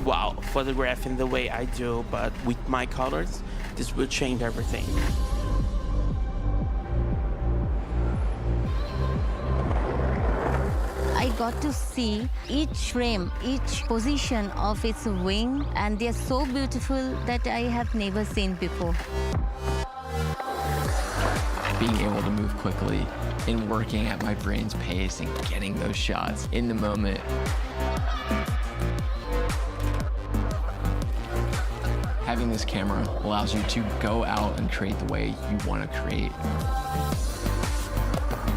wow, photographing the way I do, but with my colors, this will change everything. I got to see each frame, each position of its wing, and they're so beautiful that I have never seen before. Being able to move quickly and working at my brain's pace and getting those shots in the moment. Having this camera allows you to go out and create the way you want to create.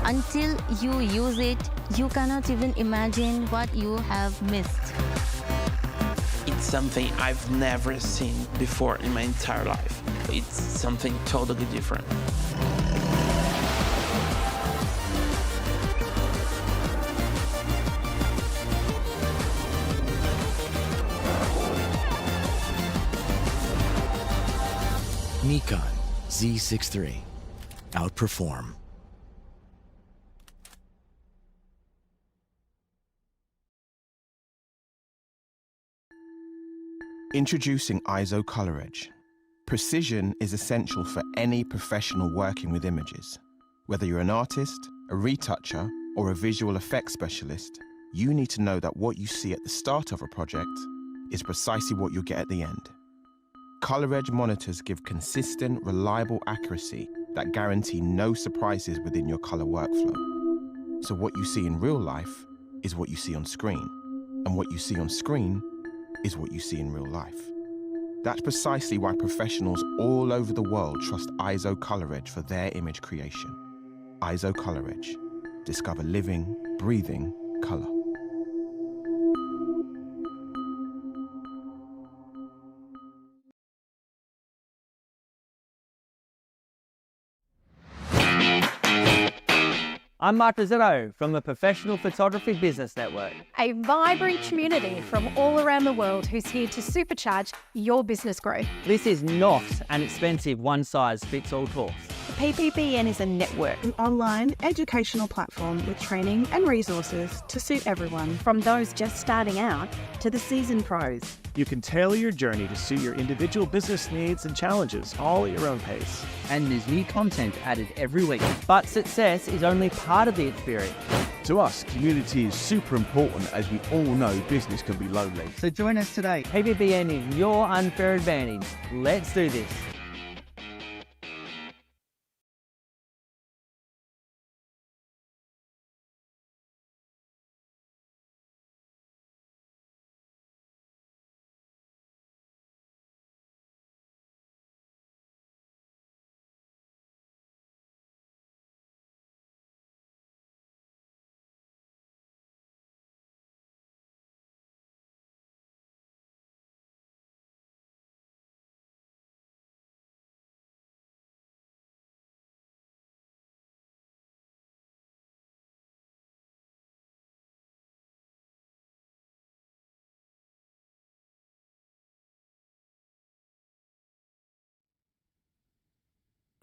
Until you use it, you cannot even imagine what you have missed. It's something I've never seen before in my entire life. It's something totally different. Nikon Z6 III. Outperform. Introducing ISO Color Edge. Precision is essential for any professional working with images. Whether you're an artist, a retoucher, or a visual effects specialist, you need to know that what you see at the start of a project is precisely what you'll get at the end. Color Edge monitors give consistent, reliable accuracy that guarantee no surprises within your color workflow. So what you see in real life is what you see on screen, and what you see on screen is what you see in real life. That's precisely why professionals all over the world trust ISO Color Edge for their image creation. ISO Color Edge. Discover living, breathing color. I'm Mark Rosetto from the Professional Photography Business Network. A vibrant community from all around the world who's here to supercharge your business growth. This is not an expensive one-size-fits-all course. PPBN is a network, an online educational platform with training and resources to suit everyone, from those just starting out to the seasoned pros. You can tailor your journey to suit your individual business needs and challenges, all at your own pace. And there's new content added every week. But success is only part of the experience. To us, community is super important, as we all know business can be lonely. So join us today. PPBN is your unfair advantage. Let's do this.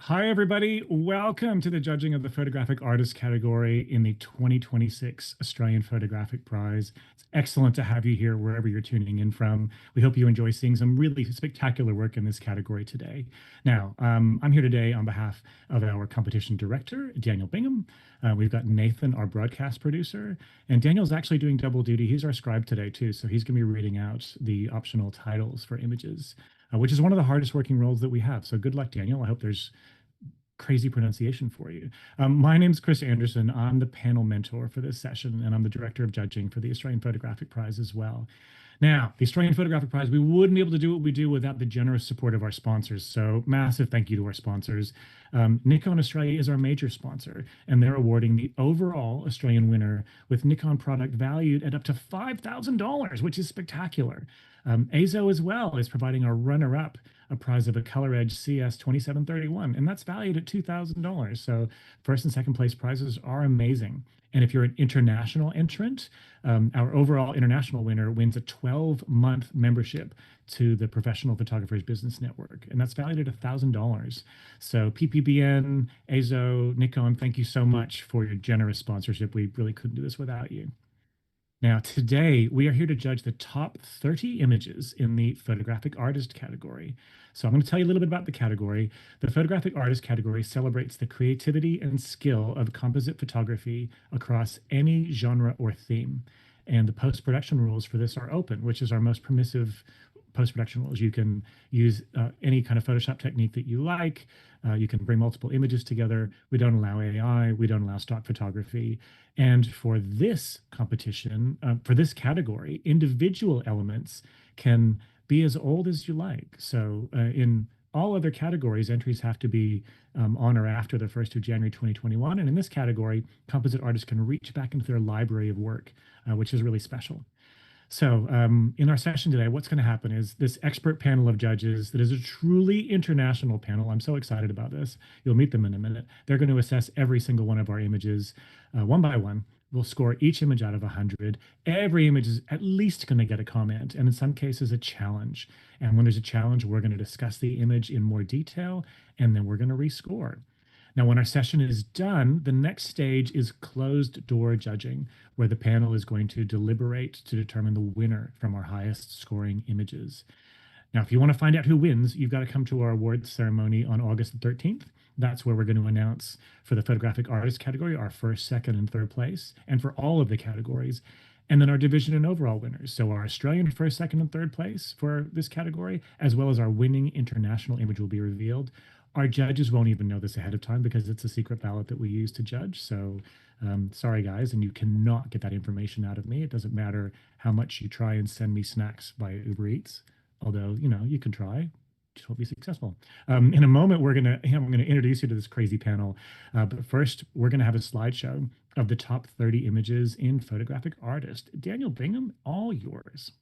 Hi, everybody. Welcome to the judging of the Photographic Artist category in the 2026 Australian Photographic Prize. It's excellent to have you here wherever you're tuning in from. We hope you enjoy seeing some really spectacular work in this category today. Now, I'm here today on behalf of our competition director, Daniel Bingham. We've got Nathan, our broadcast producer, and Daniel's actually doing double duty. He's our scribe today, too, so he's going to be reading out the optional titles for images, which is one of the hardest working roles that we have. So good luck, Daniel. I hope there's crazy pronunciation for you. My name's Chris Anderson. I'm the panel mentor for this session, and I'm the director of judging for the Australian Photographic Prize as well. Now, the Australian Photographic Prize, we wouldn't be able to do what we do without the generous support of our sponsors. So massive thank you to our sponsors. Nikon Australia is our major sponsor, and they're awarding the overall Australian winner with Nikon product valued at up to $5,000, which is spectacular. AZO as well is providing our runner-up a prize of a Color Edge CS 2731, and that's valued at $2,000. So first and second place prizes are amazing. And if you're an international entrant, our overall international winner wins a 12-month membership to the Professional Photographers Business Network, and that's valued at $1,000. So PPBN, AZO, Nikon, thank you so much for your generous sponsorship. We really couldn't do this without you. Now, today we are here to judge the top 30 images in the Photographic Artist category. So, I'm going to tell you a little bit about the category. The Photographic Artist category celebrates the creativity and skill of composite photography across any genre or theme. And the post production rules for this are open, which is our most permissive post production rules. You can use any kind of Photoshop technique that you like. You can bring multiple images together. We don't allow AI. We don't allow stock photography. And for this competition, for this category, individual elements can be as old as you like. So in all other categories, entries have to be on or after the 1st of January 2021. And in this category, composite artists can reach back into their library of work, which is really special. So, in our session today, what's going to happen is this expert panel of judges that is a truly international panel. I'm so excited about this. You'll meet them in a minute. They're going to assess every single one of our images one by one. We'll score each image out of 100. Every image is at least going to get a comment, and in some cases, a challenge. And when there's a challenge, we're going to discuss the image in more detail, and then we're going to rescore. Now, when our session is done, the next stage is closed door judging, where the panel is going to deliberate to determine the winner from our highest scoring images. Now, if you want to find out who wins, you've got to come to our awards ceremony on August 13th. That's where we're going to announce for the Photographic Artist category our first, second, and third place, and for all of the categories. And then our division and overall winners. So our Australian first, second, and third place for this category, as well as our winning international image will be revealed. Our judges won't even know this ahead of time because it's a secret ballot that we use to judge. So sorry, guys, and you cannot get that information out of me. It doesn't matter how much you try and send me snacks by Uber Eats, although, you can try. Just won't be successful. In a moment, I'm going to introduce you to this crazy panel. But first, we're going to have a slideshow of the top 30 images in Photographic Artist. Daniel Bingham, all yours.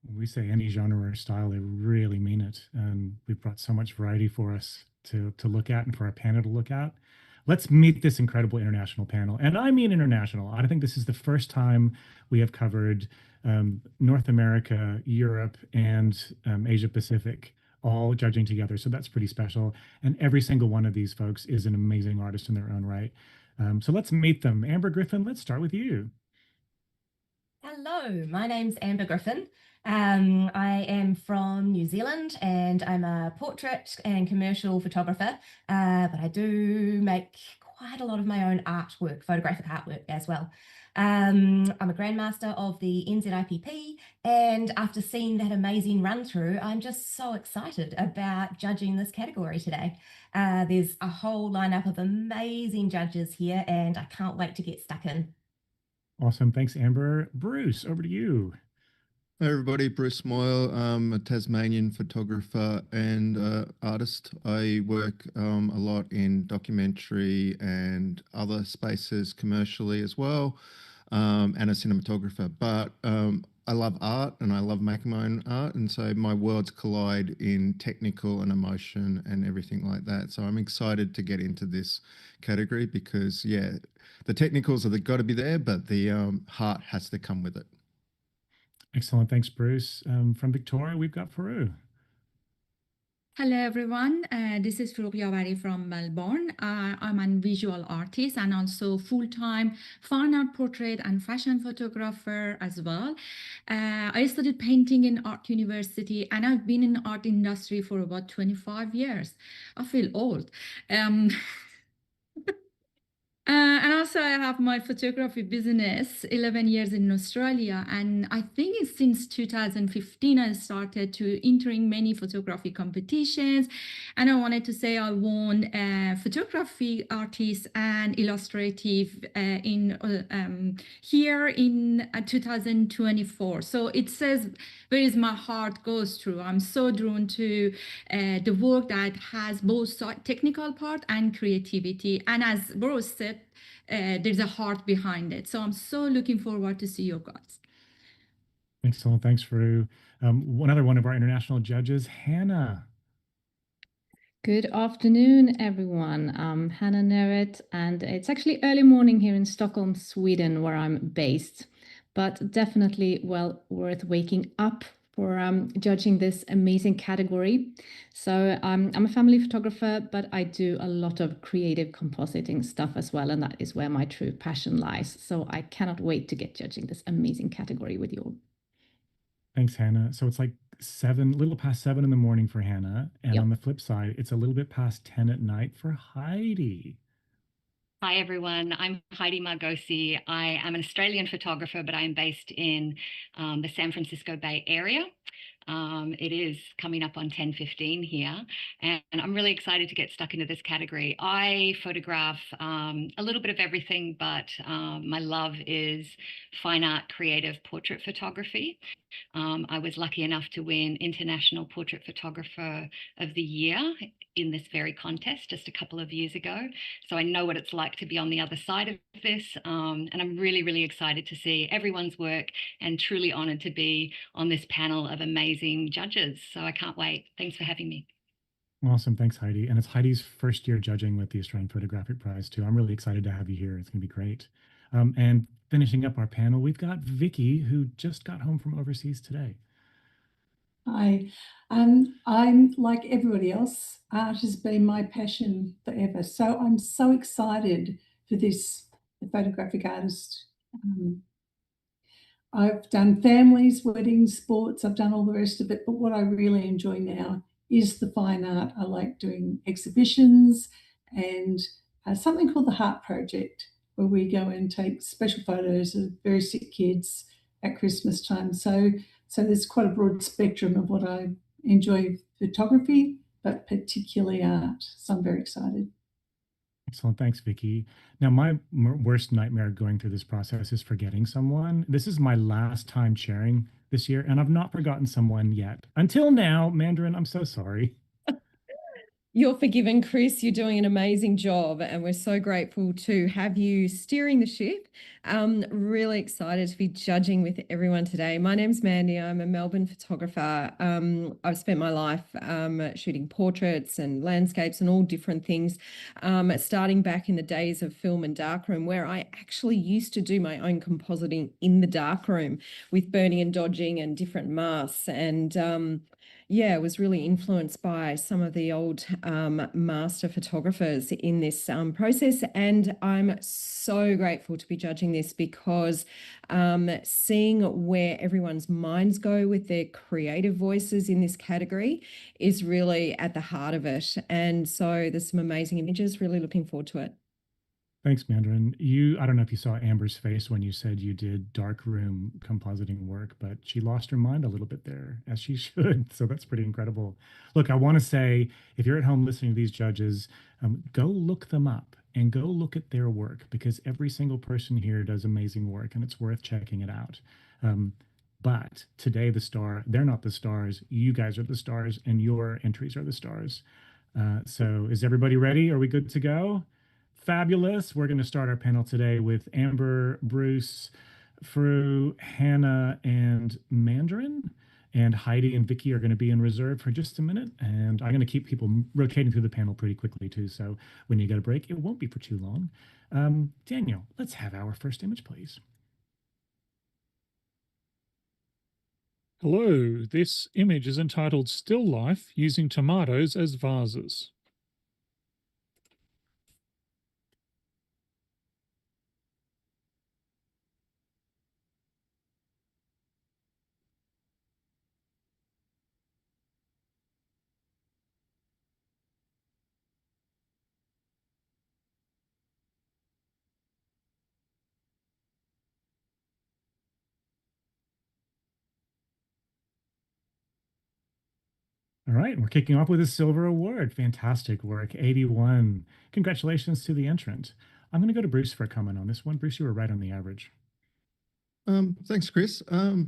When we say any genre or style, they really mean it. And we've brought so much variety for us to look at and for our panel to look at. Let's meet this incredible international panel. And I mean international. I think this is the first time we have covered North America, Europe, and Asia Pacific all judging together. So that's pretty special. And every single one of these folks is an amazing artist in their own right. So let's meet them. Amber Griffin, let's start with you. Hello, my name's Amber Griffin. I am from New Zealand and I'm a portrait and commercial photographer, but I do make quite a lot of my own artwork, photographic artwork as well. I'm a grandmaster of the NZIPP, and after seeing that amazing run through, I'm just so excited about judging this category today. There's a whole lineup of amazing judges here, and I can't wait to get stuck in. Awesome. Thanks, Amber. Bruce, over to you. Hey everybody, Bruce Moyle. I'm a Tasmanian photographer and artist. I work a lot in documentary and other spaces commercially as well, and a cinematographer. But I love art and I love making my own art, and so my worlds collide in technical and emotion and everything like that. So I'm excited to get into this category because, yeah, the technicals have got to be there, but the heart has to come with it. Excellent. Thanks, Bruce. From Victoria, we've got Faru. Hello everyone, this is Furuyavari from Melbourne. I'm a visual artist and also full-time fine art portrait and fashion photographer as well. I studied painting in art university and I've been in the art industry for about 25 years. I feel old. Um, and also, I have my photography business, 11 years in Australia. And I think it's since 2015, I started to entering many photography competitions. And I wanted to say I won photography artist and illustrative here in 2024. So it says where is my heart goes through. I'm so drawn to the work that has both technical part and creativity. And as Bruce said, there's a heart behind it. So I'm so looking forward to see you guys. Excellent. Thanks, Faru. Another one of our international judges, Hannah. Good afternoon, everyone. I'm Hannah Neret, and it's actually early morning here in Stockholm, Sweden, where I'm based, but definitely well worth waking up for judging this amazing category. So I'm a family photographer, but I do a lot of creative compositing stuff as well, and that is where my true passion lies. So I cannot wait to get judging this amazing category with you all. Thanks, Hannah. So it's like a little past 7 in the morning for Hannah. And on the flip side, it's a little bit past 10 at night for Heidi. Hi, everyone. I'm Heidi Margosi. I am an Australian photographer, but I am based in the San Francisco Bay Area. It is coming up on 10:15 here, and I'm really excited to get stuck into this category. I photograph a little bit of everything, but my love is fine art creative portrait photography. I was lucky enough to win International Portrait Photographer of the Year in this very contest just a couple of years ago. So I know what it's like to be on the other side of this. And I'm really, really excited to see everyone's work and truly honored to be on this panel of amazing judges. So I can't wait. Thanks for having me. Awesome. Thanks, Heidi. And it's Heidi's first year judging with the Australian Photographic Prize, too. I'm really excited to have you here. It's going to be great. And finishing up our panel, we've got Vicky, who just got home from overseas today. Hi, I'm like everybody else, art has been my passion forever. So I'm so excited for this, the Photographic Artist. I've done families, weddings, sports, I've done all the rest of it, but what I really enjoy now is the fine art. I like doing exhibitions and something called the Heart Project, where we go and take special photos of very sick kids at Christmas time. So there's quite a broad spectrum of what I enjoy: photography, but particularly art. So I'm very excited. Excellent. Thanks, Vicky. Now, my worst nightmare going through this process is forgetting someone. This is my last time chairing this year, and I've not forgotten someone yet. Until now, Mandarin, I'm so sorry. You're forgiven, Chris. You're doing an amazing job, and we're so grateful to have you steering the ship. Really excited to be judging with everyone today. My name's Mandy. I'm a Melbourne photographer. I've spent my life shooting portraits and landscapes and all different things, starting back in the days of film and darkroom, where I actually used to do my own compositing in the darkroom with burning and dodging and different masks. And yeah, was really influenced by some of the old master photographers in this process. And I'm so grateful to be judging this because seeing where everyone's minds go with their creative voices in this category is really at the heart of it. And so there's some amazing images, really looking forward to it. Thanks, Mandarin. I don't know if you saw Amber's face when you said you did darkroom compositing work, but she lost her mind a little bit there, as she should. So that's pretty incredible. Look, I want to say, if you're at home listening to these judges, go look them up and go look at their work, because every single person here does amazing work and it's worth checking it out. But today, they're not the stars. You guys are the stars and your entries are the stars. So is everybody ready? Are we good to go? Fabulous. We're going to start our panel today with Amber, Bruce, Fru, Hannah, and Mandarin. And Heidi and Vicky are going to be in reserve for just a minute. And I'm going to keep people rotating through the panel pretty quickly, too. So when you get a break, it won't be for too long. Daniel, let's have our first image, please. Hello, this image is entitled Still Life Using Tomatoes as Vases. All right, we're kicking off with a silver award. Fantastic work, 81. Congratulations to the entrant. I'm going to go to Bruce for a comment on this one. Bruce, you were right on the average. Thanks, Chris. I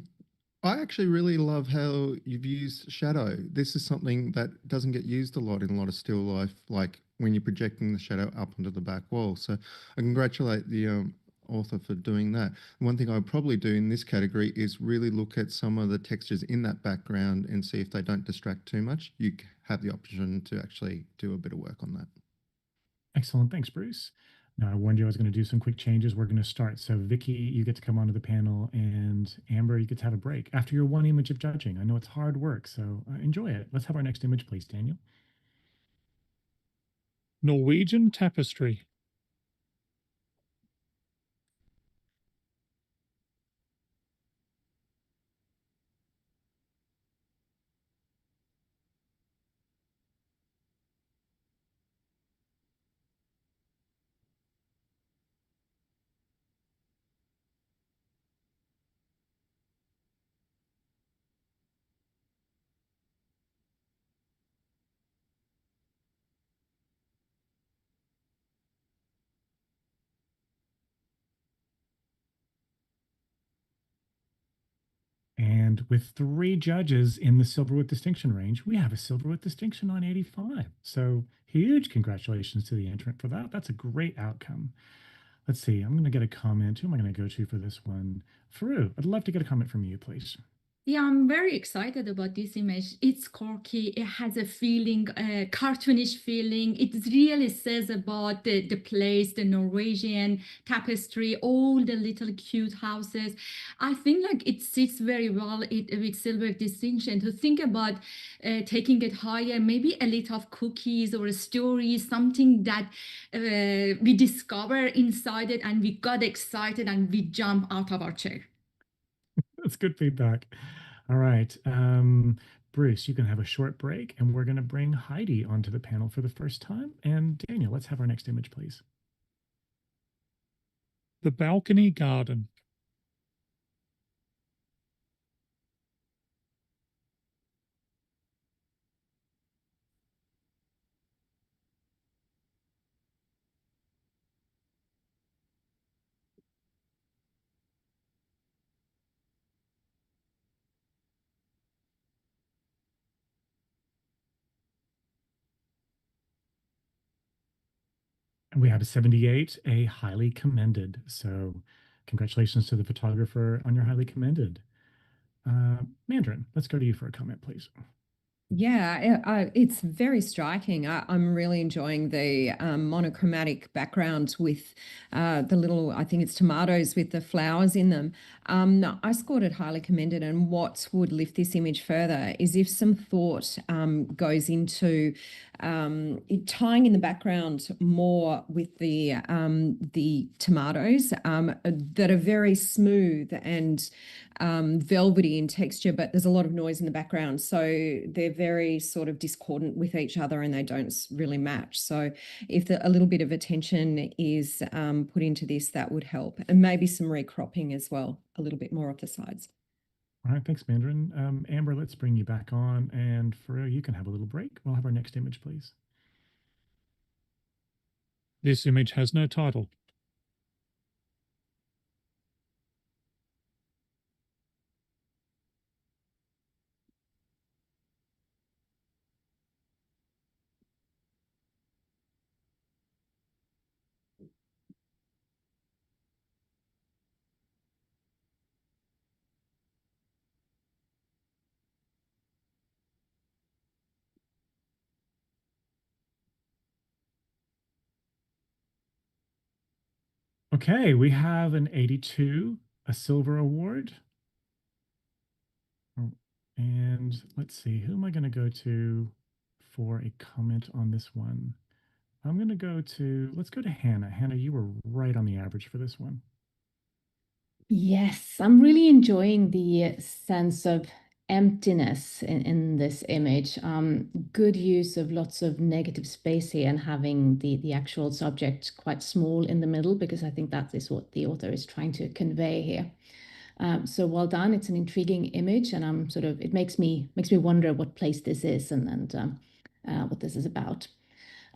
actually really love how you've used shadow. This is something that doesn't get used a lot in a lot of still life, like when you're projecting the shadow up onto the back wall. So I congratulate the author for doing that. One thing I would probably do in this category is really look at some of the textures in that background and see if they don't distract too much. You have the option to actually do a bit of work on that. Excellent. Thanks, Bruce. Now, I warned you I was going to do some quick changes. We're going to start. So, Vicky, you get to come onto the panel, and Amber, you get to have a break after your one image of judging. I know it's hard work, so enjoy it. Let's have our next image, please, Daniel. Norwegian tapestry. And with 3 judges in the silver with distinction range, we have a silver with distinction on 85. So huge congratulations to the entrant for that. That's a great outcome. Let's see. I'm going to get a comment. Who am I going to go to for this one? Faru, I'd love to get a comment from you, please. Yeah, I'm very excited about this image. It's quirky. It has a feeling, a cartoonish feeling. It really says about the place, the Norwegian tapestry, all the little cute houses. I think like it sits very well with silver distinction. To think about taking it higher, maybe a little of cookies or a story, something that we discover inside it, and we got excited and we jump out of our chair. That's good feedback. All right. Bruce, you can have a short break, and we're going to bring Heidi onto the panel for the first time. And Daniel, let's have our next image, please. The balcony garden. And we have a 78, a highly commended. So congratulations to the photographer on your highly commended. Mandarin, let's go to you for a comment, please. Yeah, it's very striking. I'm really enjoying the monochromatic background with the little, I think it's tomatoes with the flowers in them. I scored it highly commended, and what would lift this image further is if some thought goes into tying in the background more with the tomatoes that are very smooth and velvety in texture, but there's a lot of noise in the background. So they're very sort of discordant with each other and they don't really match. So if a little bit of attention is put into this, that would help. And maybe some recropping as well, a little bit more of the sides. All right, thanks, Mandarin. Amber, let's bring you back on. And Farouk, you can have a little break. We'll have our next image, please. This image has no title. Okay, we have an 82, a silver award. And let's see, who am I going to go to for a comment on this one? I'm going to let's go to Hannah. Hannah, you were right on the average for this one. Yes, I'm really enjoying the sense of emptiness in this image. Good use of lots of negative space here and having the actual subject quite small in the middle, because I think that is what the author is trying to convey here. So well done. It's an intriguing image, and I'm it makes me wonder what place this is and what this is about.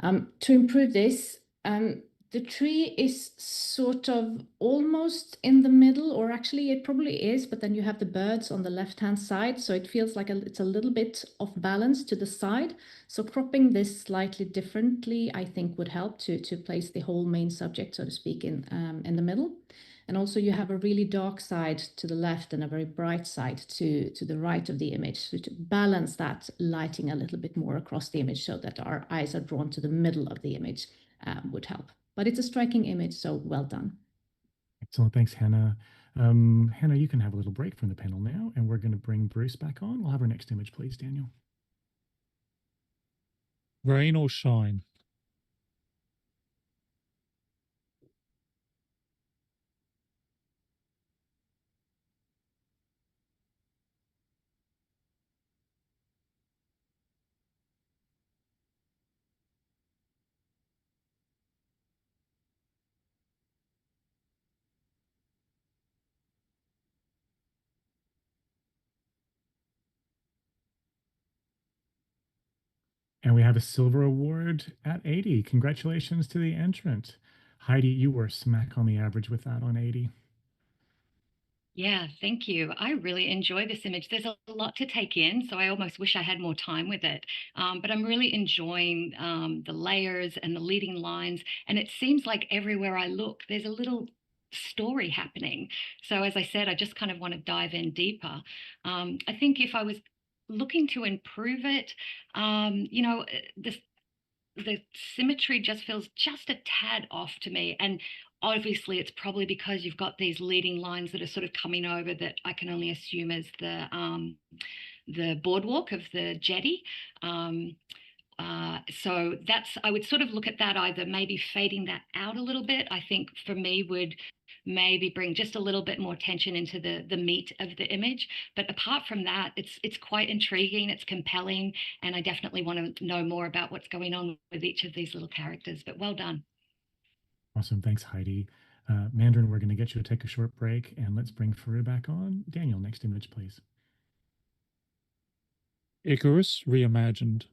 To improve this, the tree is sort of almost in the middle, or actually it probably is, but then you have the birds on the left-hand side, so it feels like it's a little bit off balance to the side. So cropping this slightly differently, I think, would help to place the whole main subject, so to speak, in the middle. And also you have a really dark side to the left and a very bright side to the right of the image. So to balance that lighting a little bit more across the image so that our eyes are drawn to the middle of the image would help. But it's a striking image, so well done. Excellent. Thanks, Hannah. Hannah, you can have a little break from the panel now, and we're going to bring Bruce back on. We'll have our next image, please, Daniel. Rain or shine? And we have a silver award at 80. Congratulations to the entrant. Heidi, you were smack on the average with that on 80. Yeah, thank you. I really enjoy this image. There's a lot to take in, so I almost wish I had more time with it. But I'm really enjoying the layers and the leading lines. And it seems like everywhere I look, there's a little story happening. So as I said, I just kind of want to dive in deeper. I think if I was looking to improve it, the symmetry just feels just a tad off to me. And obviously, it's probably because you've got these leading lines that are sort of coming over that I can only assume is the boardwalk of the jetty. So I would sort of look at that, either maybe fading that out a little bit, I think for me would maybe bring just a little bit more tension into the meat of the image. But apart from that, it's quite intriguing, it's compelling, and I definitely want to know more about what's going on with each of these little characters. But well done. Awesome. Thanks, Heidi. Mandarin, we're going to get you to take a short break, and let's bring Faru back on. Daniel, next image, please. Icarus reimagined.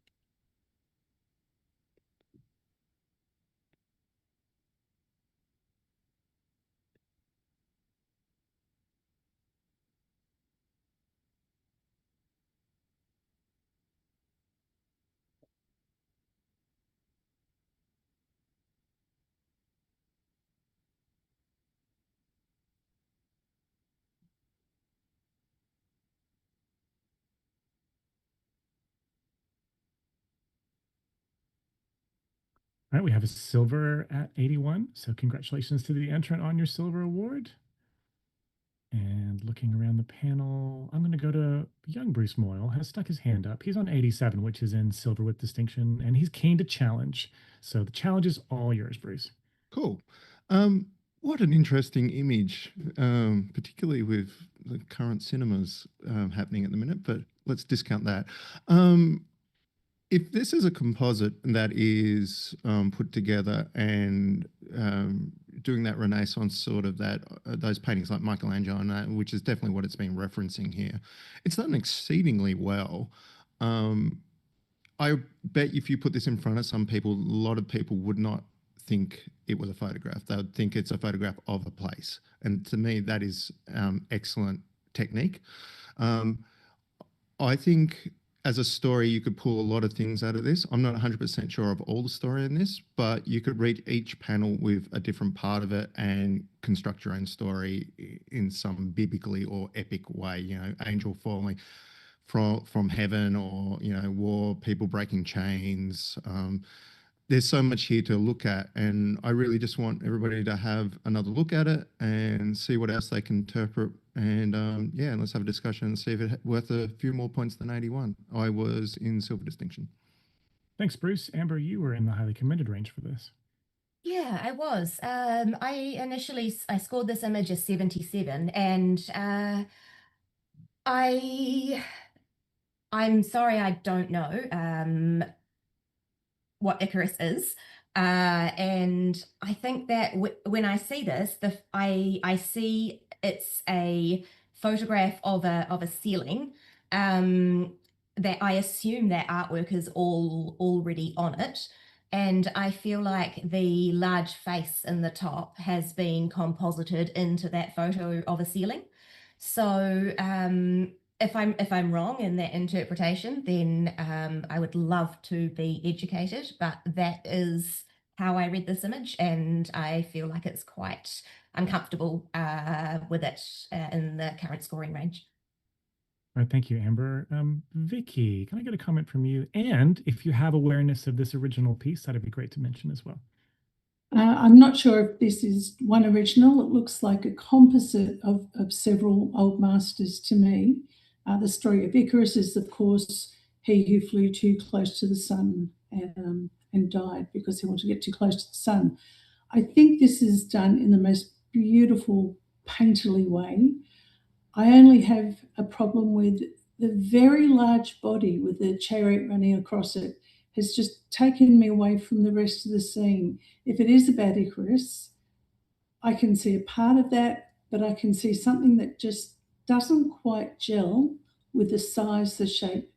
All right, we have a silver at 81. So congratulations to the entrant on your silver award. And looking around the panel, I'm going to go to young Bruce Moyle, has stuck his hand up. He's on 87, which is in silver with distinction, and he's keen to challenge. So the challenge is all yours, Bruce. Cool. What an interesting image, particularly with the current cinemas happening at the minute, but let's discount that. If this is a composite that is put together and doing that Renaissance sort of those paintings like Michelangelo, and that, which is definitely what it's been referencing here, it's done exceedingly well. I bet if you put this in front of some people, a lot of people would not think it was a photograph. They would think it's a photograph of a place. And to me, that is excellent technique. I think as a story, you could pull a lot of things out of this. I'm not 100% sure of all the story in this, but you could read each panel with a different part of it and construct your own story in some biblically or epic way, angel falling from heaven, or, war, people breaking chains, there's so much here to look at, and I really just want everybody to have another look at it and see what else they can interpret. And yeah, and let's have a discussion and see if it's worth a few more points than 81. I was in silver distinction. Thanks, Bruce. Amber, you were in the highly commended range for this. Yeah, I was. I scored this image as 77, and I'm sorry, I don't know what Icarus is. And I think that when I see this, I see it's a photograph of a ceiling, that I assume that artwork is already on it. And I feel like the large face in the top has been composited into that photo of a ceiling. So if I'm wrong in that interpretation, then I would love to be educated, but that is how I read this image, and I feel like it's quite uncomfortable with it in the current scoring range. All right, thank you, Amber. Vicky, can I get a comment from you? And if you have awareness of this original piece, that'd be great to mention as well. I'm not sure if this is one original. It looks like a composite of several old masters to me. The story of Icarus is, of course, he who flew too close to the sun and died because he wanted to get too close to the sun. I think this is done in the most beautiful, painterly way. I only have a problem with the very large body with the chariot running across it has just taken me away from the rest of the scene. If it is about Icarus, I can see a part of that, but I can see something that just doesn't quite gel with the size, the shape,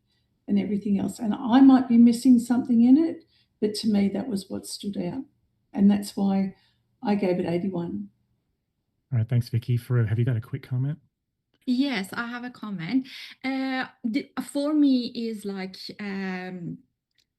and everything else. And I might be missing something in it, but to me, that was what stood out. And that's why I gave it 81. All right, thanks, Vicky. Have you got a quick comment? Yes, I have a comment. For me, is like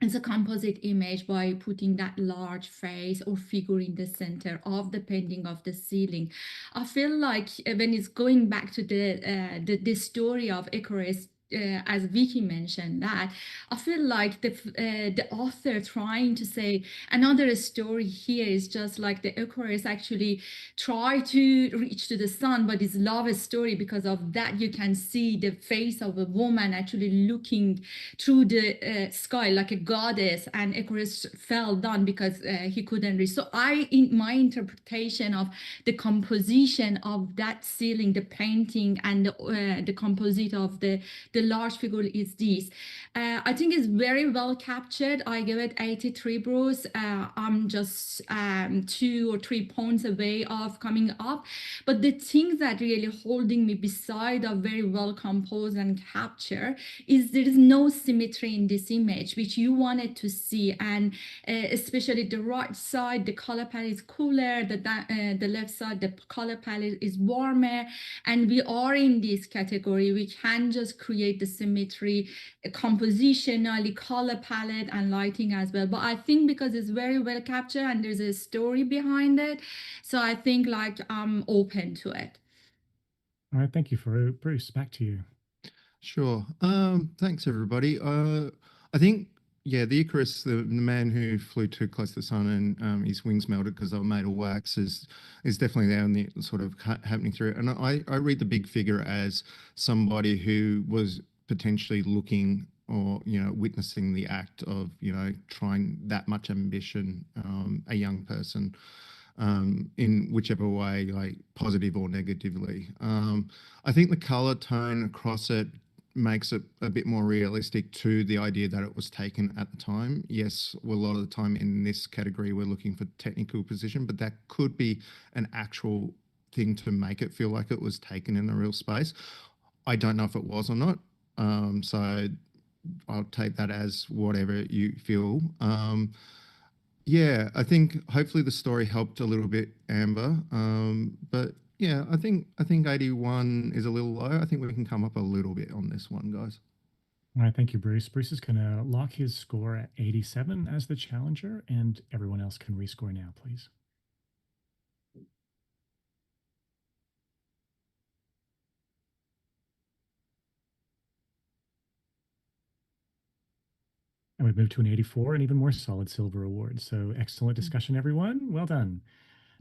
it's a composite image by putting that large face or figure in the center of the painting of the ceiling. I feel like when it's going back to the story of Icarus, as Vicky mentioned, that I feel like the author trying to say another story here is just like the Icarus actually try to reach to the sun, but it's love story. Because of that, you can see the face of a woman actually looking through the sky like a goddess, and Icarus fell down because he couldn't reach. So in my interpretation of the composition of that ceiling, the painting, and the composite of the large figure is this. I think it's very well captured. I give it 83, Bruce. I'm just 2 or 3 points away of coming up. But the thing that really holding me beside a very well composed and captured is there is no symmetry in this image, which you wanted to see. And especially the right side, the color palette is cooler. The left side, the color palette is warmer. And we are in this category. We can just create the symmetry compositionally, color palette, and lighting as well. But I think because it's very well captured and there's a story behind it, so I think like I'm open to it. All right, thank you, Farouk. Bruce, back to you. Sure. Thanks, everybody. I think, yeah, the Icarus, the man who flew too close to the sun and his wings melted because they were made of wax, is definitely there and the sort of happening through it. And I read the big figure as somebody who was potentially looking or, witnessing the act of, trying that much ambition, a young person, in whichever way, like positive or negatively. I think the color tone across it makes it a bit more realistic to the idea that it was taken at the time. Yes, a lot of the time in this category, we're looking for technical precision, but that could be an actual thing to make it feel like it was taken in a real space. I don't know if it was or not. So I'll take that as whatever you feel. Yeah, I think hopefully the story helped a little bit, Amber. But yeah, I think 81 is a little low. I think we can come up a little bit on this one, guys. All right, thank you, Bruce. Bruce is going to lock his score at 87 as the challenger, and everyone else can rescore now, please. And we've moved to an 84 and even more solid silver award. So excellent discussion, everyone. Well done.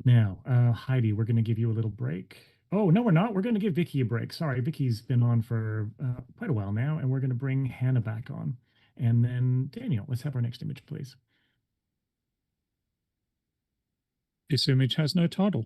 Now, Heidi, we're going to give you a little break. Oh, no, we're not. We're going to give Vicky a break. Sorry, Vicky's been on for quite a while now, and we're going to bring Hannah back on. And then Daniel, let's have our next image, please. This image has no title.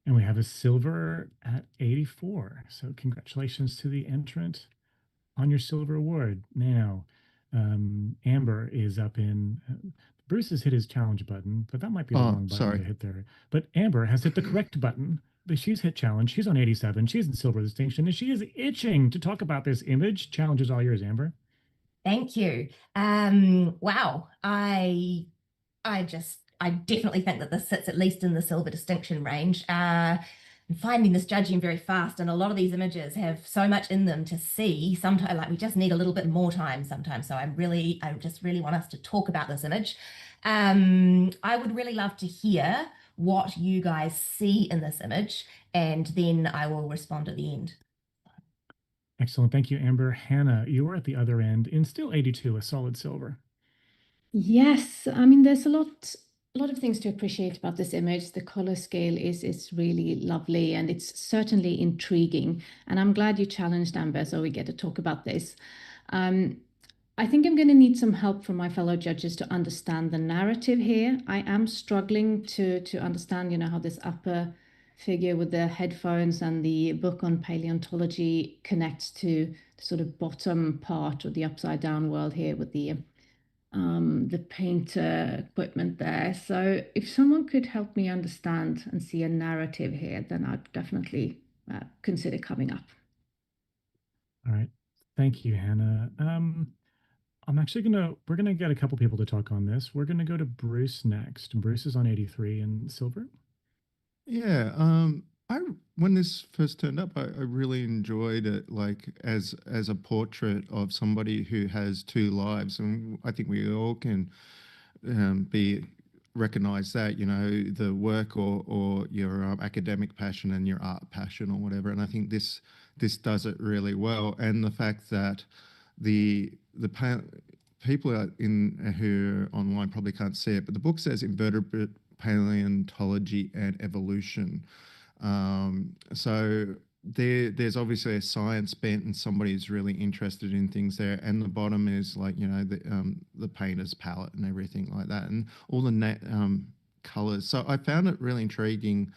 And we have a silver at 84. So congratulations to the entrant on your silver award. Now, Amber is up in. Bruce has hit his challenge button, but that might be the Oh, wrong button sorry. to hit there. But Amber has hit the correct button. But she's hit challenge. She's on 87. She's in silver distinction, and she is itching to talk about this image. Challenge is all yours, Amber. Thank you. Wow. I definitely think that this sits at least in the silver distinction range. I'm finding this judging very fast, and a lot of these images have so much in them to see. Sometimes, like, we just need a little bit more time sometimes. So I just really want us to talk about this image. I would really love to hear what you guys see in this image, and then I will respond at the end. Excellent. Thank you, Amber. Hannah, you were at the other end in still 82, a solid silver. Yes, I mean, there's a lot of things to appreciate about this image. The color scale is really lovely, and it's certainly intriguing. And I'm glad you challenged Amber, so we get to talk about this. I think I'm going to need some help from my fellow judges to understand the narrative here. I am struggling to understand, how this upper figure with the headphones and the book on paleontology connects to the sort of bottom part of the upside down world here with the painter equipment there. So if someone could help me understand and see a narrative here, then I'd definitely consider coming up. All right. Thank you, Hannah. We're gonna get a couple people to talk on this. We're gonna go to Bruce next. Bruce is on 83 in silver. Yeah, when this first turned up, I really enjoyed it, like as a portrait of somebody who has two lives, and I think we all can be recognize that, the work or your academic passion and your art passion or whatever. And I think this does it really well, and the fact that the people out who are online probably can't see it, but the book says invertebrate paleontology and evolution. So there's obviously a science bent, and somebody who's really interested in things there. And the bottom is like, the painter's palette and everything like that, and all the colors. So I found it really intriguing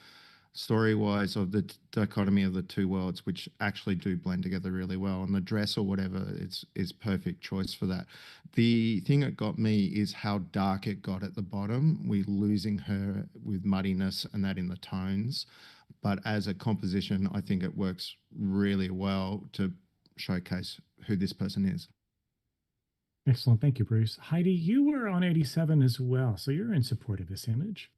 story-wise of the dichotomy of the two worlds, which actually do blend together really well. And the dress or whatever is perfect choice for that. The thing that got me is how dark it got at the bottom. We're losing her with muddiness and that in the tones. But as a composition, I think it works really well to showcase who this person is. Excellent. Thank you, Bruce. Heidi, you were on 87 as well, so you're in support of this image.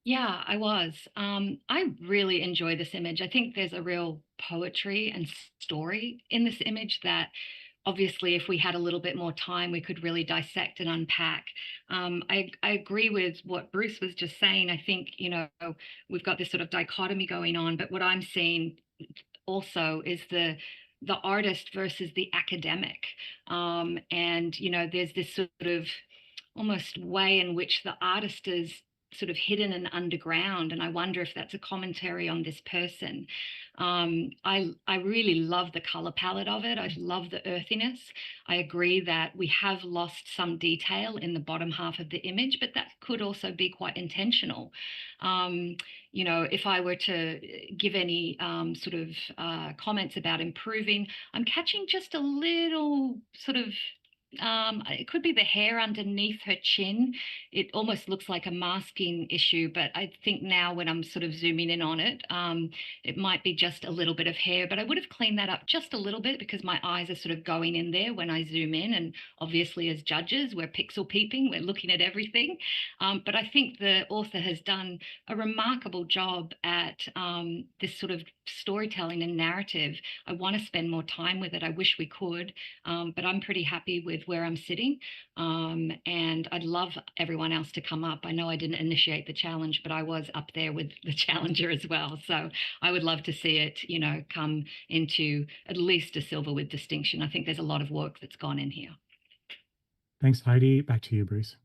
Yeah, I was. I really enjoy this image. I think there's a real poetry and story in this image that obviously, if we had a little bit more time, we could really dissect and unpack. I agree with what Bruce was just saying. I think, we've got this sort of dichotomy going on, but what I'm seeing also is the artist versus the academic. And, there's this sort of almost way in which the artist is sort of hidden and underground, and I wonder if that's a commentary on this person. I really love the color palette of it. I love the earthiness. I agree that we have lost some detail in the bottom half of the image, but that could also be quite intentional. You know, if I were to give any sort of comments about improving, I'm catching just a little sort of it could be the hair underneath her chin. It almost looks like a masking issue, but I think now when I'm sort of zooming in on it, it might be just a little bit of hair, but I would have cleaned that up just a little bit because my eyes are sort of going in there when I zoom in. And obviously as judges, we're pixel peeping, we're looking at everything. But I think the author has done a remarkable job at this sort of storytelling and narrative. I want to spend more time with it. I wish we could, but I'm pretty happy with where I'm sitting. And I'd love everyone else to come up. I know I didn't initiate the challenge, but I was up there with the challenger as well. So I would love to see it, you know, come into at least a silver with distinction. I think there's a lot of work that's gone in here. Thanks, Heidi. Back to you, Bruce.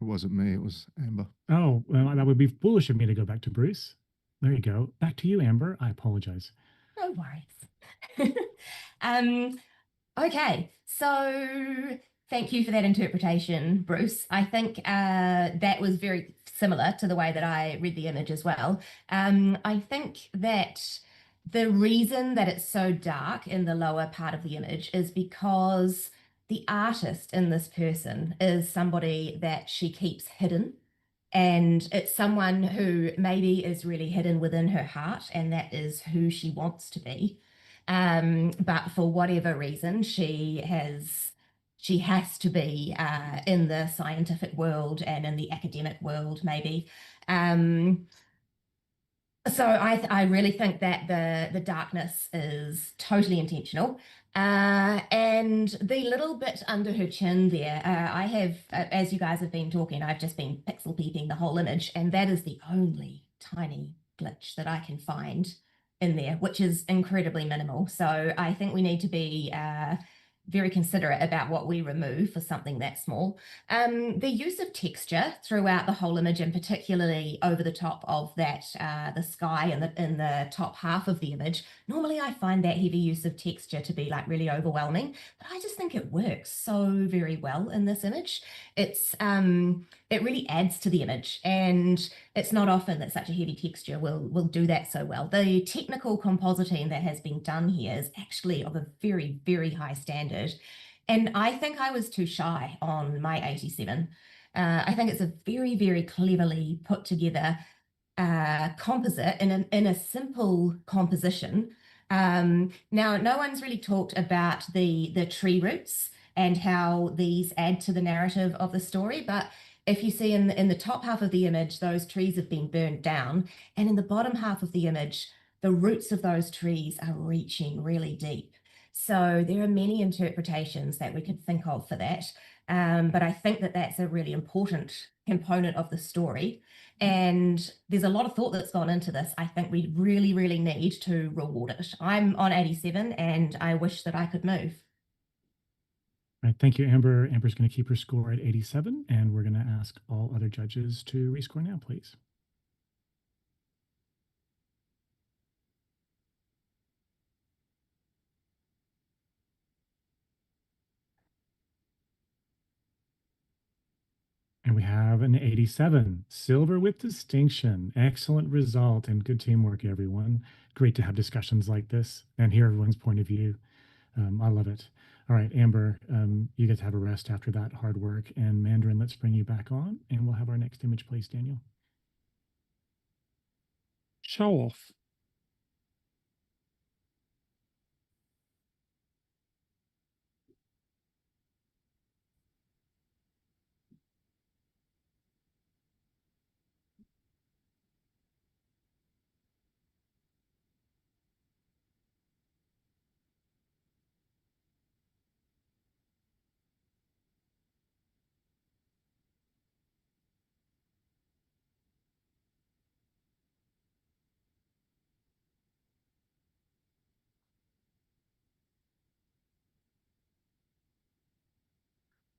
It wasn't me, it was Amber. Oh, well, that would be foolish of me to go back to Bruce. There you go. Back to you, Amber. I apologize. No worries. Okay, so thank you for that interpretation, Bruce. I think that was very similar to the way that I read the image as well. I think that the reason that it's so dark in the lower part of the image is because the artist in this person is somebody that she keeps hidden. And it's someone who maybe is really hidden within her heart, and that is who she wants to be. But for whatever reason, she has to be in the scientific world and in the academic world, maybe. So I really think that the darkness is totally intentional. And the little bit under her chin there, I have, as you guys have been talking, I've just been pixel peeping the whole image, and that is the only tiny glitch that I can find in there, which is incredibly minimal. So I think we need to be very considerate about what we remove for something that small. The use of texture throughout the whole image, and particularly over the top of that, the sky in the top half of the image, normally I find that heavy use of texture to be like really overwhelming, but I just think it works so very well in this image. It really adds to the image, and it's not often that such a heavy texture will do that so well. The technical compositing that has been done here is actually of a very, very high standard, and I think I was too shy on my 87. I think it's a very, very cleverly put together composite in a simple composition. Now, no one's really talked about the tree roots and how these add to the narrative of the story, but if you see in the top half of the image, those trees have been burned down, and in the bottom half of the image, the roots of those trees are reaching really deep. So there are many interpretations that we could think of for that, but I think that that's a really important component of the story. And there's a lot of thought that's gone into this. I think we really, really need to reward it. I'm on 87, and I wish that I could move. All right, thank you, Amber. Amber's going to keep her score at 87, and we're going to ask all other judges to rescore now, please. And we have an 87, silver with distinction. Excellent result and good teamwork, everyone. Great to have discussions like this and hear everyone's point of view. I love it. All right, Amber, you get to have a rest after that hard work. And Mandarin, let's bring you back on, and we'll have our next image, please, Daniel. Show off.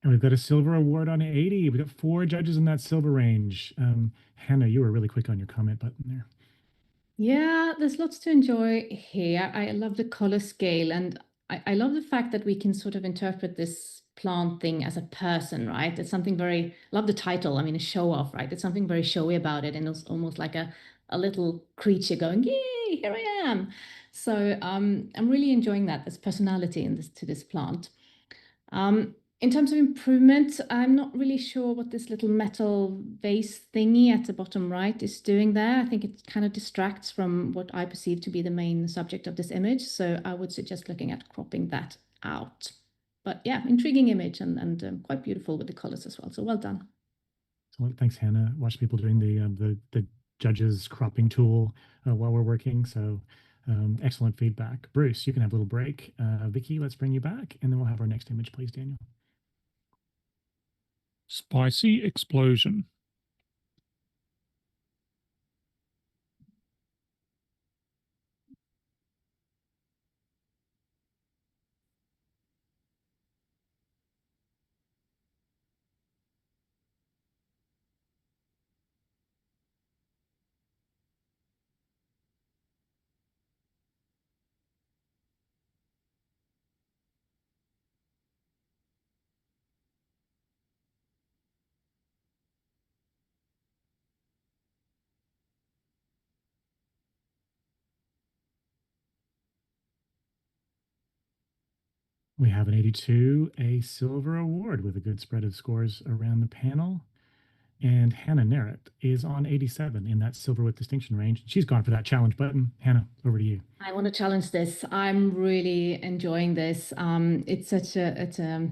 And we've got a silver award on 80. We've got 4 judges in that silver range. Hannah, you were really quick on your comment button there. Yeah, there's lots to enjoy here. I love the color scale, and I love the fact that we can sort of interpret this plant thing as a person, right? It's something very, love the title. I mean, a show off, right? It's something very showy about it, and it's almost like a little creature going, yay, here I am. So I'm really enjoying that. There's personality in this to this plant. In terms of improvement, I'm not really sure what this little metal vase thingy at the bottom right is doing there. I think it kind of distracts from what I perceive to be the main subject of this image. So I would suggest looking at cropping that out. But yeah, intriguing image and quite beautiful with the colors as well. So well done. So thanks, Hannah. Watch people doing the judges cropping tool while we're working. So excellent feedback. Bruce, you can have a little break. Vicky, let's bring you back, and then we'll have our next image, please, Daniel. Spicy explosion. We have an 82, a silver award with a good spread of scores around the panel. And Hannah Narrett is on 87 in that silver with distinction range. She's gone for that challenge button. Hannah, over to you. I want to challenge this. I'm really enjoying this. It's such a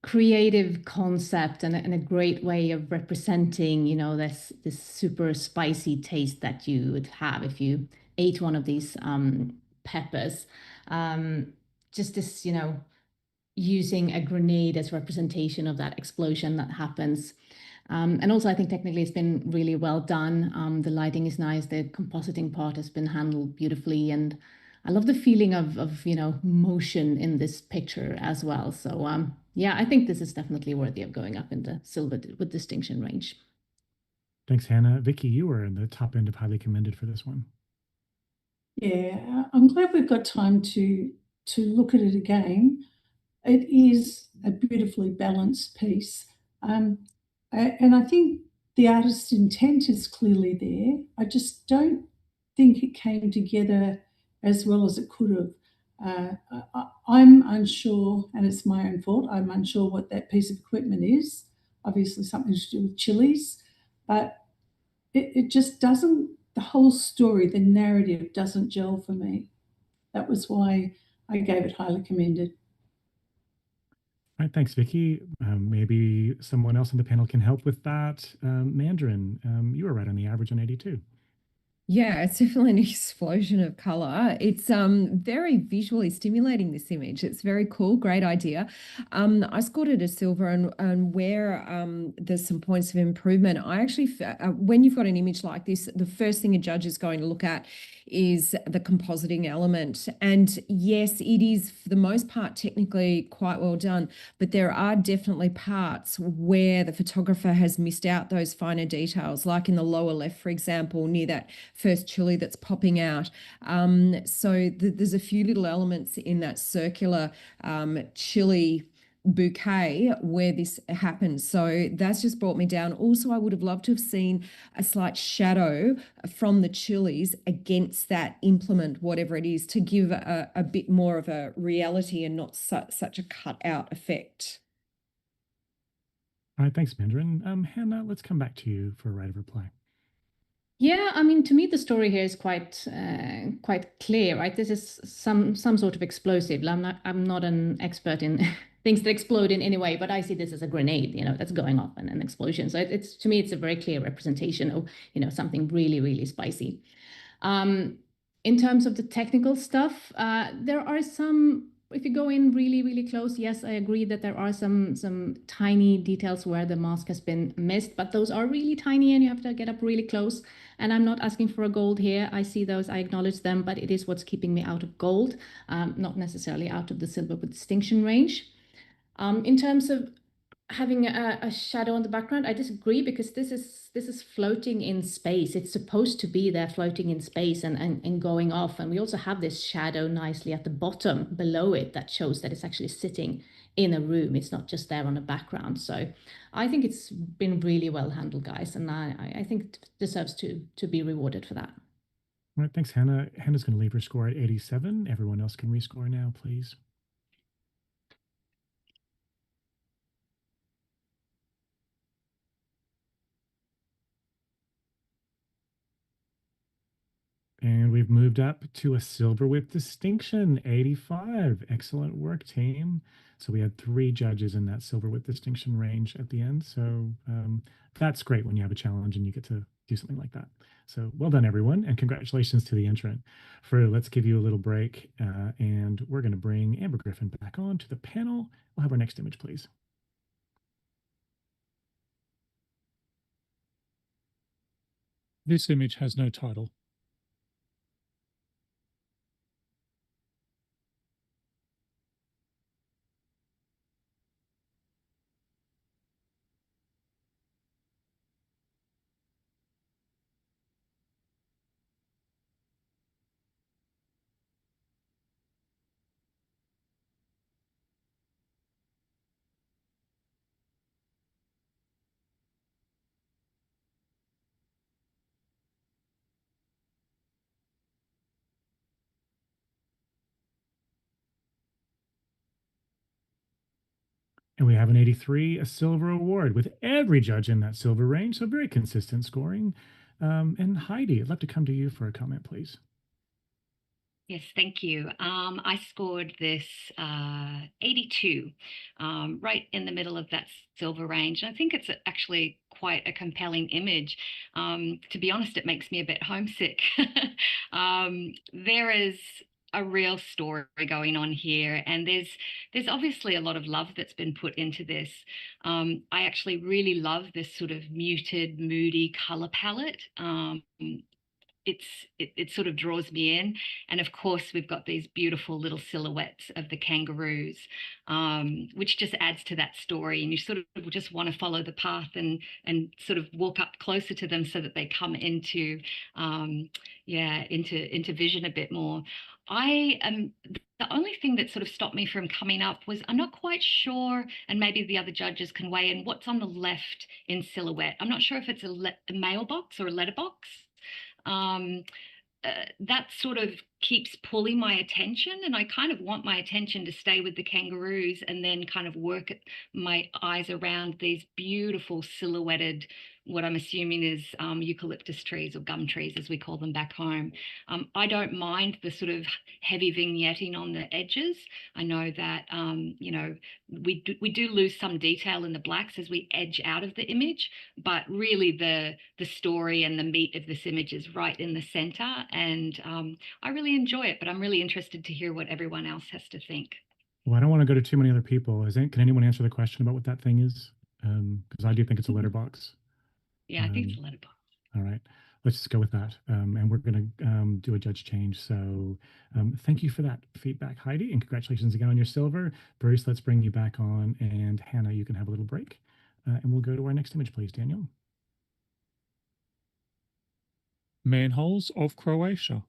creative concept and a great way of representing, you know, this super spicy taste that you would have if you ate one of these peppers. Just this, you know, using a grenade as representation of that explosion that happens. And also, I think technically it's been really well done. The lighting is nice. The compositing part has been handled beautifully, and I love the feeling of you know, motion in this picture as well. So yeah, I think this is definitely worthy of going up in the silver with distinction range. Thanks, Hannah. Vicky, you were in the top end of highly commended for this one. Yeah, I'm glad we've got time to look at it again. It is a beautifully balanced piece. And I think the artist's intent is clearly there. I just don't think it came together as well as it could have. I'm unsure, and it's my own fault, I'm unsure what that piece of equipment is. Obviously something to do with chilies, but it just doesn't, the whole story, the narrative doesn't gel for me. That was why I gave it highly commended. All right, thanks, Vicky. Maybe someone else on the panel can help with that. Mandarin, you were right on the average on 82. Yeah, it's definitely an explosion of color. It's very visually stimulating, this image. It's very cool, great idea. I scored it a silver, and where there's some points of improvement, I actually, when you've got an image like this, the first thing a judge is going to look at is the compositing element. And yes, it is for the most part technically quite well done, but there are definitely parts where the photographer has missed out those finer details, like in the lower left, for example, near that first chili that's popping out. So there's a few little elements in that circular chili bouquet where this happens. So that's just brought me down. Also, I would have loved to have seen a slight shadow from the chilies against that implement, whatever it is, to give a bit more of a reality and not such a cut out effect. All right, thanks, Mandarin. Hannah, let's come back to you for a right of reply. Yeah, I mean, to me, the story here is quite clear, right? This is some sort of explosive. I'm not an expert in things that explode in any way, but I see this as a grenade, you know, that's going off and an explosion. So it's, to me, it's a very clear representation of, you know, something really, really spicy. In terms of the technical stuff, there are some, if you go in really, really close, yes, I agree that there are some tiny details where the mask has been missed, but those are really tiny and you have to get up really close. And I'm not asking for a gold here. I see those, I acknowledge them, but it is what's keeping me out of gold, not necessarily out of the silver with distinction range. In terms of having a shadow on the background. I disagree because this is floating in space. It's supposed to be there floating in space and going off. And we also have this shadow nicely at the bottom below it that shows that it's actually sitting in a room. It's not just there on a background. So I think it's been really well handled, guys, and I think it deserves to be rewarded for that. All right, thanks, Hannah. Hannah's going to leave her score at 87. Everyone else can rescore now, please. And we've moved up to a silver with distinction, 85. Excellent work, team. So we had 3 judges in that silver with distinction range at the end. So that's great when you have a challenge and you get to do something like that. So well done, everyone. And congratulations to the entrant. Let's give you a little break. And we're going to bring Amber Griffin back on to the panel. We'll have our next image, please. This image has no title. And we have an 83, a silver award with every judge in that silver range. So very consistent scoring. And Heidi, I'd love to come to you for a comment, please. Yes, thank you. I scored this 82, right in the middle of that silver range. And I think it's actually quite a compelling image. To be honest, it makes me a bit homesick. There is a real story going on here, and there's obviously a lot of love that's been put into this. I actually really love this sort of muted, moody color palette. It sort of draws me in. And of course, we've got these beautiful little silhouettes of the kangaroos, which just adds to that story. And you sort of just want to follow the path and sort of walk up closer to them so that they come into into vision a bit more. I am The only thing that sort of stopped me from coming up was I'm not quite sure, and maybe the other judges can weigh in, what's on the left in silhouette. I'm not sure if it's a mailbox or a letterbox. um, that sort of keeps pulling my attention, and I kind of want my attention to stay with the kangaroos and then kind of work my eyes around these beautiful silhouetted, what I'm assuming is eucalyptus trees or gum trees as we call them back home. I don't mind the sort of heavy vignetting on the edges. I know that we do lose some detail in the blacks as we edge out of the image, but really the story and the meat of this image is right in the center. And I really enjoy it, but I'm really interested to hear what everyone else has to think. Well, I don't want to go to too many other people. Can anyone answer the question about what that thing is? Because I do think it's a letterbox. Yeah, I think it's a letterbox. All right, let's just go with that. And we're going to do a judge change. So thank you for that feedback, Heidi, and congratulations again on your silver. Bruce, let's bring you back on. And Hannah, you can have a little break. And we'll go to our next image, please, Daniel. Manholes of Croatia.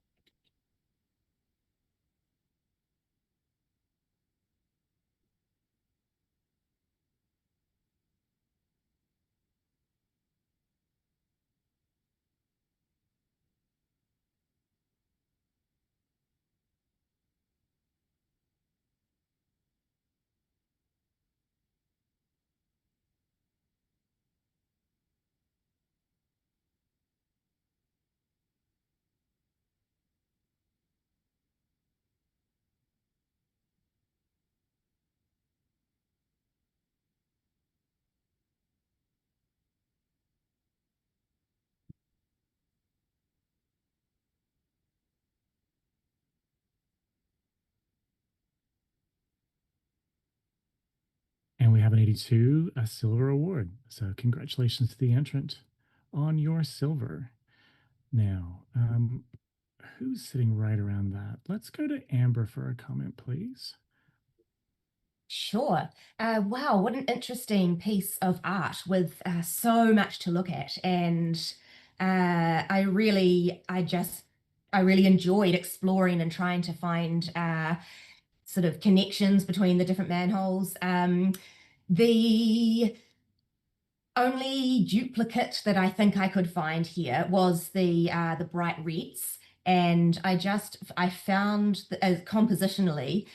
And we have an 82, a silver award. So congratulations to the entrant on your silver. Now, who's sitting right around that? Let's go to Amber for a comment, please. Sure. Wow, what an interesting piece of art with so much to look at. And I really enjoyed exploring and trying to find sort of connections between the different manholes. The only duplicate that I think I could find here was the bright reds. And I found compositionally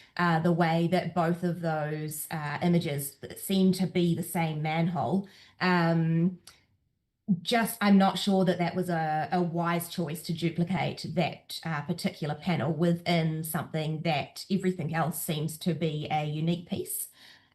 the way that both of those images that seem to be the same manhole. I'm not sure that that was a wise choice to duplicate that particular panel within something that everything else seems to be a unique piece.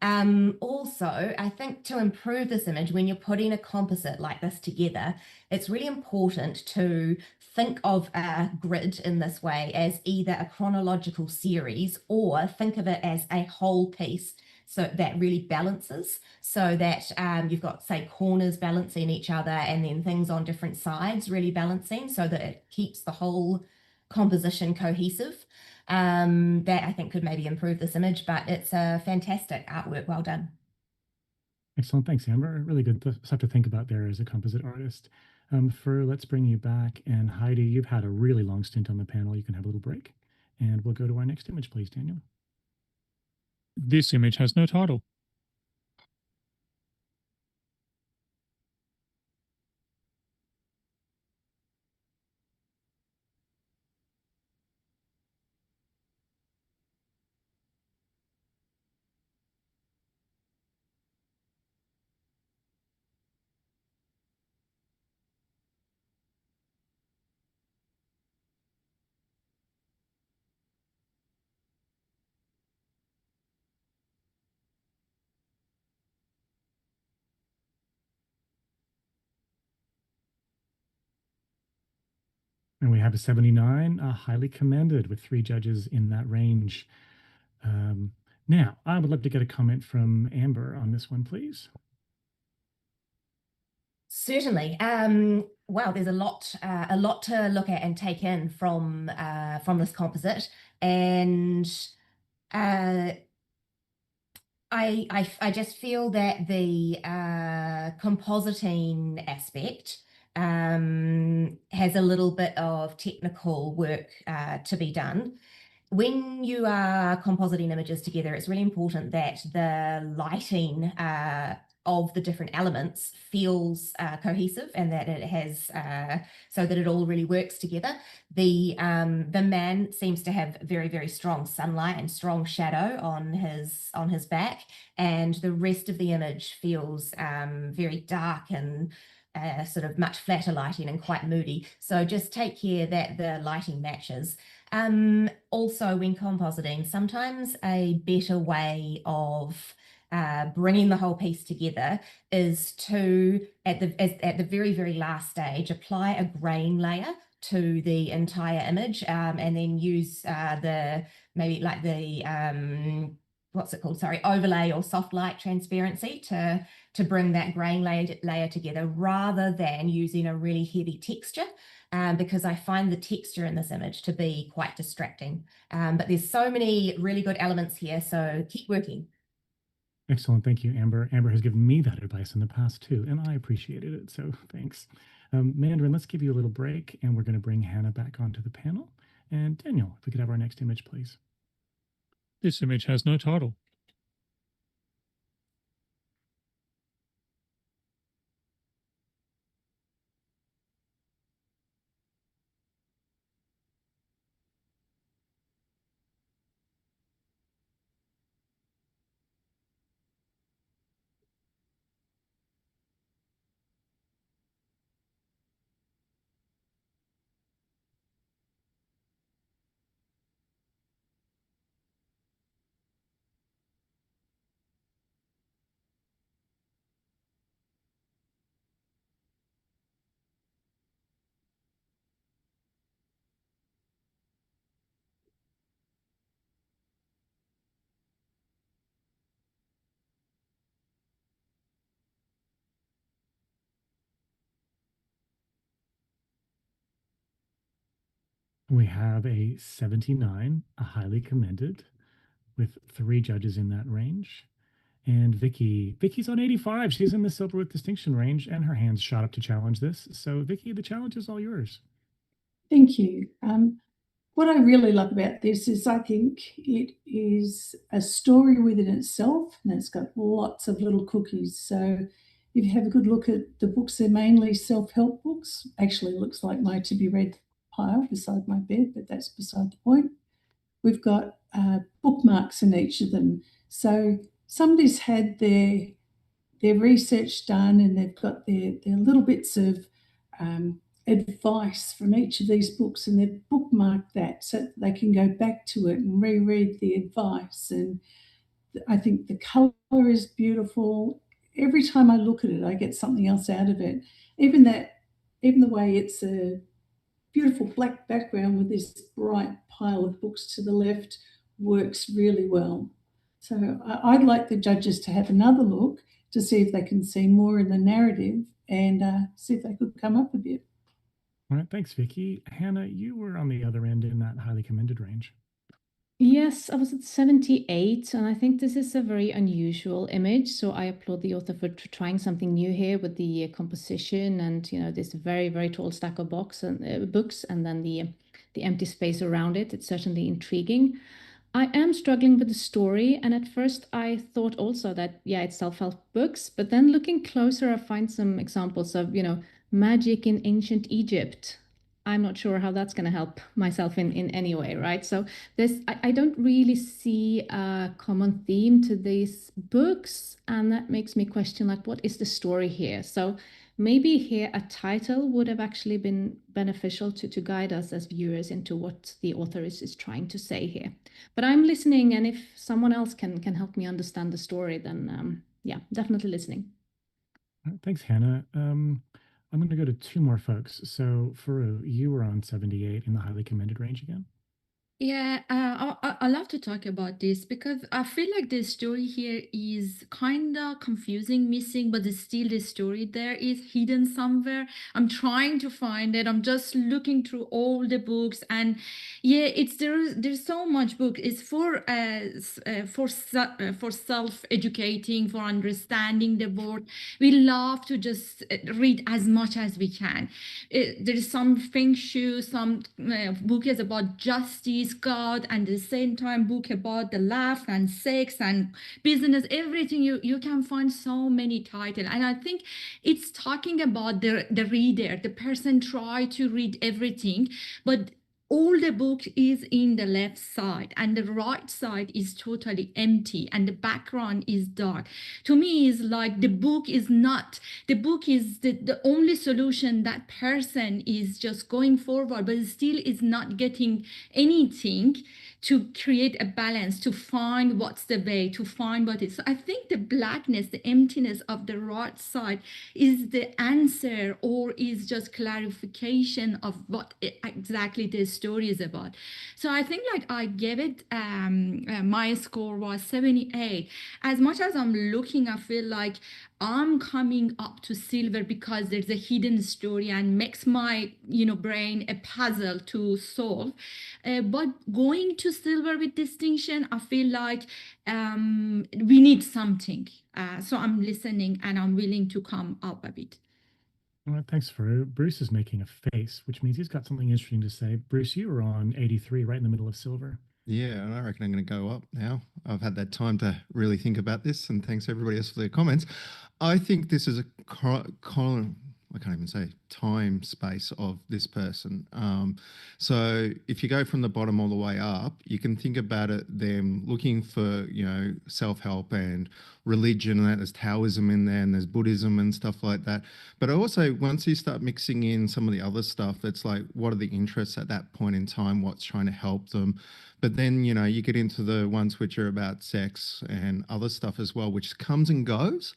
Also, I think to improve this image, when you're putting a composite like this together, it's really important to think of a grid in this way as either a chronological series or think of it as a whole piece. So that really balances, so that you've got, say, corners balancing each other and then things on different sides really balancing so that it keeps the whole composition cohesive. That I think could maybe improve this image, but it's a fantastic artwork. Well done. Excellent. Thanks, Amber. Really good stuff to think about there as a composite artist. Let's bring you back. And Heidi, you've had a really long stint on the panel. You can have a little break. And we'll go to our next image, please, Daniel. This image has no title. And we have a 79, highly commended with 3 judges in that range. Now, I would love to get a comment from Amber on this one, please. Certainly. Wow, there's a lot to look at and take in from this composite, and I just feel that the compositing aspect has a little bit of technical work to be done. When you are compositing images together, it's really important that the lighting of the different elements feels cohesive and that it has so that it all really works together. The man seems to have very, very strong sunlight and strong shadow on his back, and the rest of the image feels very dark and sort of much flatter lighting and quite moody. So just take care that the lighting matches. Also, when compositing, sometimes a better way of bringing the whole piece together is to, at the very, very last stage, apply a grain layer to the entire image, and then use maybe like the what's it called? Sorry, overlay or soft light transparency to bring that grain layer together, rather than using a really heavy texture. Because I find the texture in this image to be quite distracting. But there's so many really good elements here, so keep working. Excellent. Thank you, Amber. Amber has given me that advice in the past too, and I appreciated it. So thanks. Mandarin, let's give you a little break, and we're going to bring Hannah back onto the panel. And Daniel, if we could have our next image, please. This image has no title. We have a 79, a highly commended. with 3 judges in that range. And Vicky's on 85. She's in the silver with distinction range, and her hands shot up to challenge this. So, Vicky, the challenge is all yours. Thank you. What I really love about this is I think it is a story within itself, and it's got lots of little cookies. So if you have a good look at the books, they're mainly self-help books. Actually, it looks like my to-be-read pile beside my bed, but that's beside the point. We've got bookmarks in each of them. So somebody's had their research done, and they've got their little bits of advice from each of these books, and they've bookmarked that so that they can go back to it and reread the advice. And I think the color is beautiful. Every time I look at it, I get something else out of it. Even the way it's a beautiful black background with this bright pile of books to the left works really well. So I'd like the judges to have another look to see if they can see more in the narrative and see if they could come up a bit. All right, thanks, Vicky. Hannah, you were on the other end in that highly commended range. Yes, I was at 78, and I think this is a very unusual image. So I applaud the author for trying something new here with the composition and this very, very tall stack of books, and then the empty space around it. It's certainly intriguing. I am struggling with the story, and at first I thought also that, yeah, it's self-help books, but then looking closer, I find some examples of, magic in ancient Egypt. I'm not sure how that's going to help myself in any way, right? So I don't really see a common theme to these books, and that makes me question, like, what is the story here? So maybe here a title would have actually been beneficial to guide us as viewers into what the author is trying to say here. But I'm listening, and if someone else can help me understand the story, then yeah, definitely listening. All right, thanks, Hannah. I'm going to go to 2 more folks. So, Faru, you were on 78 in the highly commended range again. Yeah, I love to talk about this because I feel like the story here is kind of confusing, missing, but it's still the story there is hidden somewhere. I'm trying to find it. I'm just looking through all the books, and yeah, there's so much book. It's for self-educating, for understanding the world. We love to just read as much as we can. There is some feng shui, some book is about justice, God, and at the same time book about the life and sex and business, everything. You can find so many titles, and I think it's talking about the reader, the person try to read everything, but all the book is in the left side and the right side is totally empty and the background is dark. To me, is like the book is the only solution. That person is just going forward, but still is not getting anything to create a balance, to find what's the way, to find what is. So I think the blackness, the emptiness of the right side is the answer, or is just clarification of what exactly the story is about. So I think like I gave it, my score was 78. As much as I'm looking, I feel like I'm coming up to silver because there's a hidden story and makes my brain a puzzle to solve. But going to silver with distinction, I feel like we need something. So I'm listening and I'm willing to come up a bit. All right, thanks, Faru. Bruce is making a face, which means he's got something interesting to say. Bruce, you were on 83, right in the middle of silver. Yeah, and I reckon I'm going to go up now. I've had that time to really think about this, and thanks everybody else for their comments. I think this is a I can't even say time space of this person. So if you go from the bottom all the way up, you can think about it, them looking for, self-help and religion, and that there's Taoism in there and there's Buddhism and stuff like that. But also once you start mixing in some of the other stuff, it's like, what are the interests at that point in time? What's trying to help them? But then, you get into the ones which are about sex and other stuff as well, which comes and goes.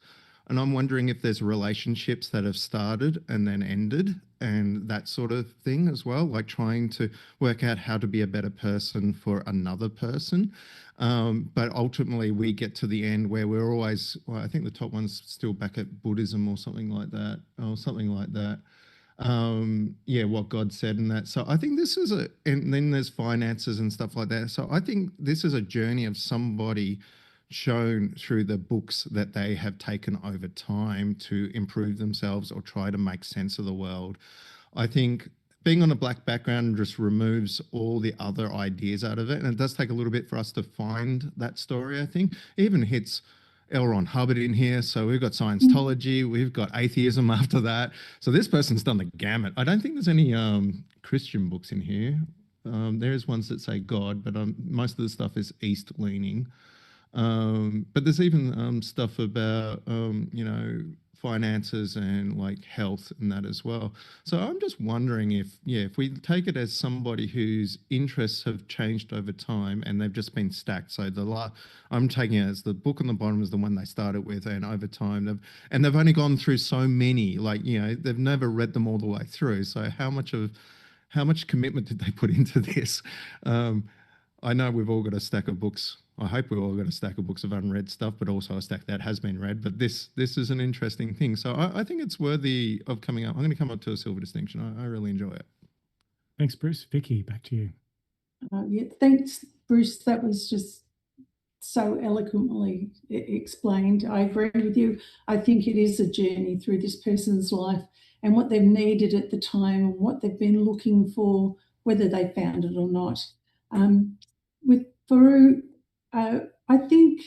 And I'm wondering if there's relationships that have started and then ended and that sort of thing as well, like trying to work out how to be a better person for another person. But ultimately we get to the end where we're always, I think the top one's still back at Buddhism or something like that. yeah, what God said and that. So I think this is and then there's finances and stuff like that. So I think this is a journey of somebody shown through the books that they have taken over time to improve themselves or try to make sense of the world. I think being on a black background just removes all the other ideas out of it. And it does take a little bit for us to find that story, I think. It even hits L. Ron Hubbard in here. So we've got Scientology, we've got atheism after that. So this person's done the gamut. I don't think there's any Christian books in here. There's ones that say God, but most of the stuff is East leaning. But there's even stuff about, finances and like health and that as well. So I'm just wondering if we take it as somebody whose interests have changed over time and they've just been stacked. So I'm taking it as the book on the bottom is the one they started with, and over time they've only gone through so many, they've never read them all the way through. So how much commitment did they put into this? I know we've all got a stack of books. I hope we've all got a stack of books of unread stuff, but also a stack that has been read. But this is an interesting thing. So I think it's worthy of coming up. I'm going to come up to a silver distinction. I really enjoy it. Thanks, Bruce. Vicky, back to you. Yeah, thanks, Bruce. That was just so eloquently explained. I agree with you. I think it is a journey through this person's life and what they've needed at the time and what they've been looking for, whether they found it or not. With Faru, I think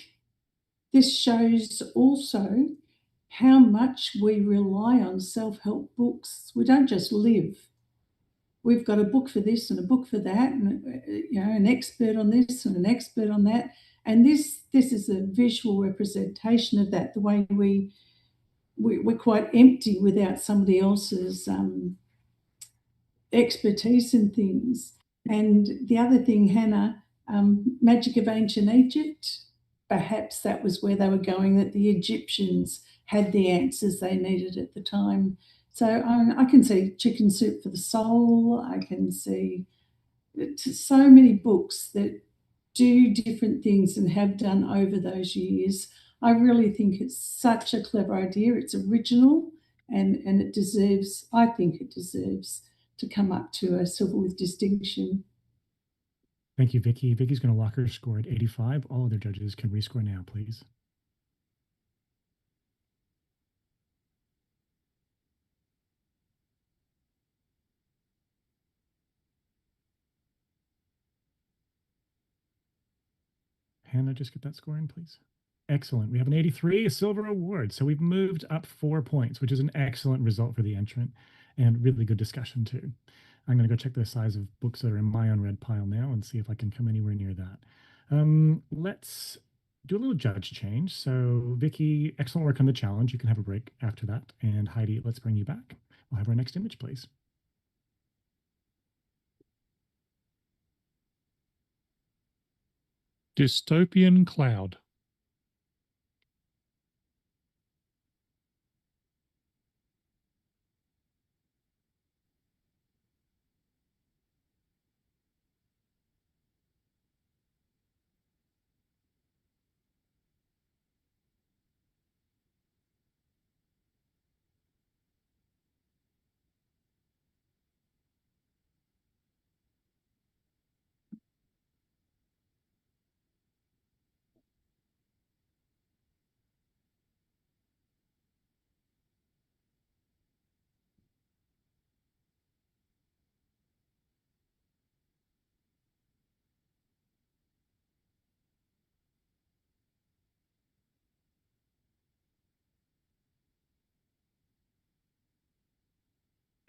this shows also how much we rely on self-help books. We don't just live. We've got a book for this and a book for that, and an expert on this and an expert on that. And this is a visual representation of that. The way we're quite empty without somebody else's expertise in things. And the other thing, Hannah, Magic of Ancient Egypt, perhaps that was where they were going, that the Egyptians had the answers they needed at the time. So I can see Chicken Soup for the Soul. I can see so many books that do different things and have done over those years. I really think it's such a clever idea. It's original and it deserves, I think it deserves to come up to a silver with distinction. Thank you, Vicky. Vicky's going to lock her score at 85. All other judges can rescore now, please. Hannah, just get that score in, please. Excellent. We have an 83, a silver award. So we've moved up 4 points, which is an excellent result for the entrant and really good discussion too. I'm going to go check the size of books that are in my unread pile now and see if I can come anywhere near that. Let's do a little judge change. So Vicky, excellent work on the challenge. You can have a break after that. And Heidi, let's bring you back. We'll have our next image, please. Dystopian cloud.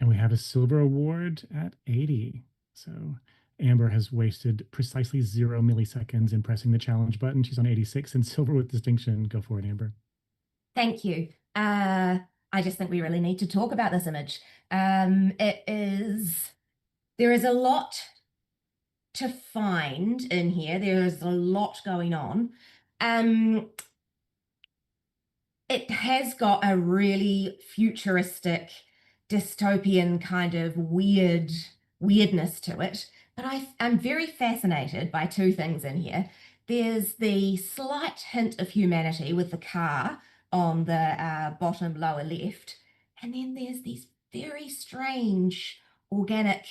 And we have a silver award at 80. So Amber has wasted precisely 0 milliseconds in pressing the challenge button. She's on 86 and silver with distinction. Go for it, Amber. Thank you. I just think we really need to talk about this image. There is a lot to find in here. There is a lot going on. It has got a really futuristic, dystopian kind of weirdness to it. But I'm very fascinated by two things in here. There's the slight hint of humanity with the car on the bottom lower left. And then there's these very strange, organic,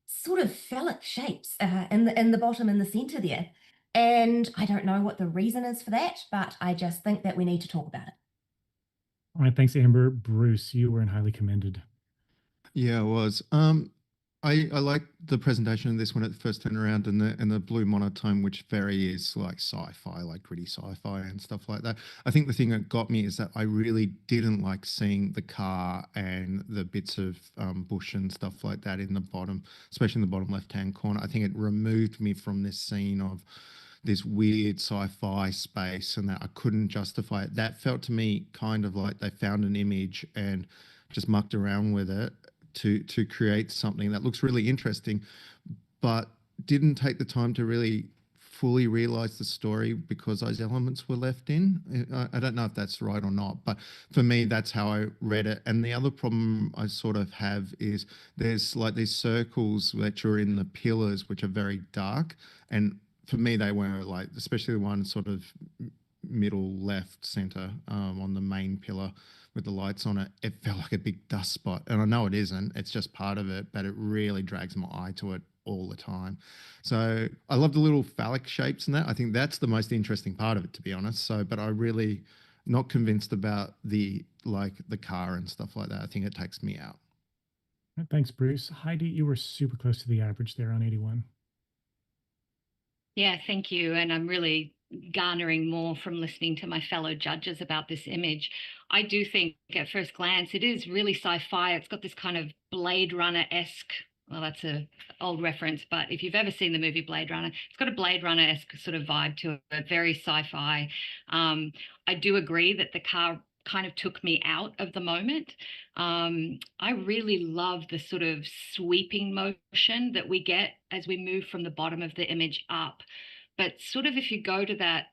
sort of phallic shapes in the bottom and the center there. And I don't know what the reason is for that, but I just think that we need to talk about it. All right, thanks, Amber. Bruce, you were highly commended. Yeah, it was. I like the presentation of this when it first turned around, and the blue monotone, which very is like sci-fi, like gritty sci-fi and stuff like that. I think the thing that got me is that I really didn't like seeing the car and the bits of bush and stuff like that in the bottom, especially in the bottom left-hand corner. I think it removed me from this scene of this weird sci-fi space, and that I couldn't justify it. That felt to me kind of like they found an image and just mucked around with it to create something that looks really interesting, but didn't take the time to really fully realize the story because those elements were left in. I don't know if that's right or not, but for me, that's how I read it. And the other problem I sort of have is there's like these circles which are in the pillars, which are very dark. And for me, they were like, especially the one sort of middle left center on the main pillar with the lights on it, it felt like a big dust spot. And I know it isn't, it's just part of it, but it really drags my eye to it all the time. So I love the little phallic shapes and that. I think that's the most interesting part of it, to be honest. So, but I really not convinced about the car and stuff like that. I think it takes me out. Thanks, Bruce. Heidi, you were super close to the average there on 81. Yeah, thank you. And I'm really garnering more from listening to my fellow judges about this image. I do think at first glance it is really sci-fi. It's got this kind of Blade Runner-esque, well, that's a old reference, but if you've ever seen the movie Blade Runner, it's got a Blade Runner-esque sort of vibe to it, very sci-fi. I do agree that the car kind of took me out of the moment. I really love the sort of sweeping motion that we get as we move from the bottom of the image up. But sort of if you go to that,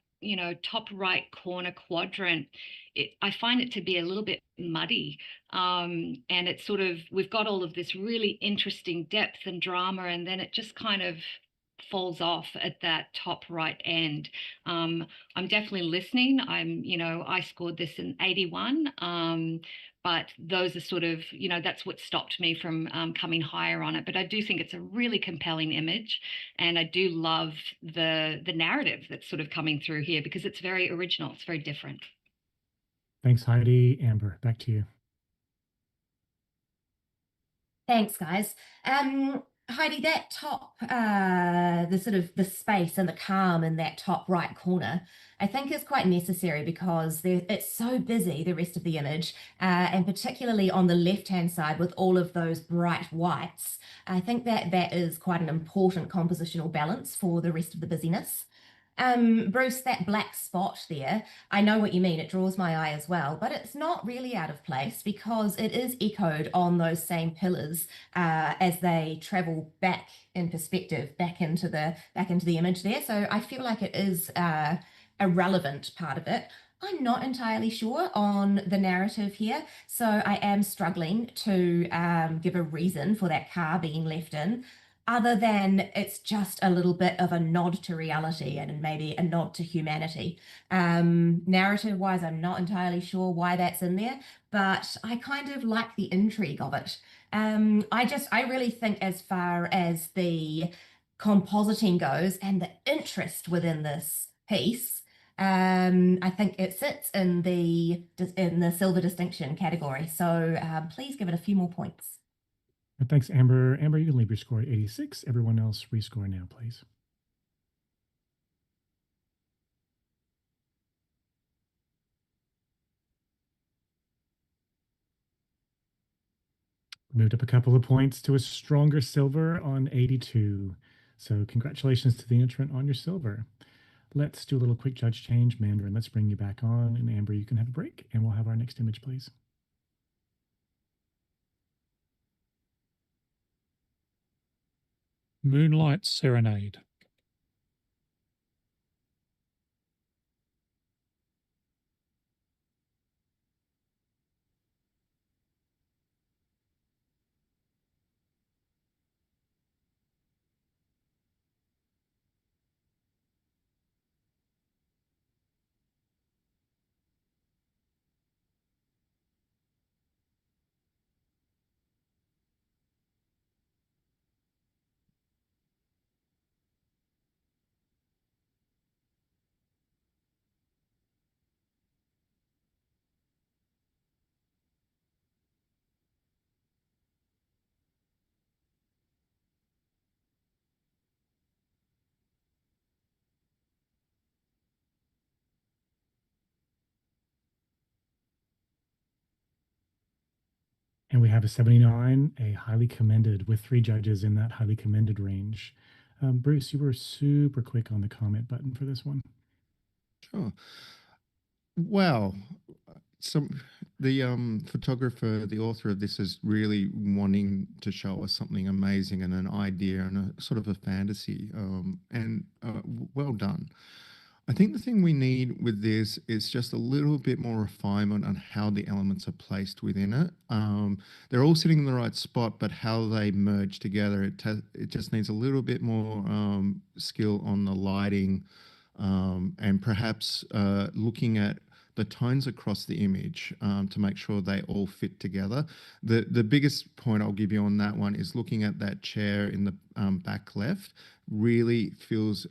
top right corner quadrant, I find it to be a little bit muddy. And it's sort of, we've got all of this really interesting depth and drama, and then it just kind of falls off at that top right end. I'm definitely listening. I scored this in 81. But those are sort of, that's what stopped me from coming higher on it. But I do think it's a really compelling image, and I do love the narrative that's sort of coming through here because it's very original. It's very different. Thanks, Heidi. Amber, back to you. Thanks, guys. Heidi, that top, the sort of the space and the calm in that top right corner, I think is quite necessary because it's so busy, the rest of the image, and particularly on the left-hand side with all of those bright whites. I think that is quite an important compositional balance for the rest of the busyness. Bruce, that black spot there, I know what you mean. It draws my eye as well, but it's not really out of place because it is echoed on those same pillars as they travel back in perspective, back into the image there. So I feel like it is a relevant part of it. I'm not entirely sure on the narrative here, so I am struggling to give a reason for that car being left in, other than it's just a little bit of a nod to reality and maybe a nod to humanity. Narrative-wise, I'm not entirely sure why that's in there, but I kind of like the intrigue of it. I really think as far as the compositing goes and the interest within this piece, I think it sits in the silver distinction category. So please give it a few more points. Thanks, Amber. Amber, you can leave your score at 86. Everyone else, rescore now, please. Moved up a couple of points to a stronger silver on 82. So congratulations to the entrant on your silver. Let's do a little quick judge change. Mandarin, let's bring you back on. And Amber, you can have a break, and we'll have our next image, please. Moonlight Serenade. And we have a 79, a highly commended, with 3 judges in that highly commended range. Bruce, you were super quick on the comment button for this one. Sure. Wow. Some the photographer, the author of this is really wanting to show us something amazing and an idea and a sort of a fantasy. Well done. I think the thing we need with this is just a little bit more refinement on how the elements are placed within it. They're all sitting in the right spot, but how they merge together, it just needs a little bit more skill on the lighting, and perhaps looking at the tones across the image to make sure they all fit together. The biggest point I'll give you on that one is looking at that chair in the back left really feels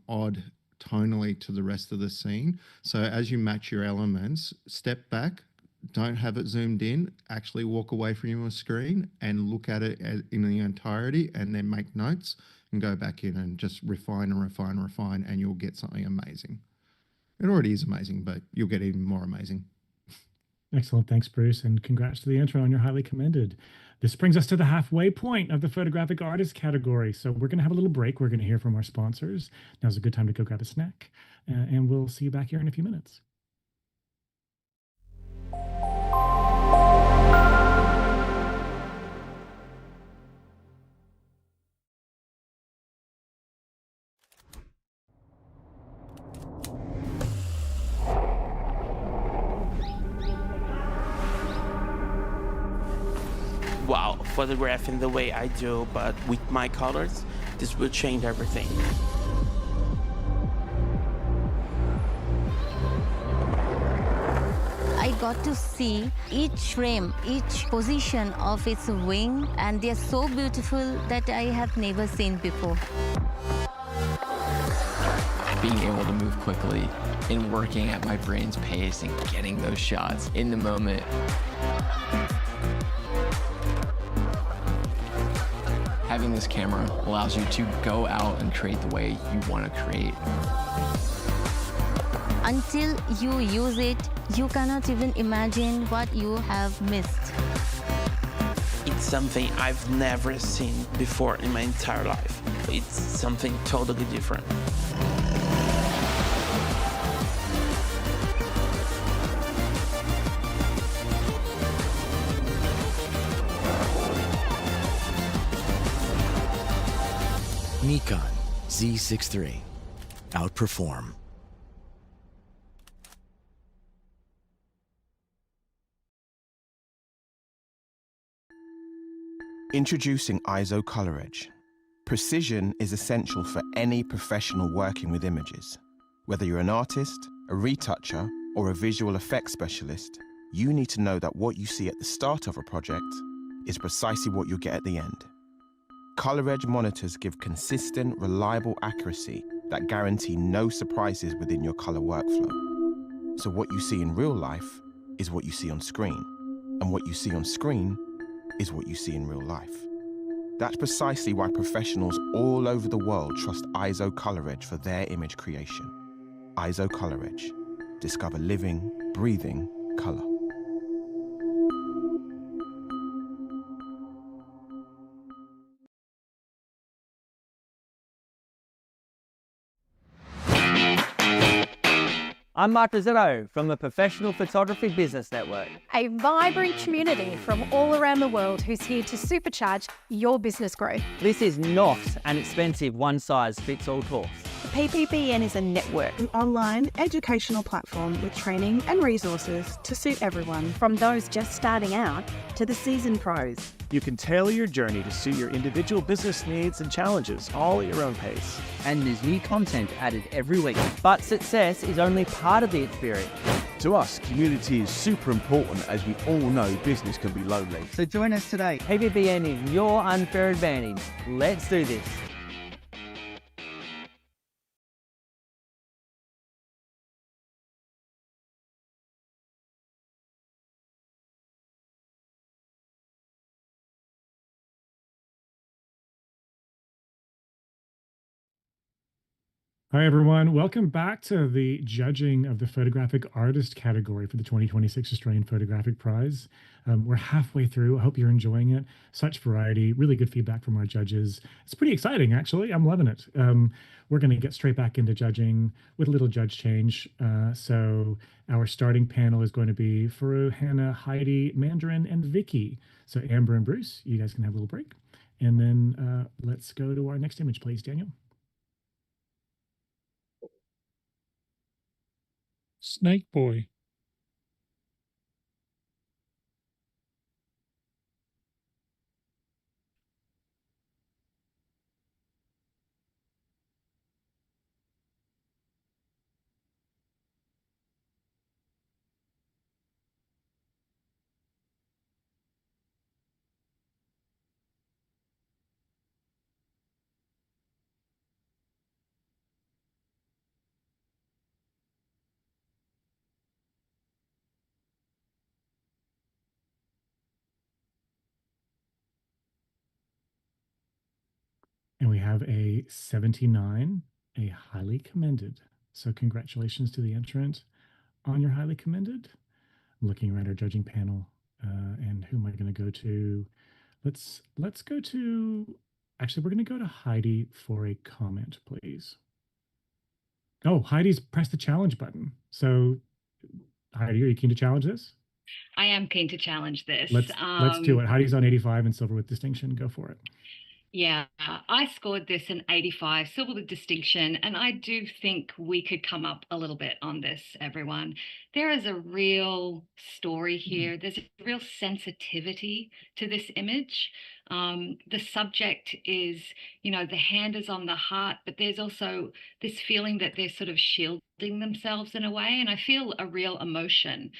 odd tonally to the rest of the scene. So as you match your elements, step back, don't have it zoomed in, actually walk away from your screen and look at it in the entirety, and then make notes and go back in and just refine and refine and refine, and you'll get something amazing. It already is amazing, but you'll get even more amazing. Excellent. Thanks, Bruce. And congrats to the intro on your highly commended. This brings us to the halfway point of the Photographic Artist category. So we're going to have a little break. We're going to hear from our sponsors. Now's a good time to go grab a snack. And we'll see you back here in a few minutes. Wow, photographing the way I do, but with my colors, this will change everything. I got to see each frame, each position of its wing, and they're so beautiful that I have never seen before. Being able to move quickly and working at my brain's pace and getting those shots in the moment. Having this camera allows you to go out and create the way you want to create. Until you use it, you cannot even imagine what you have missed. It's something I've never seen before in my entire life. It's something totally different. Nikon Z6 III. Outperform. Introducing ISO Color Edge. Precision is essential for any professional working with images. Whether you're an artist, a retoucher, or a visual effects specialist, you need to know that what you see at the start of a project is precisely what you'll get at the end. Color Edge monitors give consistent, reliable accuracy that guarantee no surprises within your color workflow. So what you see in real life is what you see on screen, and what you see on screen is what you see in real life. That's precisely why professionals all over the world trust ISO Color Edge for their image creation. ISO Color Edge. Discover living, breathing color. I'm Mark Rosetto from the Professional Photography Business Network. A vibrant community from all around the world who's here to supercharge your business growth. This is not an expensive one-size-fits-all course. PPBN is a network, An online educational platform with training and resources to suit everyone. from those just starting out to the seasoned pros. You can tailor your journey to suit your individual business needs and challenges, all at your own pace. And there's new content added every week. But success is only part of the experience. To us, community is super important, as we all know business can be lonely. So join us today. PPBN is your unfair advantage. Let's do this. Hi, everyone. Welcome back to the judging of the Photographic Artist category for the 2026 Australian Photographic Prize. We're halfway through. I hope you're enjoying it. Such variety, really good feedback from our judges. It's pretty exciting, actually. I'm loving it. We're going to get straight back into judging with a little judge change. So our starting panel is going to be Faru, Hannah, Heidi, Mandarin, and Vicky. So Amber and Bruce, you guys can have a little break. And then let's go to our next image, please, Daniel. Snake Boy. And we have a 79, a highly commended. So congratulations to the entrant on your highly commended. I'm looking around our judging panel, and who am I going to go to? Let's go to. Actually, we're going to go to Heidi for a comment, please. Oh, Heidi's pressed the challenge button. So, Heidi, are you keen to challenge this? I am keen to challenge this. Let's do it. Heidi's on 85 and silver with distinction. Go for it. Yeah, I scored this an 85, silver with distinction, and I do think we could come up a little bit on this, everyone. There is a real story here. There's a real sensitivity to this image. The subject is, the hand is on the heart, but there's also this feeling that they're sort of shielding themselves in a way, and I feel a real emotion.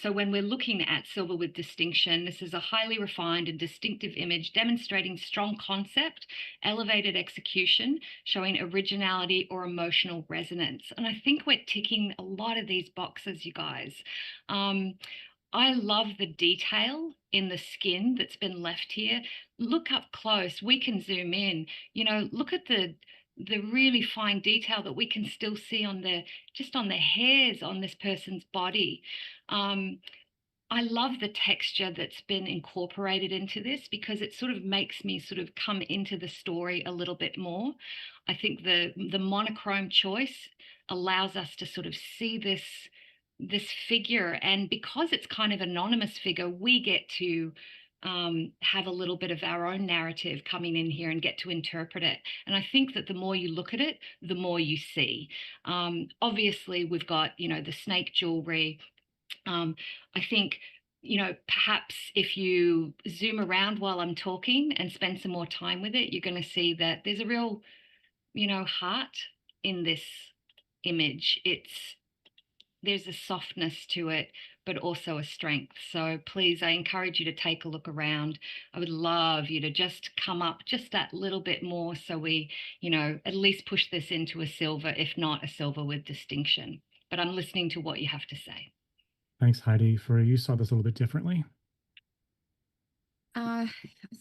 So when we're looking at silver with distinction, this is a highly refined and distinctive image demonstrating strong concept, elevated execution, showing originality or emotional resonance. And I think we're ticking a lot of these boxes, you guys. I love the detail in the skin that's been left here. Look up close. We can zoom in. Look at the really fine detail that we can still see on the hairs on this person's body. I love the texture that's been incorporated into this because it sort of makes me sort of come into the story a little bit more. I think the monochrome choice allows us to sort of see this figure, and because it's kind of anonymous figure, we get to have a little bit of our own narrative coming in here and get to interpret it. And I think that the more you look at it, the more you see. Obviously, we've got, the snake jewelry. I think, perhaps if you zoom around while I'm talking and spend some more time with it, you're going to see that there's a real, heart in this image. There's a softness to it, but also a strength. So please, I encourage you to take a look around. I would love you to just come up just that little bit more so we, at least push this into a silver, if not a silver with distinction. But I'm listening to what you have to say. Thanks, Heidi. For you saw this a little bit differently.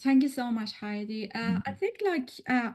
Thank you so much, Heidi. I think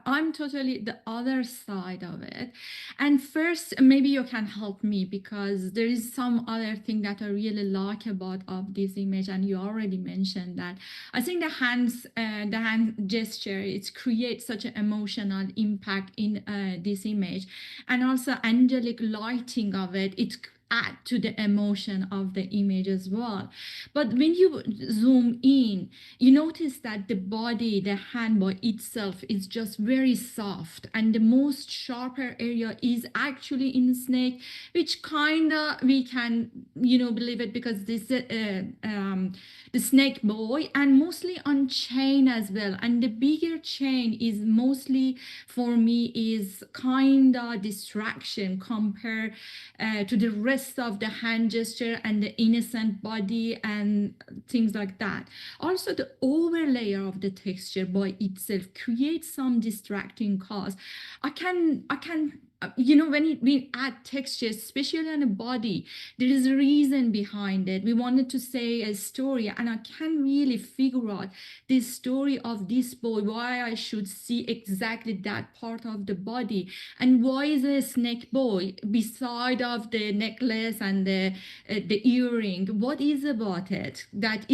I'm totally the other side of it. And first, maybe you can help me because there is some other thing that I really like about of this image, and you already mentioned that. I think the hand gesture, it creates such an emotional impact in this image, and also angelic lighting of it. It add to the emotion of the image as well. But when you zoom in, you notice that the body, the hand by itself is just very soft, and the most sharper area is actually in the snake, which kind of we can believe it because this the snake boy, and mostly on chain as well. And the bigger chain is mostly for me is kind of distraction compared to the rest of the hand gesture and the innocent body and things like that. Also, the overlay of the texture by itself creates some distracting cause. I can when we add texture, especially on a body, there is a reason behind it. We wanted to say a story, and I can't really figure out this story of this boy, why I should see exactly that part of the body, and why is a snake boy beside of the necklace and the earring. What is about it that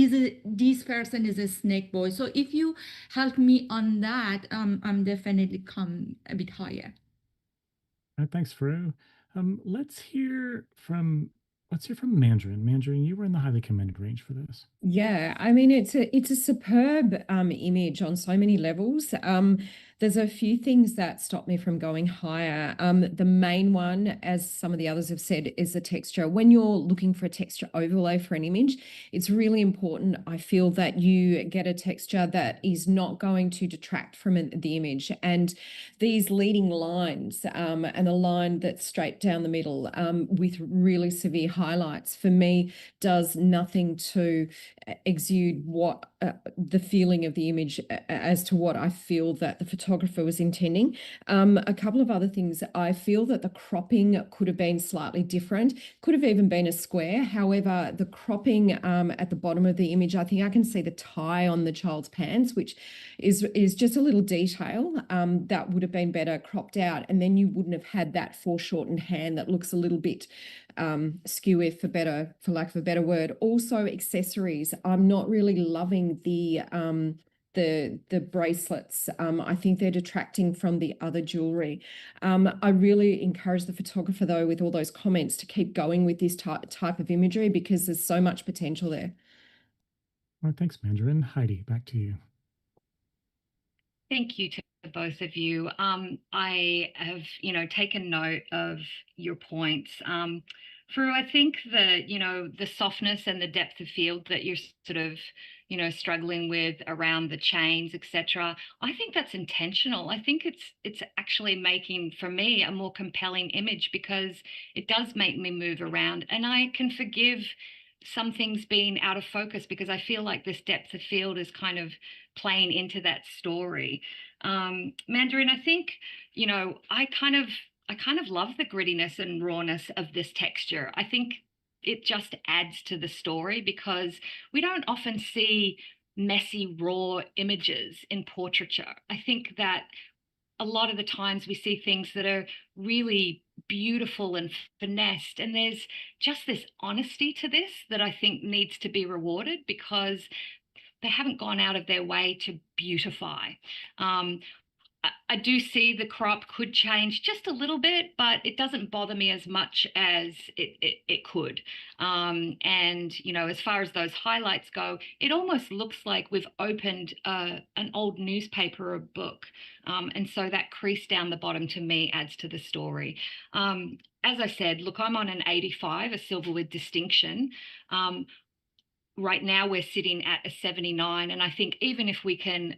this person is a snake boy? So if you help me on that, I'm definitely come a bit higher. Thanks, Faru. Let's hear from Mandarin. Mandarin, you were in the highly commended range for this. Yeah, I mean it's a superb image on so many levels. There's a few things that stop me from going higher. The main one, as some of the others have said, is the texture. When you're looking for a texture overlay for an image, it's really important, I feel, that you get a texture that is not going to detract from the image. And these leading lines, and a line that's straight down the middle, with really severe highlights, for me, does nothing to exude what the feeling of the image as to what I feel that the photographer was intending. A couple of other things. I feel that the cropping could have been slightly different, could have even been a square. However, the cropping at the bottom of the image, I think I can see the tie on the child's pants, which is just a little detail that would have been better cropped out, and then you wouldn't have had that foreshortened hand that looks a little bit skewy, for lack of a better word. Also, accessories. I'm not really loving the bracelets. I think they're detracting from the other jewelry. I really encourage the photographer, though, with all those comments, to keep going with this type of imagery, because there's so much potential there. All right, thanks, Mandarin. Heidi, back to you. Thank you to both of you. I have, taken note of your points. Fru, I think the softness and the depth of field that you're sort of, struggling with around the chains, etc. I think that's intentional. I think it's actually making, for me, a more compelling image, because it does make me move around, and I can forgive some things being out of focus, because I feel like this depth of field is kind of playing into that story. Mandarin, I think, I kind of love the grittiness and rawness of this texture. I think it just adds to the story, because we don't often see messy, raw images in portraiture. I think that a lot of the times we see things that are really beautiful and finessed, and there's just this honesty to this that I think needs to be rewarded, because they haven't gone out of their way to beautify. I do see the crop could change just a little bit, but it doesn't bother me as much as it could. And, as far as those highlights go, it almost looks like we've opened an old newspaper or book. And so that crease down the bottom, to me, adds to the story. As I said, look, I'm on an 85, a silver with distinction. Right now we're sitting at a 79, and I think even if we can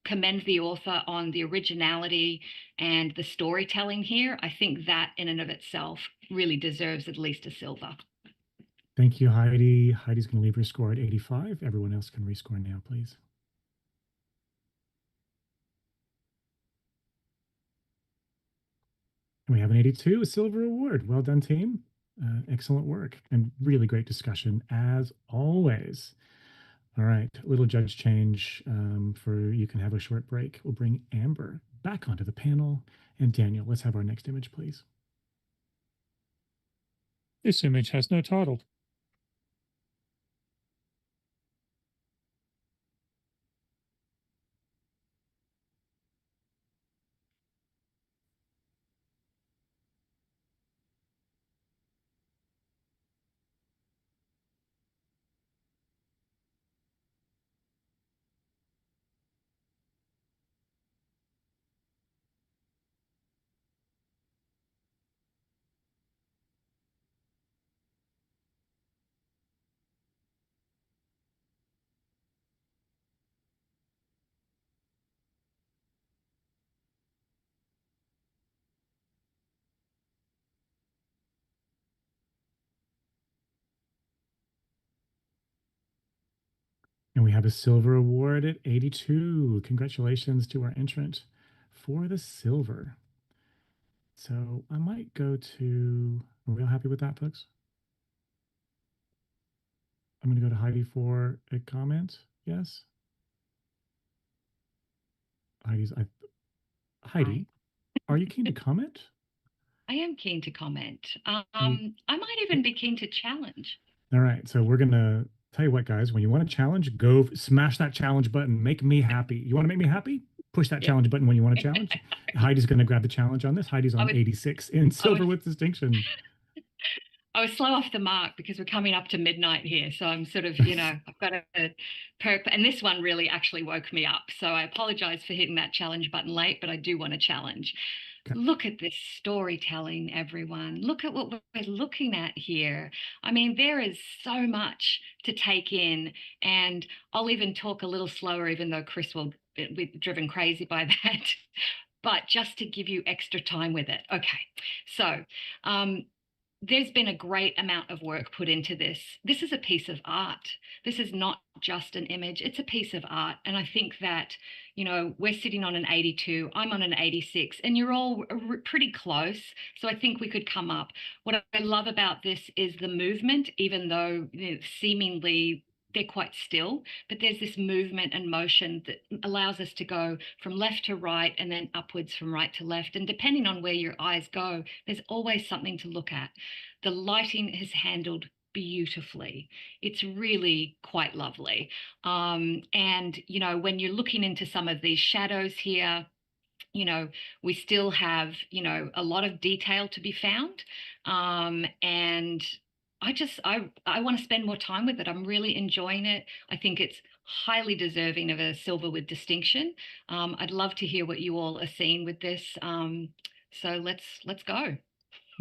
commend the author on the originality and the storytelling here, I think that in and of itself really deserves at least a silver. Thank you, Heidi. Heidi's going to leave her score at 85. Everyone else can rescore now, please. And we have an 82, a silver award. Well done, team. Excellent work and really great discussion, as always. All right, little judge change for you can have a short break. We'll bring Amber back onto the panel. And Daniel, let's have our next image, please. This image has no title. And we have a silver award at 82. Congratulations to our entrant for the silver. So I might go to, are we all happy with that, folks? I'm going to go to Heidi for a comment. Yes. Heidi, are you keen to comment? I am keen to comment. You- I might even be keen to challenge. All right. So we're going to tell you what, guys, when you want a challenge, go smash that challenge button. Make me happy. You want to make me happy? Push that challenge button when you want a challenge. Heidi's going to grab the challenge on this. Heidi's on 86 in silver with distinction. I was slow off the mark because we're coming up to midnight here. So I'm sort of, I've got a perk. And this one really actually woke me up. So I apologize for hitting that challenge button late, but I do want to challenge. Okay. Look at this storytelling, everyone. Look at what we're looking at here. I mean, there is so much to take in. And I'll even talk a little slower, even though Chris will be driven crazy by that. But just to give you extra time with it. Okay. So, there's been a great amount of work put into this. This is a piece of art. This is not just an image, it's a piece of art. And I think that, we're sitting on an 82, I'm on an 86, and you're all pretty close. So I think we could come up. What I love about this is the movement, even though seemingly they're quite still, but there's this movement and motion that allows us to go from left to right and then upwards from right to left. And depending on where your eyes go, there's always something to look at. The lighting is handled beautifully. It's really quite lovely. And, when you're looking into some of these shadows here, we still have, a lot of detail to be found. And I want to spend more time with it. I'm really enjoying it. I think it's highly deserving of a silver with distinction. I'd love to hear what you all are seeing with this. So let's go.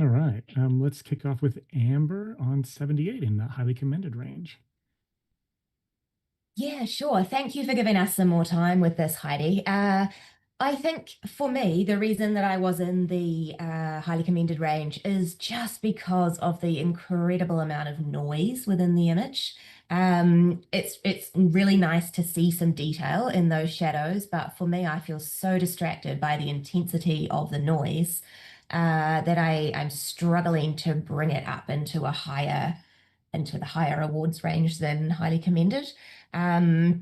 All right. Let's kick off with Amber on 78 in that highly commended range. Yeah, sure. Thank you for giving us some more time with this, Heidi. I think for me, the reason that I was in the highly commended range is just because of the incredible amount of noise within the image. It's really nice to see some detail in those shadows, but for me, I feel so distracted by the intensity of the noise that I'm struggling to bring it up into the higher awards range than highly commended. I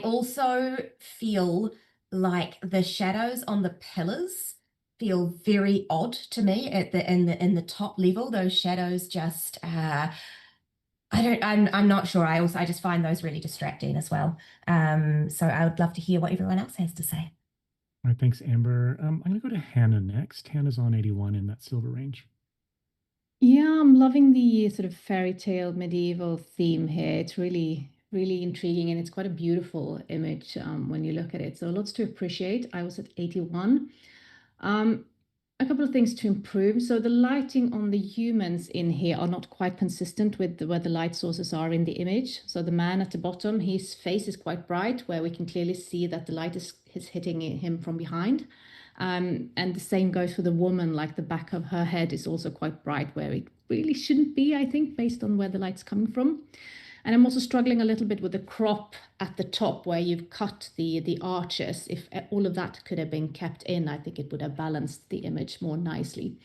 also feel like the shadows on the pillars feel very odd to me in the top level. Those shadows just I'm not sure. I just find those really distracting as well. So I would love to hear what everyone else has to say. All right, thanks, Amber. I'm going to go to Hannah next. Hannah's on 81 in that silver range. Yeah, I'm loving the sort of fairy tale medieval theme here. It's really intriguing, and it's quite a beautiful image when you look at it. So lots to appreciate. I was at 81. A couple of things to improve. So the lighting on the humans in here are not quite consistent with where the light sources are in the image. So the man at the bottom, his face is quite bright, where we can clearly see that the light is hitting him from behind. And the same goes for the woman, like the back of her head is also quite bright, where it really shouldn't be, I think, based on where the light's coming from. And I'm also struggling a little bit with the crop at the top where you've cut the arches. If all of that could have been kept in, I think it would have balanced the image more nicely.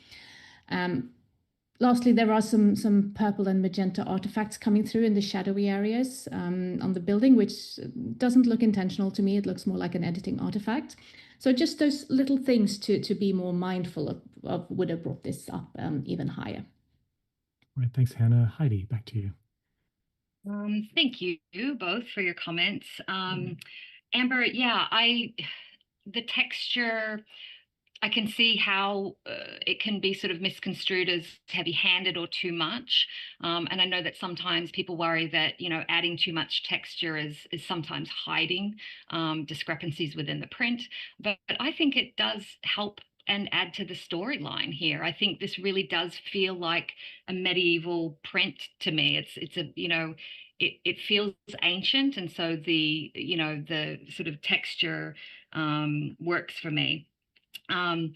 Lastly, there are some purple and magenta artifacts coming through in the shadowy areas on the building, which doesn't look intentional to me. It looks more like an editing artifact. So just those little things to be more mindful of would have brought this up even higher. All right, thanks, Hannah. Heidi, back to you. Thank you both for your comments. Amber, yeah, the texture, I can see how it can be sort of misconstrued as heavy-handed or too much. And I know that sometimes people worry that, adding too much texture is sometimes hiding discrepancies within the print. But I think it does help and add to the storyline here. I think this really does feel like a medieval print to me. It's a, it feels ancient, and so the sort of texture works for me. I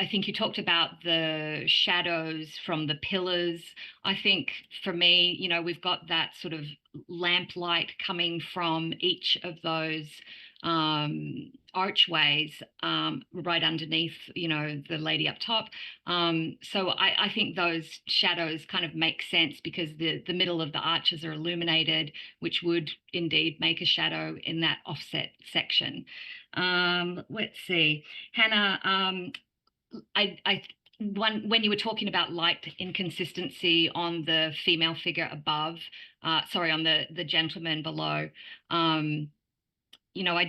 think you talked about the shadows from the pillars. I think for me, we've got that sort of lamplight coming from each of those archways right underneath, the lady up top. So I think those shadows kind of make sense because the middle of the arches are illuminated, which would indeed make a shadow in that offset section. Let's see, Hannah, when you were talking about light inconsistency on the female figure above, on the gentleman below, I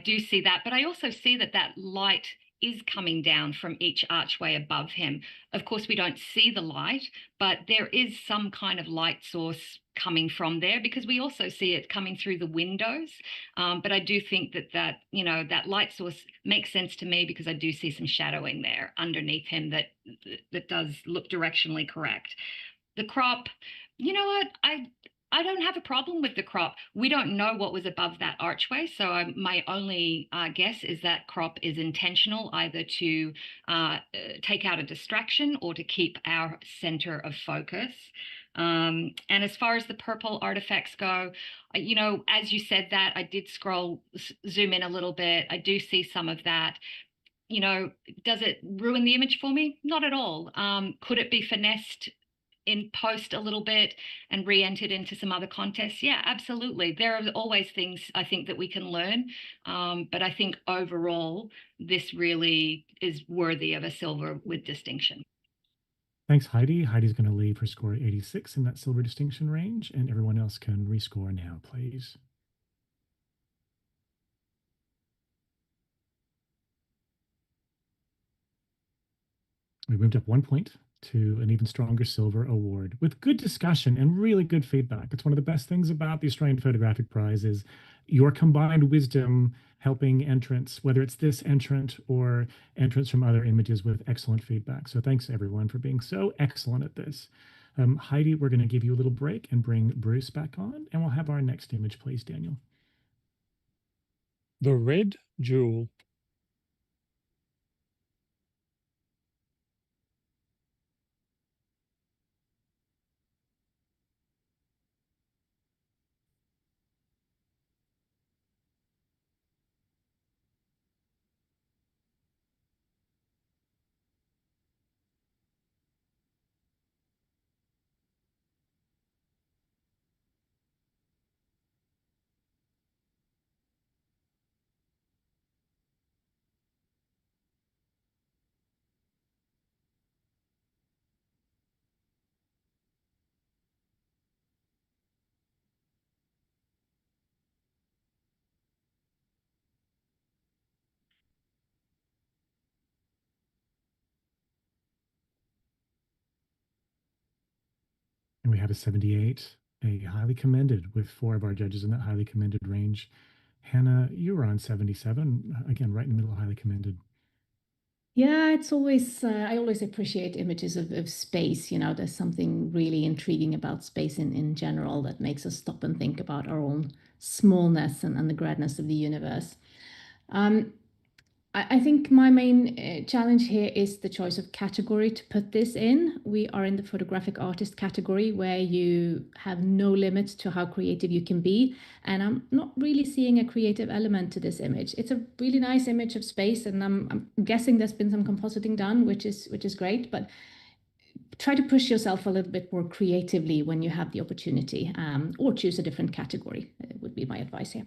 do see that, but I also see that light is coming down from each archway above him. Of course, we don't see the light, but there is some kind of light source coming from there because we also see it coming through the windows. But I do think that light source makes sense to me because I do see some shadowing there underneath him that does look directionally correct. The crop, you know what? I don't have a problem with the crop. We don't know what was above that archway, so my only guess is that crop is intentional, either to take out a distraction or to keep our center of focus. And as far as the purple artifacts go, as you said that, I did zoom in a little bit. I do see some of that. Does it ruin the image for me? Not at all. Could it be finessed in post a little bit and re-entered into some other contests? Yeah, absolutely. There are always things I think that we can learn. But I think overall, this really is worthy of a silver with distinction. Thanks, Heidi. Heidi's going to leave her score at 86 in that silver distinction range, and everyone else can rescore now, please. We moved up 1 point to an even stronger silver award with good discussion and really good feedback. It's one of the best things about the Australian Photographic Prize is your combined wisdom helping entrants, whether it's this entrant or entrants from other images with excellent feedback. So thanks everyone for being so excellent at this. Heidi, we're going to give you a little break and bring Bruce back on, and we'll have our next image, please, Daniel. The Red Jewel. And we have a 78, a highly commended, with 4 of our judges in that highly commended range. Hannah, you were on 77, again, right in the middle of highly commended. Yeah, it's always, I always appreciate images of space. There's something really intriguing about space in general that makes us stop and think about our own smallness and the greatness of the universe. I think my main challenge here is the choice of category to put this in. We are in the photographic artist category where you have no limits to how creative you can be. And I'm not really seeing a creative element to this image. It's a really nice image of space, and I'm guessing there's been some compositing done, which is great, but try to push yourself a little bit more creatively when you have the opportunity, or choose a different category, would be my advice here.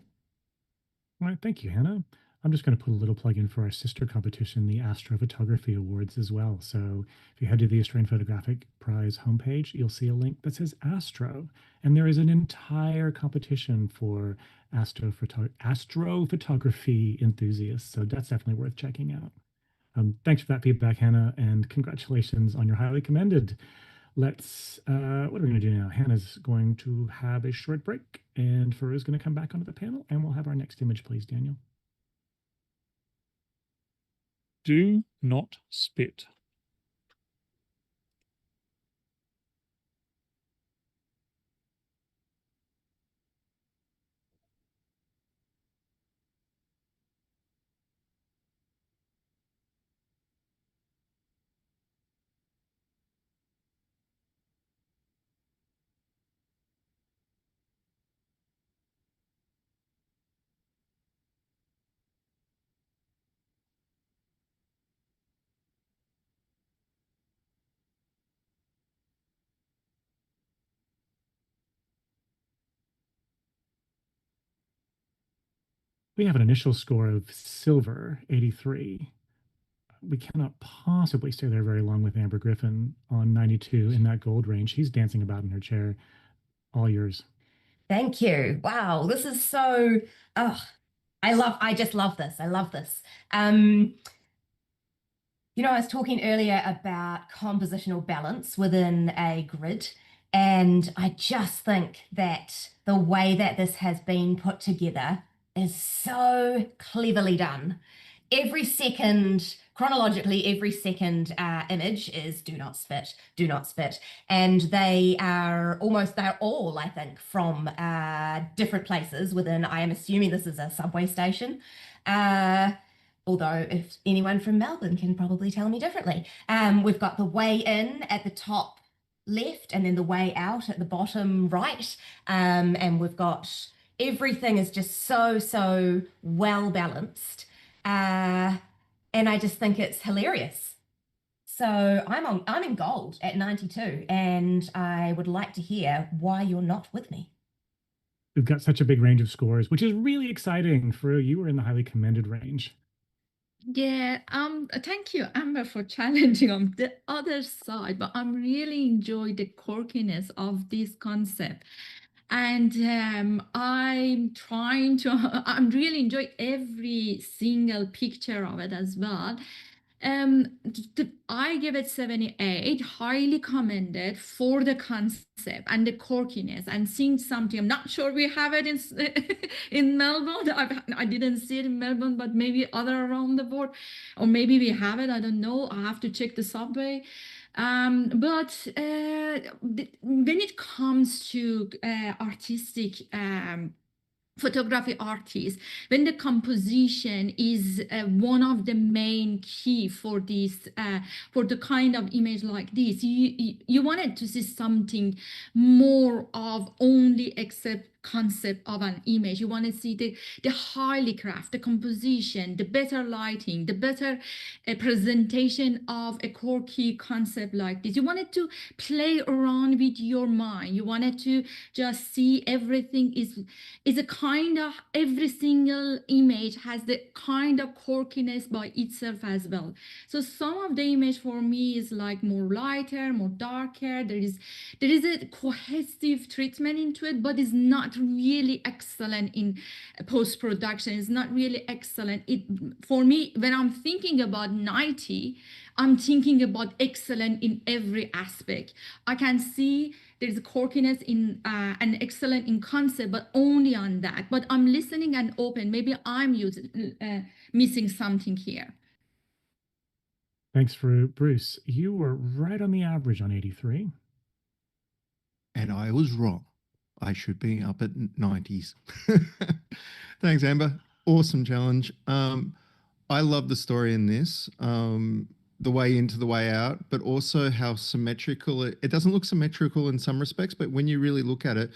All right, thank you, Hannah. I'm just going to put a little plug in for our sister competition, the Astrophotography Awards, as well. So if you head to the Australian Photographic Prize homepage, you'll see a link that says Astro. And there is an entire competition for astrophotography enthusiasts. So that's definitely worth checking out. Thanks for that feedback, Hannah, and congratulations on your highly commended. What are we going to do now? Hannah's going to have a short break, and Farou's going to come back onto the panel, and we'll have our next image, please, Daniel. Do not spit. We have an initial score of silver, 83. We cannot possibly stay there very long with Amber Griffin on 92 in that gold range. She's dancing about in her chair. All yours. Thank you. Wow, this is so, oh, I just love this. I love this. You know, I was talking earlier about compositional balance within a grid, and I just think that the way that this has been put together is so cleverly done. Every second, chronologically, every second image is do not spit, do not spit. And they're all, I think, from different places within, I am assuming this is a subway station. Although if anyone from Melbourne can probably tell me differently. We've got the way in at the top left and then the way out at the bottom right. And we've got everything is just so well balanced. And I just think it's hilarious. So I'm in gold at 92, and I would like to hear why you're not with me. We've got such a big range of scores, which is really exciting for you. Were in the highly commended range. Yeah, thank you, Amber, for challenging on the other side, but I'm really enjoy the quirkiness of this concept. And I'm really enjoy every single picture of it as well. I give it 78, highly commended for the concept and the quirkiness and seeing something. I'm not sure we have it in Melbourne. I didn't see it in Melbourne, but maybe other around the world, or maybe we have it. I don't know. I have to check the subway. But when it comes to artistic photography artists, when the composition is one of the main key for this for the kind of image like this, you wanted to see something more of only except concept of an image. You want to see the highly craft, the composition, the better lighting, the better presentation of a quirky concept like this. You wanted to play around with your mind. You wanted to just see everything is a kind of, every single image has the kind of quirkiness by itself as well. So some of the image for me is like more lighter, more darker. There is a cohesive treatment into it, but it's not really excellent in post-production. It's not really excellent. For me, when I'm thinking about 90, I'm thinking about excellent in every aspect. I can see there's a quirkiness in and excellent in concept, but only on that. But I'm listening and open. Maybe I'm missing something here. Thanks for Bruce. You were right on the average on 83. And I was wrong. I should be up at 90s. Thanks, Amber. Awesome challenge. I love the story in this. The way into, the way out, but also how symmetrical it doesn't look symmetrical in some respects, but when you really look at it,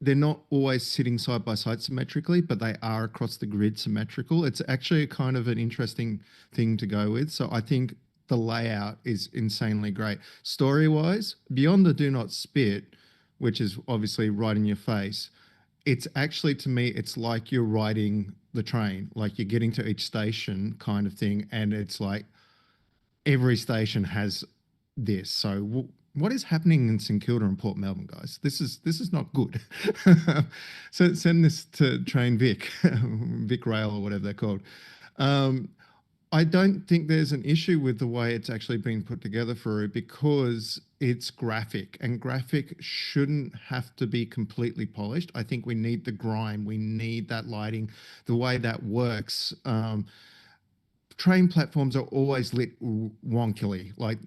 they're not always sitting side by side symmetrically, but they are across the grid symmetrical. It's actually kind of an interesting thing to go with. So I think the layout is insanely great. Story-wise, beyond the do not spit, which is obviously right in your face, it's actually, to me, it's like you're riding the train, like you're getting to each station kind of thing, and it's like, every station has this. So what is happening in St Kilda and Port Melbourne, guys? This is not good. So send this to Train Vic, Vic Rail or whatever they're called. I don't think there's an issue with the way it's actually been put together for it, because it's graphic, and graphic shouldn't have to be completely polished. I think we need the grime. We need that lighting, the way that works. Train platforms are always lit wonkily. Like,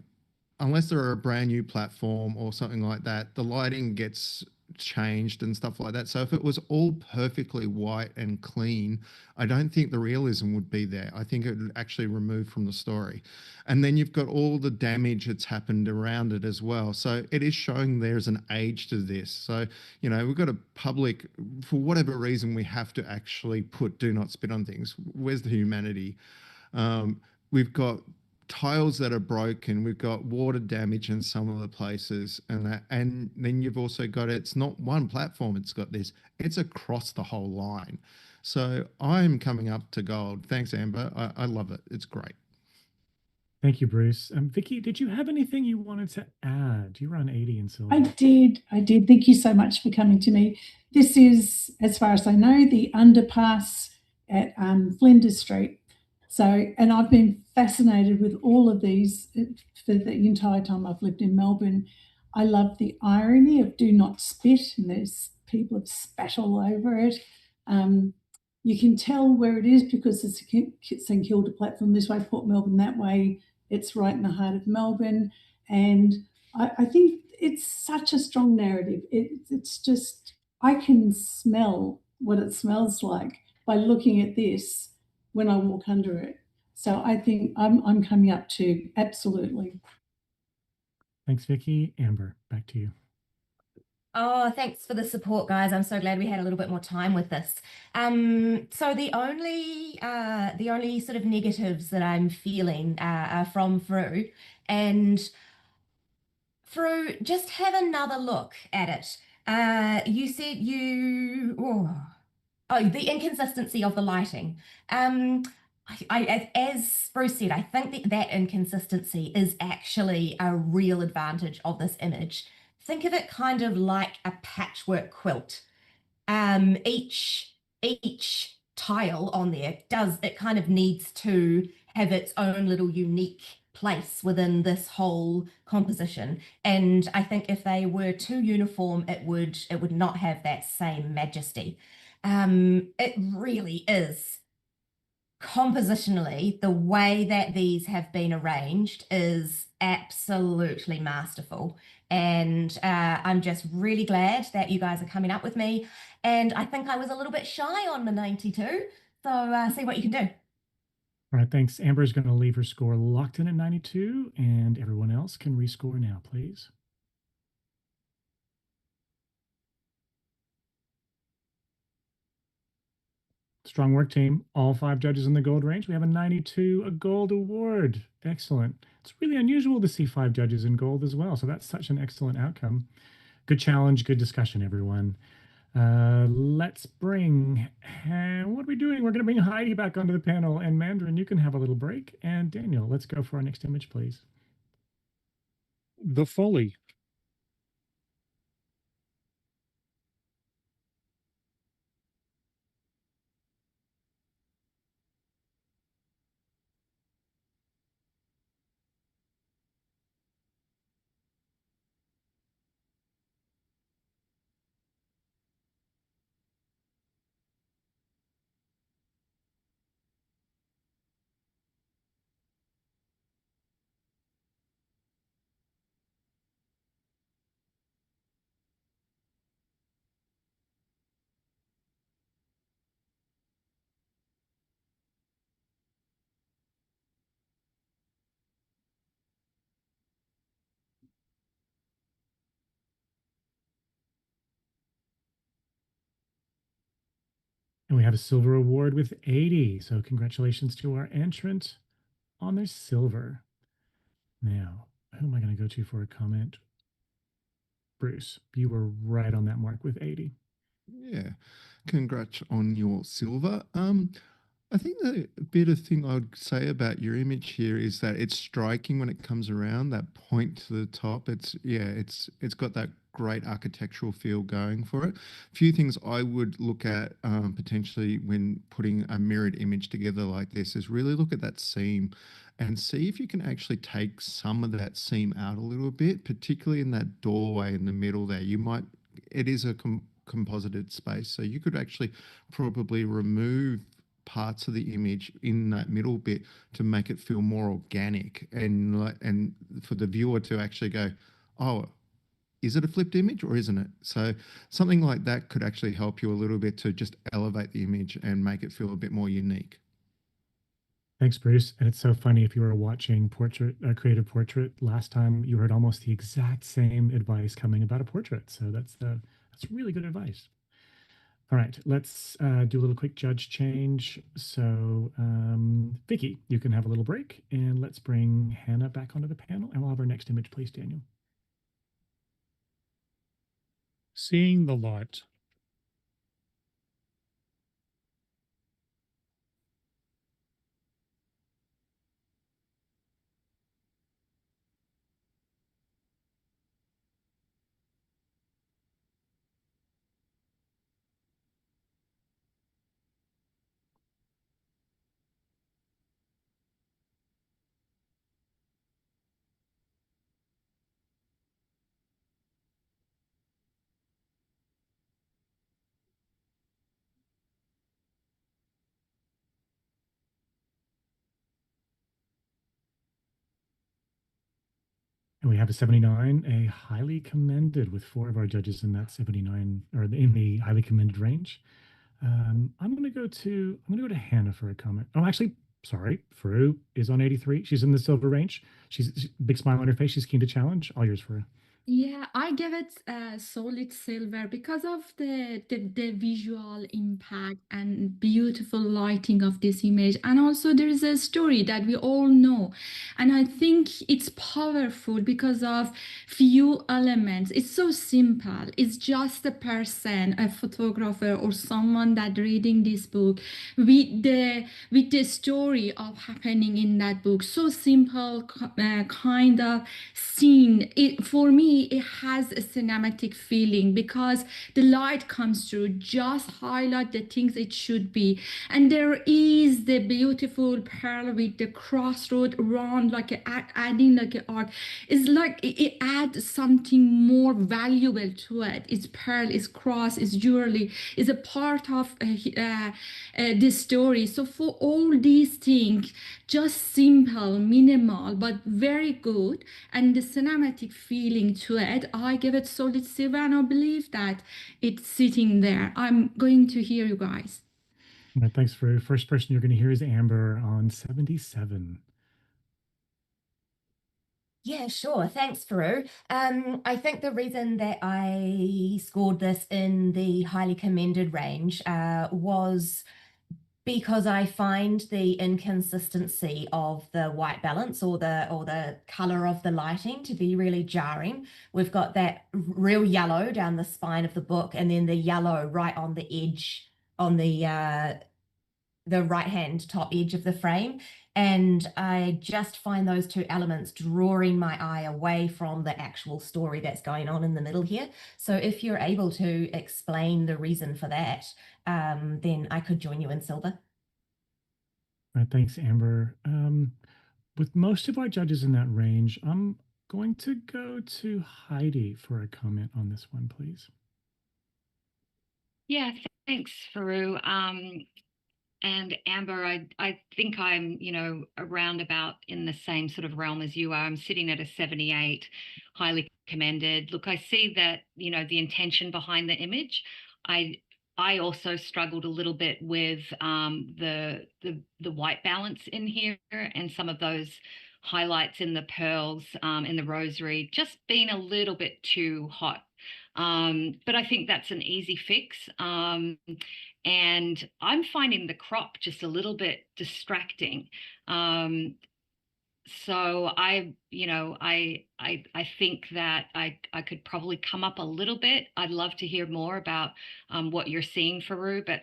unless they're a brand new platform or something like that, the lighting gets changed and stuff like that. So if it was all perfectly white and clean, I don't think the realism would be there. I think it would actually remove from the story. And then you've got all the damage that's happened around it as well. So it is showing there's an age to this. So, you know, we've got a public, for whatever reason, we have to actually put do not spit on things. Where's the humanity? We've got tiles that are broken, we've got water damage in some of the places, and then you've also got, it's not one platform, it's got this, it's across the whole line. So I'm coming up to gold. Thanks, Amber. I love it. It's great. Thank you, Bruce. Vicky, did you have anything you wanted to add? You were on 80 in silver. I did. Thank you so much for coming to me. This is, as far as I know, the underpass at Flinders Street. So, and I've been fascinated with all of these for the entire time I've lived in Melbourne. I love the irony of do not spit, and there's people have spat all over it. You can tell where it is because it's a St Kilda platform this way, Port Melbourne that way. It's right in the heart of Melbourne. And I think it's such a strong narrative. It's just, I can smell what it smells like by looking at this when I walk under it. So I think I'm coming up to absolutely. Thanks, Vicky. Amber, back to you. Oh, thanks for the support, guys. I'm so glad we had a little bit more time with this. So the only sort of negatives that I'm feeling are from Fru, and Fru, just have another look at it. You said the inconsistency of the lighting. As Bruce said, I think that inconsistency is actually a real advantage of this image. Think of it kind of like a patchwork quilt. Each tile on there kind of needs to have its own little unique place within this whole composition. And I think if they were too uniform, it would not have that same majesty. It really is compositionally, the way that these have been arranged is absolutely masterful. And I'm just really glad that you guys are coming up with me. And I think I was a little bit shy on the 92. So see what you can do. All right, thanks. Amber's going to leave her score locked in at 92, and everyone else can rescore now, please. Strong work, team. All 5 judges in the gold range. We have a 92, a gold award. Excellent. It's really unusual to see 5 judges in gold as well, so that's such an excellent outcome. Good challenge, good discussion, everyone. Let's bring, what are we doing? We're going to bring Heidi back onto the panel, and Mandarin, you can have a little break. And Daniel, let's go for our next image, please. The Folly. And we have a silver award with 80. So congratulations to our entrant on their silver. Now, who am I going to go to for a comment? Bruce, you were right on that mark with 80. Yeah, congrats on your silver. I think the bit of thing I would say about your image here is that it's striking when it comes around, that point to the top. It's got that great architectural feel going for it. A few things I would look at potentially when putting a mirrored image together like this is really look at that seam and see if you can actually take some of that seam out a little bit, particularly in that doorway in the middle there. It is a composited space, so you could actually probably remove parts of the image in that middle bit to make it feel more organic and for the viewer to actually go, oh, is it a flipped image or isn't it? So something like that could actually help you a little bit to just elevate the image and make it feel a bit more unique. Thanks, Bruce. And it's so funny, if you were watching Creative Portrait last time, you heard almost the exact same advice coming about a portrait. So that's really good advice. All right, let's do a little quick judge change. So Vicky, you can have a little break, and let's bring Hannah back onto the panel, and we'll have our next image, please, Daniel. Seeing the Light. And we have a 79, a highly commended, with 4 of our judges in that 79 or in the highly commended range. I'm going to go to Hannah for a comment. Oh, actually, sorry, Faru is on 83. She's in the silver range. She's big smile on her face. She's keen to challenge. All yours, Faru. Yeah, I give it a solid silver because of the visual impact and beautiful lighting of this image. And also there is a story that we all know. And I think it's powerful because of few elements. It's so simple. It's just a person, a photographer or someone that reading this book with the story of happening in that book. So simple, kind of scene. For me, it has a cinematic feeling because the light comes through, just highlight the things it should be. And there is the beautiful pearl with the crossroad round, like adding like an art. It's like it adds something more valuable to it. It's pearl, it's cross, it's jewelry, it's a part of this story. So for all these things, just simple, minimal, but very good. And the cinematic feeling to it, I give it solid silver, and I believe that it's sitting there. I'm going to hear you guys. All right, thanks, Faru. First person you're going to hear is Amber on 77. Yeah, sure. Thanks, Faru. I think the reason that I scored this in the highly commended range was because I find the inconsistency of the white balance or the color of the lighting to be really jarring. We've got that real yellow down the spine of the book, and then the yellow right on the edge on the right-hand top edge of the frame. And I just find those two elements drawing my eye away from the actual story that's going on in the middle here. So if you're able to explain the reason for that, then I could join you in silver. All right, thanks, Amber. With most of our judges in that range, I'm going to go to Heidi for a comment on this one, please. Yeah, thanks, Faru. And Amber, I think I'm, around about in the same sort of realm as you are. I'm sitting at a 78, highly commended. Look, I see that, the intention behind the image. I also struggled a little bit with the white balance in here and some of those highlights in the pearls, in the rosary, just being a little bit too hot. But I think that's an easy fix. And I'm finding the crop just a little bit distracting. So I think that I could probably come up a little bit. I'd love to hear more about what you're seeing, Faru, but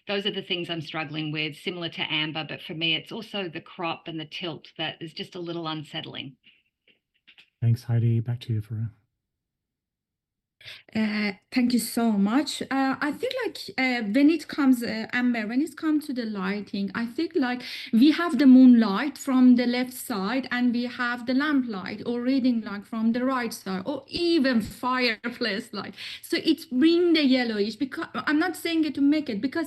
those are the things I'm struggling with, similar to Amber. But for me, it's also the crop and the tilt that is just a little unsettling. Thanks, Heidi. Back to you, Faru. Thank you so much. I think when it comes, Amber, when it comes to the lighting, I think we have the moonlight from the left side and we have the lamp light or reading light from the right side or even fireplace light. So it's bring the yellowish, because I'm not saying it to make it, because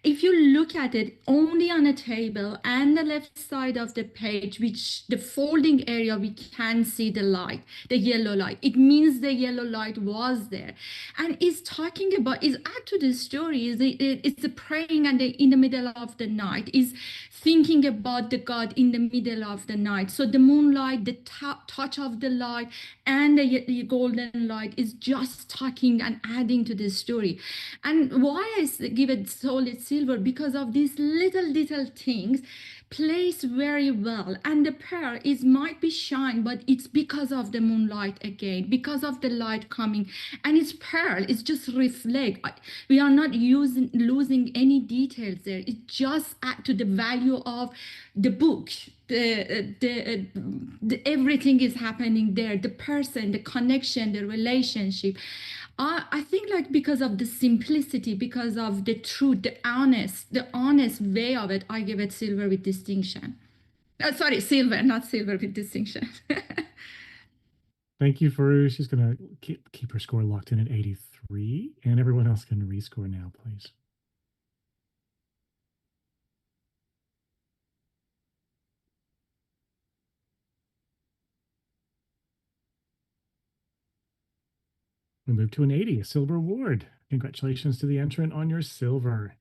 if you look at it only on a table and the left side of the page, which the folding area, we can see the light, the yellow light. It means the yellow light was there. And it's talking about, is add to the story, it's the praying and in the middle of the night, is thinking about the God in the middle of the night. So the moonlight, the touch of the light and the golden light is just talking and adding to the story. And why I give it solid silver, because of these little things plays very well. And the pearl might be shine, but it's because of the moonlight again, because of the light coming, and it's pearl, it's just reflect. We are not losing any details there. It just add to the value of the book. The everything is happening there, the person, the connection, the relationship. I think because of the simplicity, because of the truth, the honest way of it, I give it silver with distinction. Sorry, silver, not silver with distinction. Thank you, Faru. She's going to keep her score locked in at 83, and everyone else can rescore now, please. We move to an 80, a silver award. Congratulations to the entrant on your silver.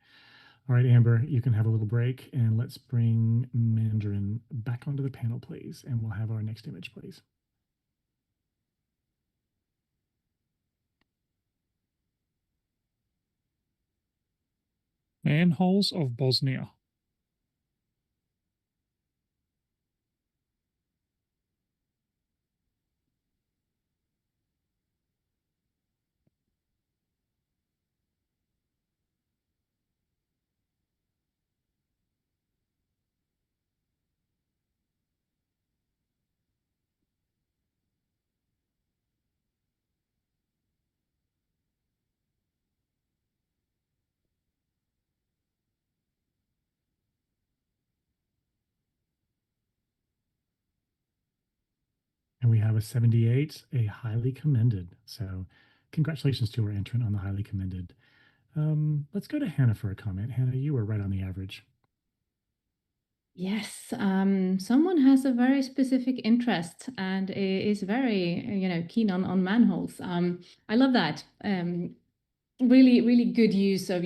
All right, Amber, you can have a little break, and let's bring Mandarin back onto the panel, please, and we'll have our next image, please. Manholes of Bosnia. And we have a 78, a highly commended. So congratulations to our entrant on the highly commended. Let's go to Hannah for a comment. Hannah, you were right on the average. Yes, someone has a very specific interest and is very, keen on manholes. I love that. Really, really good use of,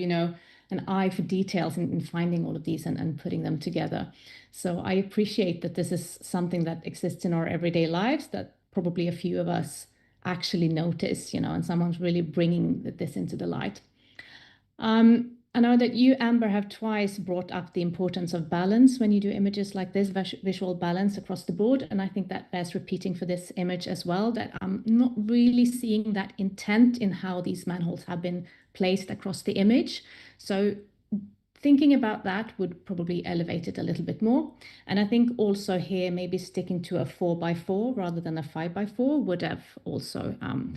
an eye for details in finding all of these and putting them together. So I appreciate that this is something that exists in our everyday lives that probably a few of us actually notice, and someone's really bringing this into the light. I know that you, Amber, have twice brought up the importance of balance when you do images like this, visual balance across the board. And I think that bears repeating for this image as well, that I'm not really seeing that intent in how these manholes have been placed across the image. So thinking about that would probably elevate it a little bit more. And I think also here, maybe sticking to a 4x4 rather than a 5x4 would have also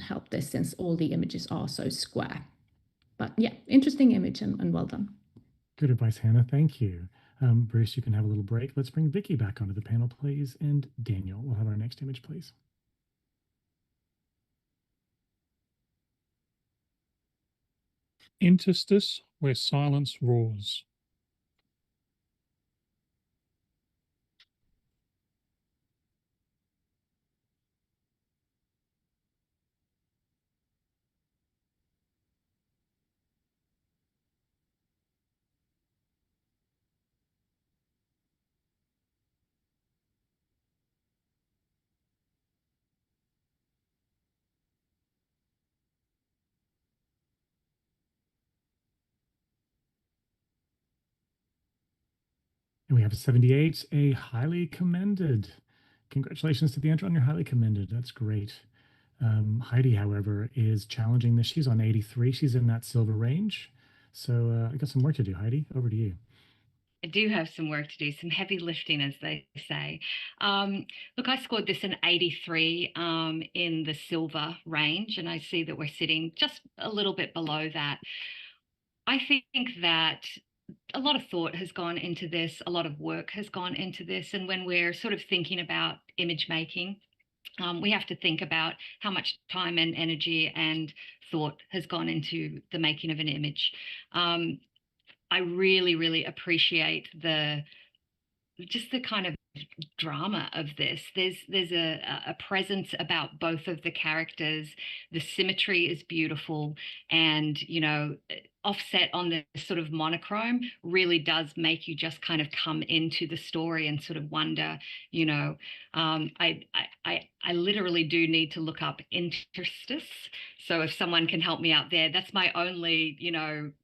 helped this, since all the images are so square. But yeah, interesting image and well done. Good advice, Hannah. Thank you. Bruce, you can have a little break. Let's bring Vicky back onto the panel, please. And Daniel, we'll have our next image, please. Interstice where silence roars. And we have a 78, a highly commended. Congratulations to the entrant on your highly commended. That's great. Heidi, however, is challenging this. She's on 83. She's in that silver range. So I got some work to do. Heidi, over to you. I do have some work to do, some heavy lifting, as they say. Look, I scored this an 83 in the silver range, and I see that we're sitting just a little bit below that. I think that a lot of thought has gone into this, a lot of work has gone into this. And when we're sort of thinking about image making, we have to think about how much time and energy and thought has gone into the making of an image. I really, really appreciate just the kind of drama of this. There's a presence about both of the characters. The symmetry is beautiful, and offset on the sort of monochrome really does make you just kind of come into the story and sort of wonder, I literally do need to look up interstice. So if someone can help me out there, that's my only,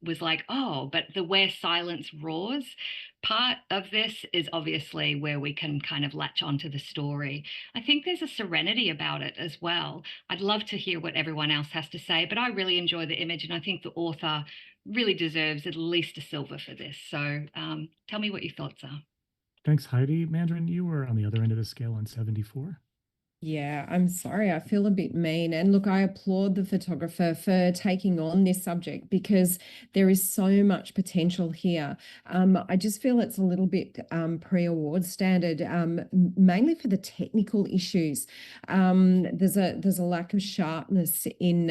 was like, oh, but the where silence roars part of this is obviously where we can kind of latch onto the story. I think there's a serenity about it as well. I'd love to hear what everyone else has to say, but I really enjoy the image, and I think the author really deserves at least a silver for this. So tell me what your thoughts are. Thanks, Heidi. Mandarin, you were on the other end of the scale on 74. Yeah, I'm sorry. I feel a bit mean. And look, I applaud the photographer for taking on this subject, because there is so much potential here. I just feel it's a little bit pre-award standard, mainly for the technical issues. There's a lack of sharpness in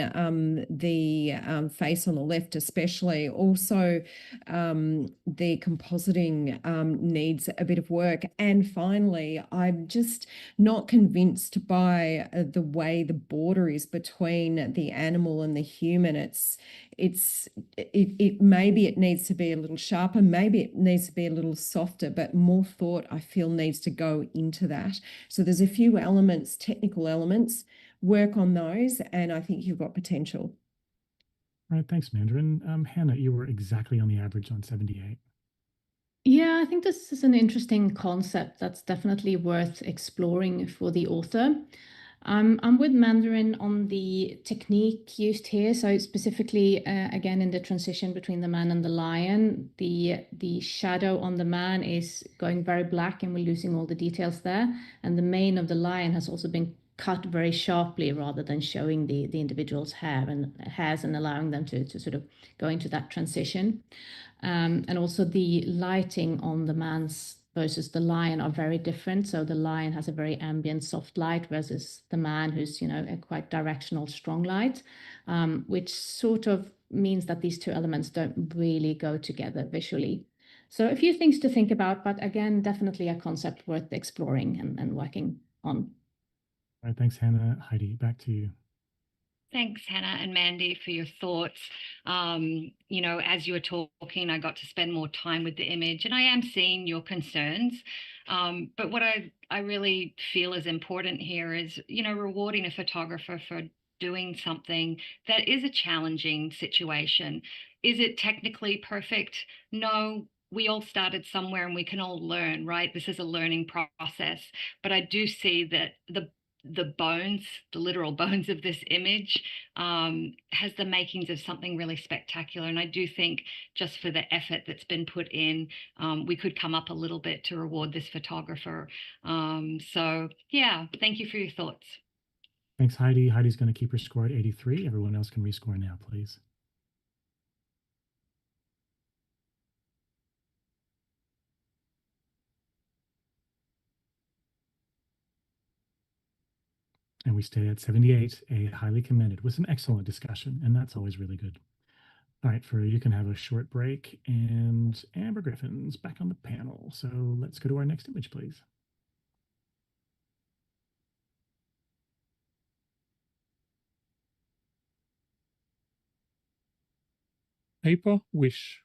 the face on the left, especially. Also, the compositing needs a bit of work. And finally, I'm just not convinced touched by the way the border is between the animal and the human. Maybe it needs to be a little sharper, maybe it needs to be a little softer, but more thought I feel needs to go into that. So there's a few elements, technical elements, work on those, and I think you've got potential. All right, thanks, Mandarin. Hannah, you were exactly on the average on 78. Yeah, I think this is an interesting concept that's definitely worth exploring for the author. I'm with Mandarin on the technique used here. So specifically, again, in the transition between the man and the lion, the shadow on the man is going very black and we're losing all the details there. And the mane of the lion has also been cut very sharply rather than showing the individual's hairs and allowing them to sort of go into that transition. And also the lighting on the man's versus the lion are very different. So the lion has a very ambient soft light versus the man who's, a quite directional strong light, which sort of means that these two elements don't really go together visually. So a few things to think about, but again, definitely a concept worth exploring and working on. All right, thanks, Hannah. Heidi, back to you. Thanks, Hannah and Mandy, for your thoughts. As you were talking, I got to spend more time with the image, and I am seeing your concerns. But what I really feel is important here is, rewarding a photographer for doing something that is a challenging situation. Is it technically perfect? No. We all started somewhere and we can all learn, right? This is a learning process. But I do see that the bones, the literal bones of this image, has the makings of something really spectacular. And I do think just for the effort that's been put in, we could come up a little bit to reward this photographer. So yeah, thank you for your thoughts. Thanks, Heidi. Heidi's going to keep her score at 83. Everyone else can rescore now, please. And we stay at 78, a highly commended, with some excellent discussion, and that's always really good. All right, Fur, you can have a short break, and Amber Griffin's back on the panel. So let's go to our next image, please. Paper Wish.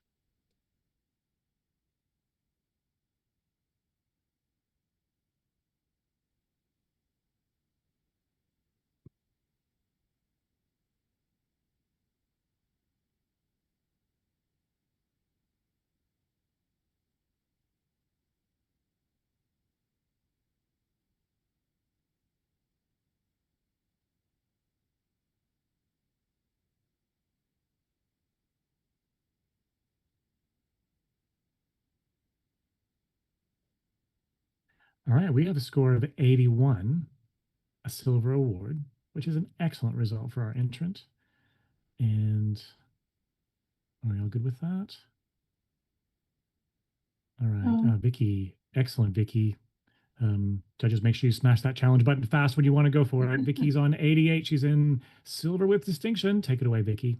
All right, we have a score of 81, a silver award, which is an excellent result for our entrant. And are we all good with that? All right, Vicky, excellent, Vicky. Judges, make sure you smash that challenge button fast when you want to go for it. Vicky's on 88. She's in silver with distinction. Take it away, Vicky.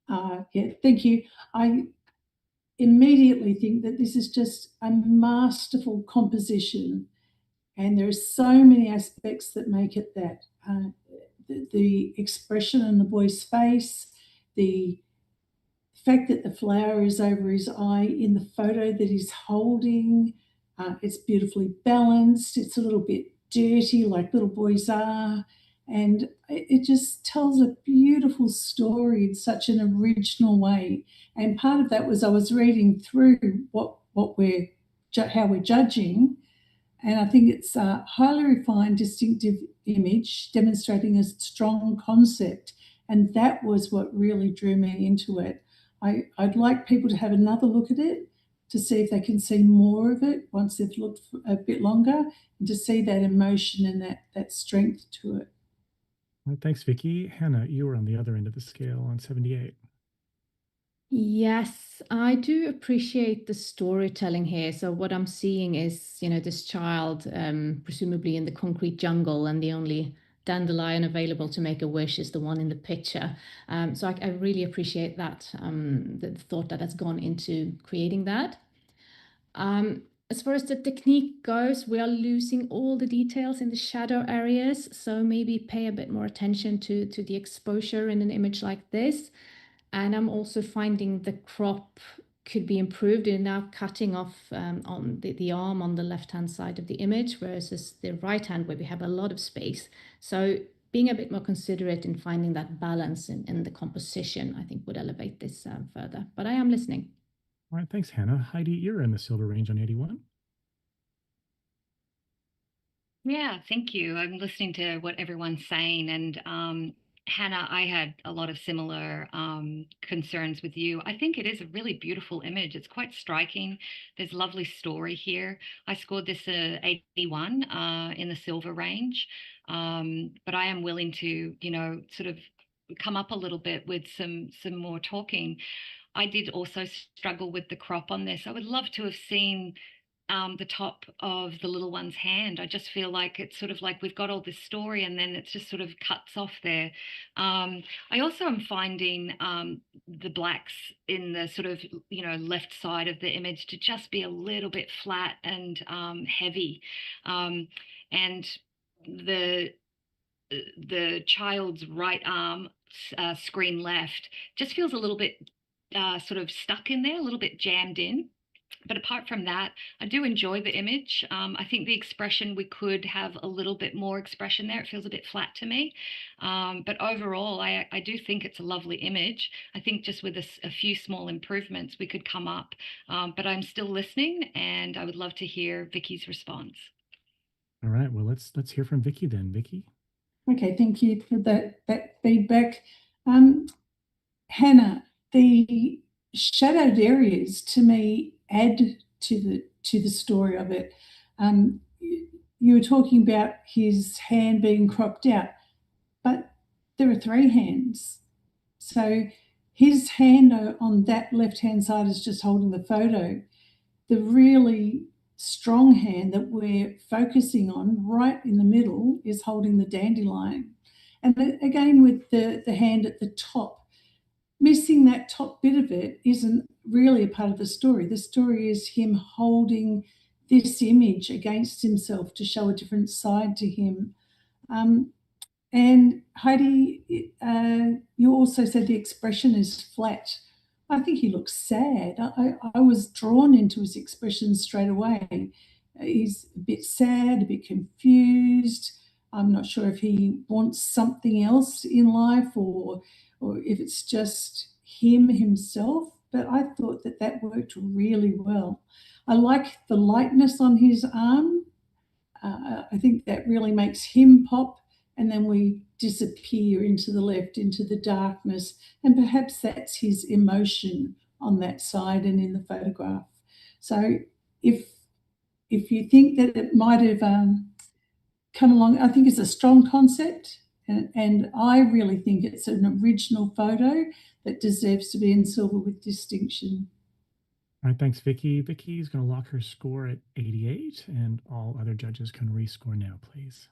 Yeah, thank you. I immediately think that this is just a masterful composition, and there are so many aspects that make it that. The expression in the boy's face, the fact that the flower is over his eye in the photo that he's holding, it's beautifully balanced. It's a little bit dirty, like little boys are, and it just tells a beautiful story in such an original way. And part of that was I was reading through how we're judging, and I think it's a highly refined, distinctive image demonstrating a strong concept, and that was what really drew me into it. I'd like people to have another look at it to see if they can see more of it once they've looked for a bit longer, and to see that emotion and that strength to it. Well, thanks, Vicky. Hannah, you were on the other end of the scale on 78. Yes, I do appreciate the storytelling here. So what I'm seeing is, this child, presumably in the concrete jungle, and the only dandelion available to make a wish is the one in the picture. So I really appreciate that, the thought that has gone into creating that. As far as the technique goes, we are losing all the details in the shadow areas, so maybe pay a bit more attention to the exposure in an image like this. And I'm also finding the crop could be improved in now cutting off on the arm on the left-hand side of the image versus the right hand where we have a lot of space. So being a bit more considerate in finding that balance in the composition, I think would elevate this further. But I am listening. All right, thanks, Hannah. Heidi, you're in the silver range on 81. Yeah, thank you. I'm listening to what everyone's saying. And Hannah, I had a lot of similar concerns with you. I think it is a really beautiful image. It's quite striking. There's lovely story here. I scored this 81 in the silver range. But I am willing to, sort of come up a little bit with some more talking. I did also struggle with the crop on this. I would love to have seen the top of the little one's hand. I just feel like it's sort of like we've got all this story and then it just sort of cuts off there. I also am finding the blacks in the sort of, left side of the image to just be a little bit flat and heavy. And the child's right arm, screen left, just feels a little bit sort of stuck in there, a little bit jammed in. But apart from that, I do enjoy the image. I think the expression, we could have a little bit more expression there. It feels a bit flat to me. But overall, I do think it's a lovely image. I think just with a few small improvements, we could come up. But I'm still listening, and I would love to hear Vicky's response. All right, well, let's hear from Vicky then. Vicky? Okay, thank you for that feedback. Hannah, the shadowed areas to me add to the story of it. You were talking about his hand being cropped out, but there are three hands. So his hand on that left-hand side is just holding the photo. The really strong hand that we're focusing on right in the middle is holding the dandelion. And again, with the hand at the top, missing that top bit of it isn't really a part of the story. The story is him holding this image against himself to show a different side to him. And Heidi, you also said the expression is flat. I think he looks sad. I was drawn into his expression straight away. He's a bit sad, a bit confused. I'm not sure if he wants something else in life or if it's just himself, but I thought that worked really well. I like the lightness on his arm. I think that really makes him pop, and then we disappear into the left, into the darkness, and perhaps that's his emotion on that side and in the photograph. So if you think that it might have come along, I think it's a strong concept, and I really think it's an original photo that deserves to be in silver with distinction. All right, thanks, Vicky. Vicky is going to lock her score at 88, and all other judges can rescore now, please.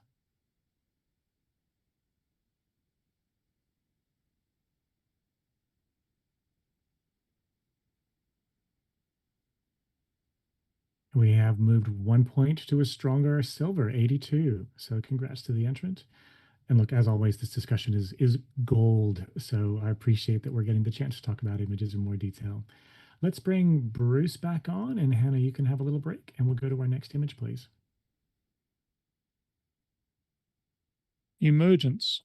We have moved 1 point to a stronger silver, 82. So congrats to the entrant. And look, as always, this discussion is gold. So I appreciate that we're getting the chance to talk about images in more detail. Let's bring Bruce back on, and Hannah, you can have a little break, and we'll go to our next image, please. Emergence.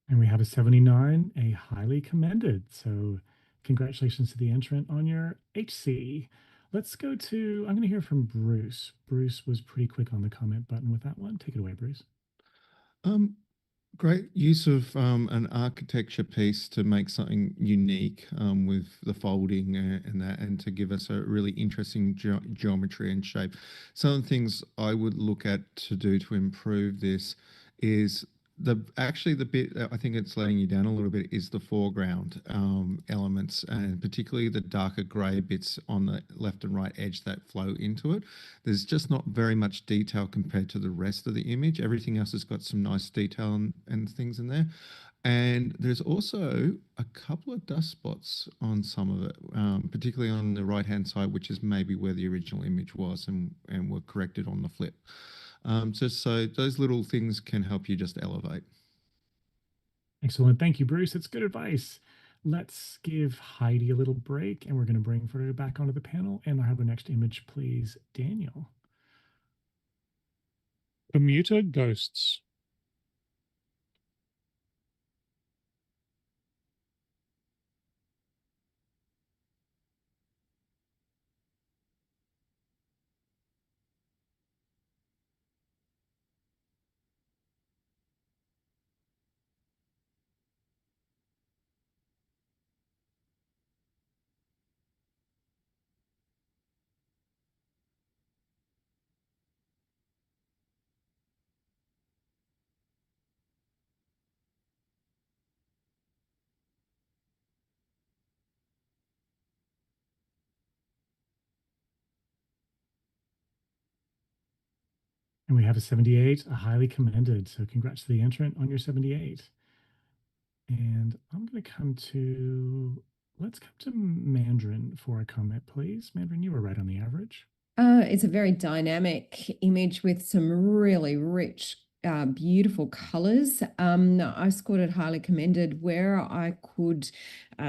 And we have a 79, a highly commended. So congratulations to the entrant on your HC. Let's go to, I'm going to hear from Bruce. Bruce was pretty quick on the comment button with that one. Take it away, Bruce. Great use of an architecture piece to make something unique with the folding and that, and to give us a really interesting geometry and shape. Some of the things I would look at to do to improve this is the bit that I think it's letting you down a little bit is the foreground elements, and particularly the darker grey bits on the left and right edge that flow into it. There's just not very much detail compared to the rest of the image. Everything else has got some nice detail and things in there. And there's also a couple of dust spots on some of it, particularly on the right-hand side, which is maybe where the original image was and were corrected on the flip. So those little things can help you just elevate. Excellent. Thank you, Bruce. It's good advice. Let's give Heidi a little break, and we're going to bring her back onto the panel. And I'll have the next image, please, Daniel. Bermuda ghosts. And we have a 78, a highly commended. So congrats to the entrant on your 78. And I'm going to let's come to Mandarin for a comment, please. Mandarin, you were right on the average. It's a very dynamic image with some really rich, beautiful colors. I scored it highly commended. Where I could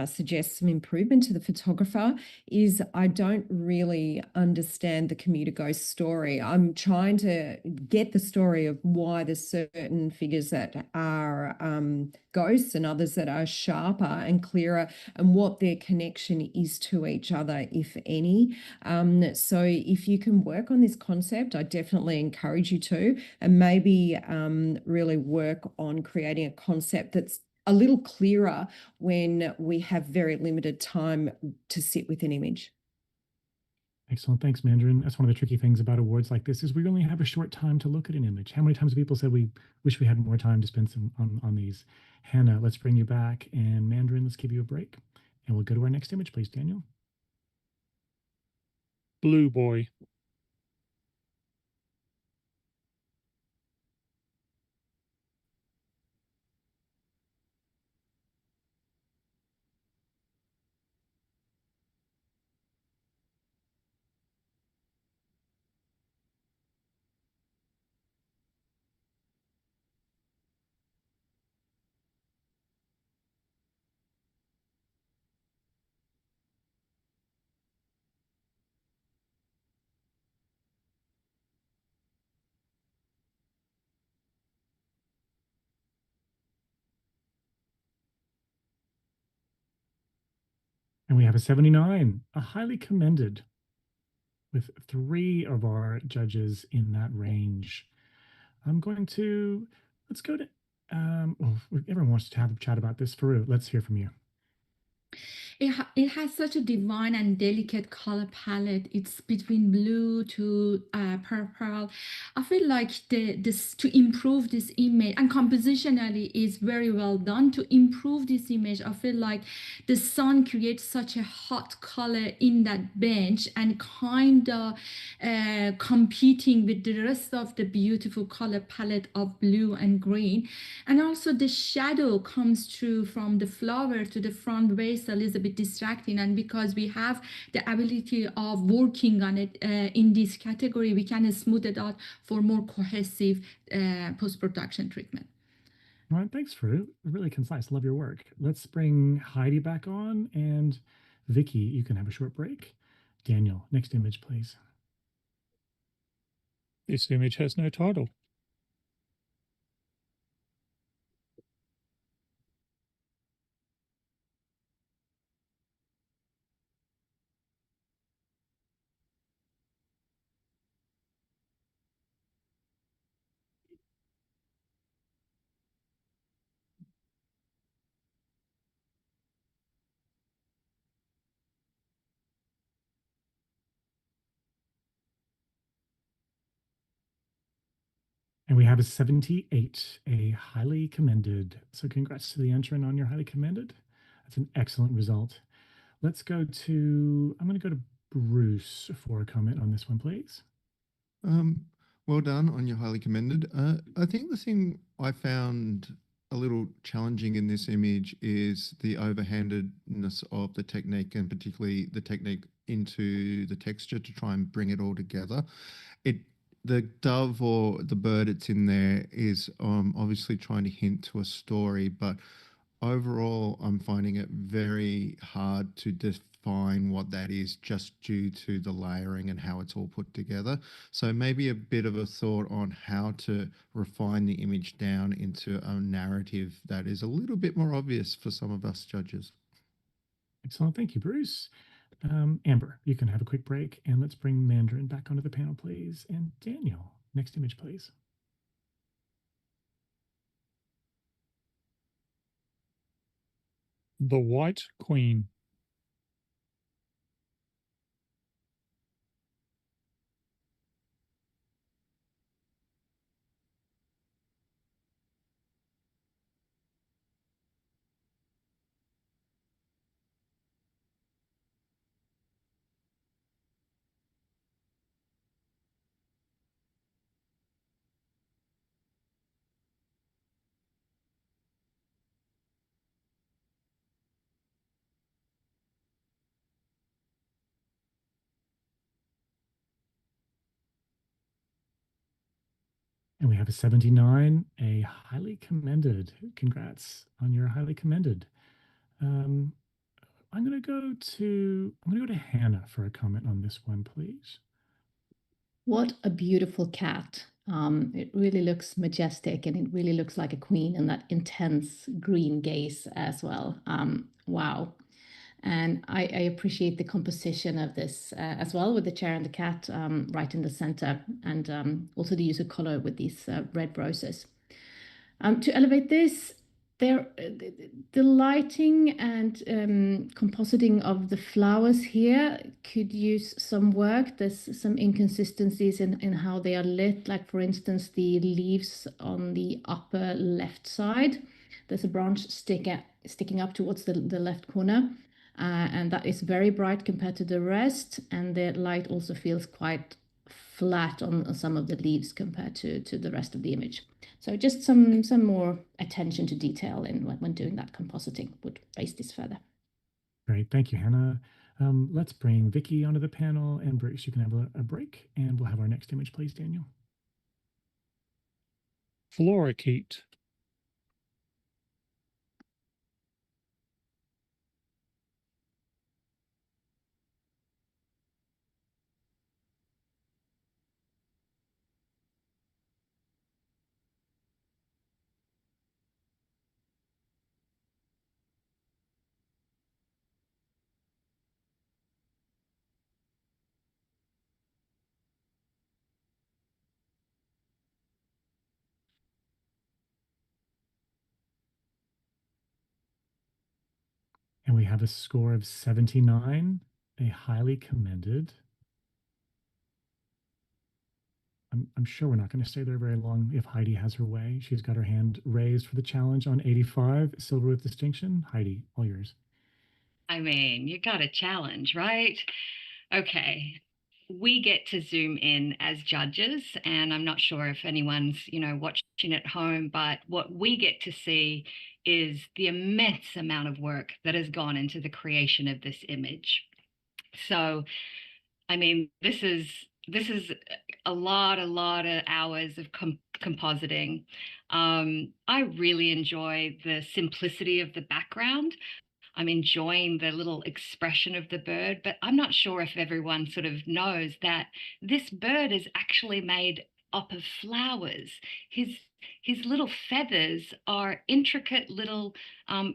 suggest some improvement to the photographer is I don't really understand the commuter ghost story. I'm trying to get the story of why there's certain figures that are ghosts and others that are sharper and clearer, and what their connection is to each other, if any. So if you can work on this concept, I definitely encourage you to, and maybe really work on creating a concept that's a little clearer when we have very limited time to sit with an image. Excellent. Thanks, Mandarin. That's one of the tricky things about awards like this is we only have a short time to look at an image. How many times have people said we wish we had more time to spend on these? Hannah, let's bring you back. And Mandarin, let's give you a break. And we'll go to our next image, please, Daniel. Blue boy. And we have a 79, a highly commended, with 3 of our judges in that range. Let's go to, everyone wants to have a chat about this. Farouk, let's hear from you. It has such a divine and delicate color palette. It's between blue to purple. I feel like this to improve this image, and compositionally is very well done to improve this image. I feel like the sun creates such a hot color in that bench and kind of competing with the rest of the beautiful color palette of blue and green. And also the shadow comes through from the flower to the front vessel is a bit distracting, and because we have the ability of working on it in this category, we can smooth it out for more cohesive post-production treatment. All right, thanks, Farouk. Really concise. Love your work. Let's bring Heidi back on, and Vicky, you can have a short break. Daniel, next image, please. This image has no title. And we have a 78, a highly commended. So congrats to the entrant on your highly commended. That's an excellent result. Let's go to, I'm going to go to Bruce for a comment on this one, please. Well done on your highly commended. I think the thing I found a little challenging in this image is the overhandedness of the technique, and particularly the technique into the texture to try and bring it all together. The dove or the bird it's in there is obviously trying to hint to a story, but overall I'm finding it very hard to define what that is just due to the layering and how it's all put together. So maybe a bit of a thought on how to refine the image down into a narrative that is a little bit more obvious for some of us judges. Excellent. Thank you, Bruce. Amber, you can have a quick break, and let's bring Mandarin back onto the panel, please. And Daniel, next image, please. The White Queen. And we have a 79, a highly commended. Congrats on your highly commended. I'm going to go to Hannah for a comment on this one, please. What a beautiful cat. It really looks majestic, and it really looks like a queen, and that intense green gaze as well. Wow. And I appreciate the composition of this as well, with the chair and the cat right in the center, and also the use of color with these red roses. To elevate this, the lighting and compositing of the flowers here could use some work. There's some inconsistencies in how they are lit. Like, for instance, the leaves on the upper left side. There's a branch sticking up towards the left corner. And that is very bright compared to the rest. And the light also feels quite flat on some of the leaves compared to the rest of the image. So just some more attention to detail when doing that compositing would raise this further. Great, thank you, Hannah. Let's bring Vicky onto the panel, and Bruce, you can have a break, and we'll have our next image, please, Daniel. Floriceite. And we have a score of 79, a highly commended. I'm sure we're not going to stay there very long if Heidi has her way. She's got her hand raised for the challenge on 85, silver with distinction. Heidi, all yours. I mean, you got a challenge, right? Okay. We get to zoom in as judges, and I'm not sure if anyone's, watching at home, but what we get to see is the immense amount of work that has gone into the creation of this image. So, I mean, this is a lot of hours of compositing. I really enjoy the simplicity of the background. I'm enjoying the little expression of the bird, but I'm not sure if everyone sort of knows that this bird is actually made up of flowers. His little feathers are intricate little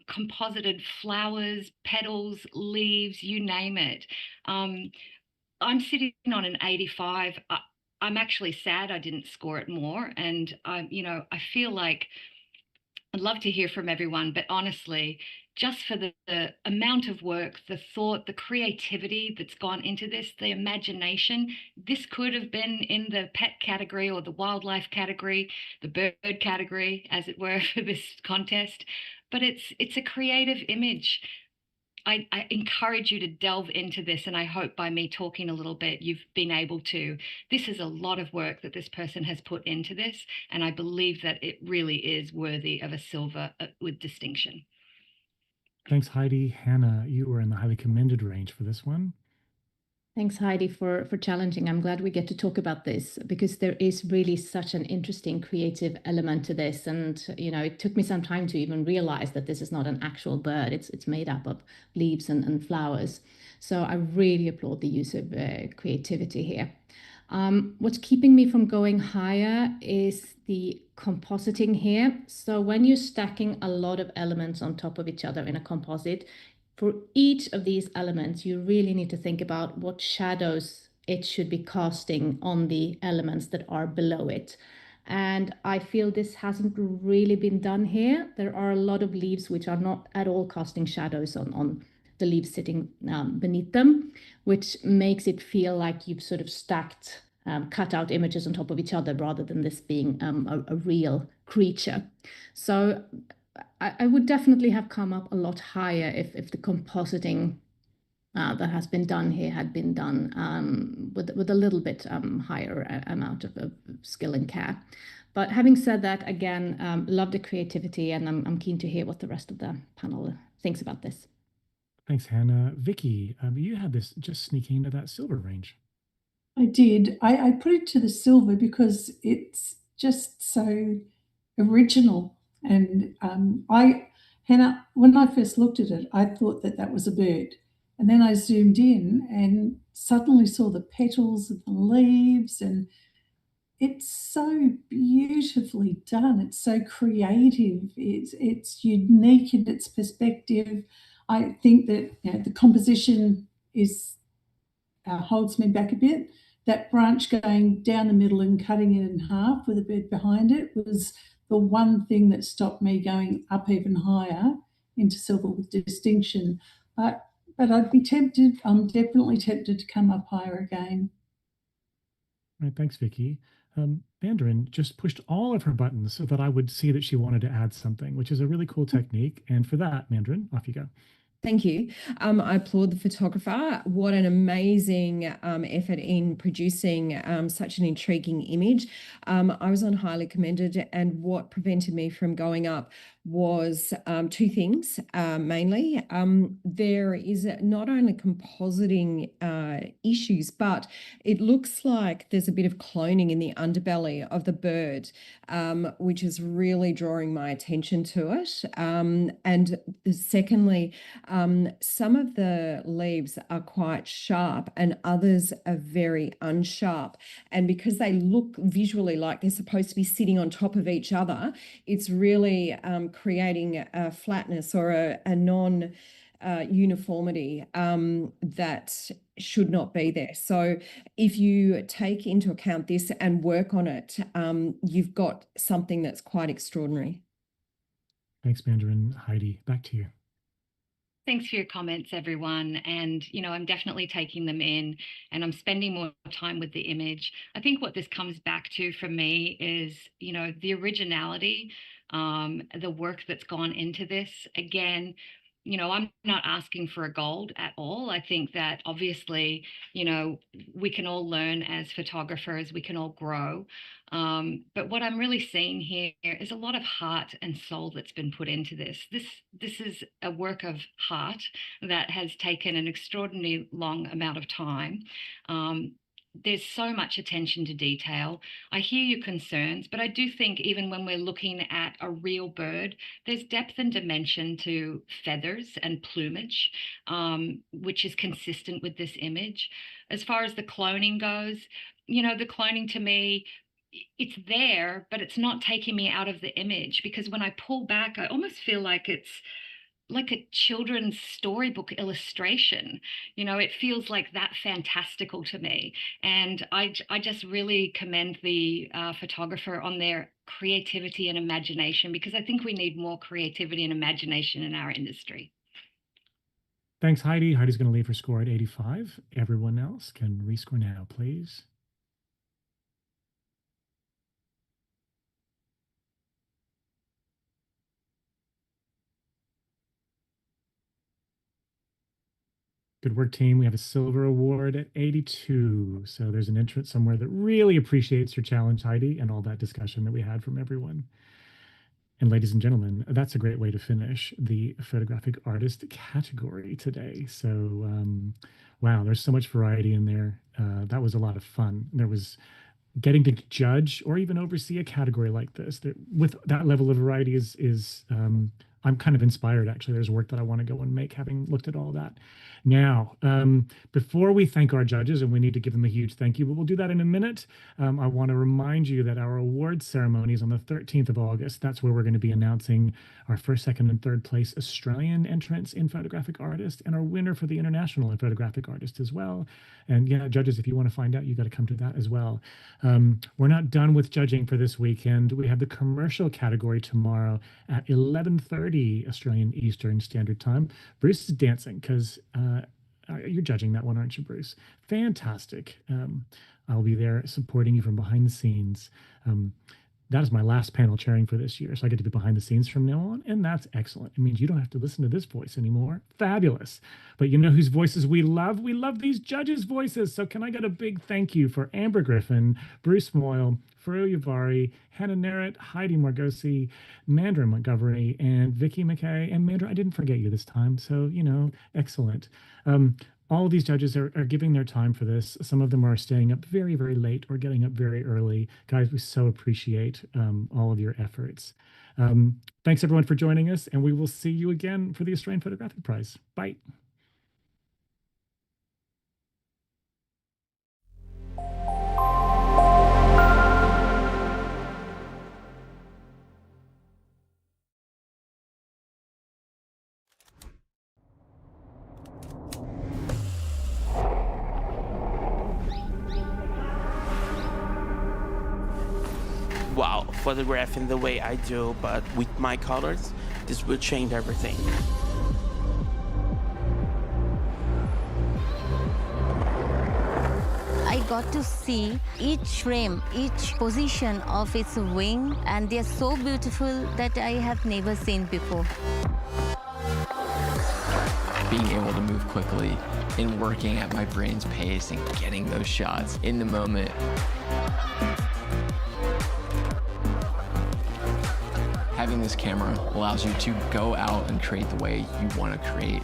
composited flowers, petals, leaves, you name it. I'm sitting on an 85. I'm actually sad I didn't score it more, and I feel like I'd love to hear from everyone, but honestly, just for the amount of work, the thought, the creativity that's gone into this, the imagination. This could have been in the pet category or the wildlife category, the bird category, as it were, for this contest. But it's a creative image. I encourage you to delve into this, and I hope by me talking a little bit, you've been able to. This is a lot of work that this person has put into this, and I believe that it really is worthy of a silver with distinction. Thanks, Heidi. Hannah, you were in the highly commended range for this one. Thanks, Heidi, for challenging. I'm glad we get to talk about this because there is really such an interesting creative element to this. And, it took me some time to even realize that this is not an actual bird. It's made up of leaves and flowers. So I really applaud the use of creativity here. What's keeping me from going higher is the compositing here. So when you're stacking a lot of elements on top of each other in a composite, for each of these elements, you really need to think about what shadows it should be casting on the elements that are below it. And I feel this hasn't really been done here. There are a lot of leaves which are not at all casting shadows on the leaves sitting beneath them, which makes it feel like you've sort of stacked cut out images on top of each other rather than this being a real creature. So I would definitely have come up a lot higher if the compositing that has been done here had been done with a little bit higher amount of skill and care. But having said that, again, love the creativity, and I'm keen to hear what the rest of the panel thinks about this. Thanks, Hannah. Vicky, you had this just sneaking into that silver range. I did. I put it to the silver because it's just so original. And Hannah, when I first looked at it, I thought that was a bird. And then I zoomed in and suddenly saw the petals of the leaves, and it's so beautifully done. It's so creative. It's unique in its perspective. I think that the composition is holds me back a bit. That branch going down the middle and cutting it in half with a bird behind it was the one thing that stopped me going up even higher into silver with distinction. But I'd be tempted. I'm definitely tempted to come up higher again. All right, thanks, Vicky. Mandarin just pushed all of her buttons so that I would see that she wanted to add something, which is a really cool technique. And for that, Mandarin, off you go. Thank you. I applaud the photographer. What an amazing effort in producing such an intriguing image. I was on highly commended, and what prevented me from going up was two things mainly. There is not only compositing issues, but it looks like there's a bit of cloning in the underbelly of the bird, which is really drawing my attention to it. And secondly, some of the leaves are quite sharp and others are very unsharp. And because they look visually like they're supposed to be sitting on top of each other, it's really creating a flatness or a non uniformity that should not be there. So if you take into account this and work on it, you've got something that's quite extraordinary. Thanks, Mandarin. Heidi, back to you. Thanks for your comments, everyone. And, I'm definitely taking them in, and I'm spending more time with the image. I think what this comes back to for me is, the originality, the work that's gone into this. Again, I'm not asking for a gold at all. I think that obviously, we can all learn as photographers, we can all grow. But what I'm really seeing here is a lot of heart and soul that's been put into this. This is a work of heart that has taken an extraordinarily long amount of time. There's so much attention to detail. I hear your concerns, but I do think even when we're looking at a real bird, there's depth and dimension to feathers and plumage, which is consistent with this image. As far as the cloning goes, the cloning to me, it's there, but it's not taking me out of the image, because when I pull back, I almost feel like it's like a children's storybook illustration. You know, it feels like that fantastical to me. And I just really commend the photographer on their creativity and imagination, because I think we need more creativity and imagination in our industry. Thanks, Heidi. Heidi's going to leave her score at 85. Everyone else can rescore now, please. Good work, team. We have a silver award at 82. So there's an entrant somewhere that really appreciates your challenge, Heidi, and all that discussion that we had from everyone. And ladies and gentlemen, that's a great way to finish the photographic artist category today. So, wow, there's so much variety in there. That was a lot of fun. There was getting to judge or even oversee a category like this that with that level of variety is I'm kind of inspired. Actually, there's work that I want to go and make, having looked at all that. Now, before we thank our judges, and we need to give them a huge thank you, but we'll do that in a minute. I want to remind you that our awards ceremony is on the 13th of August. That's where we're going to be announcing our first, second, and third place Australian entrants in Photographic Artist, and our winner for the International in Photographic Artist as well. And yeah, judges, if you want to find out, you got to come to that as well. We're not done with judging for this weekend. We have the commercial category tomorrow at 11:30 Australian Eastern Standard Time. Bruce is dancing because you're judging that one, aren't you, Bruce? Fantastic. I'll be there supporting you from behind the scenes. That is my last panel chairing for this year, so I get to be behind the scenes from now on, and that's excellent. It means you don't have to listen to this voice anymore. Fabulous. But you know whose voices we love? We love these judges' voices. So can I get a big thank you for Amber Griffin, Bruce Moyle, Faru Yavari, Hannah Narrett, Heidi Margosi, Mandra Montgomery, and Vicky McKay. And Mandra, I didn't forget you this time, so, you know, excellent. All of these judges are giving their time for this. Some of them are staying up very, very late or getting up very early. Guys, we so appreciate all of your efforts. Thanks, everyone, for joining us, and we will see you again for the Australian Photographic Prize. Bye. Wow, photographing the way I do, but with my colors, this will change everything. I got to see each frame, each position of its wing, and they're so beautiful that I have never seen before. Being able to move quickly and working at my brain's pace and getting those shots in the moment. Having this camera allows you to go out and create the way you want to create.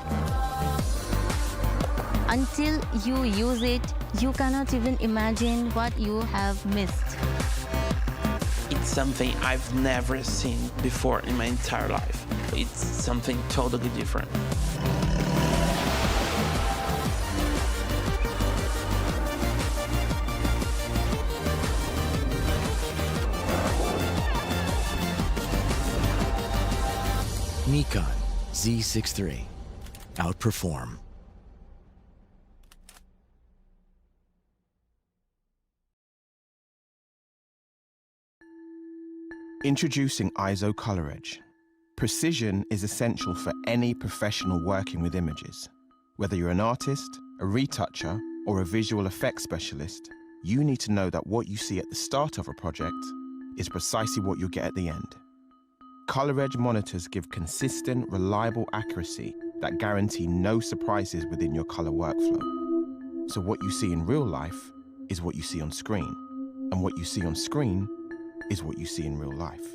Until you use it, you cannot even imagine what you have missed. It's something I've never seen before in my entire life. It's something totally different. Nikon Z6 III. Outperform. Introducing ISO Color Edge. Precision is essential for any professional working with images. Whether you're an artist, a retoucher, or a visual effects specialist, you need to know that what you see at the start of a project is precisely what you'll get at the end. Color Edge monitors give consistent, reliable accuracy that guarantee no surprises within your color workflow. So what you see in real life is what you see on screen, and what you see on screen is what you see in real life.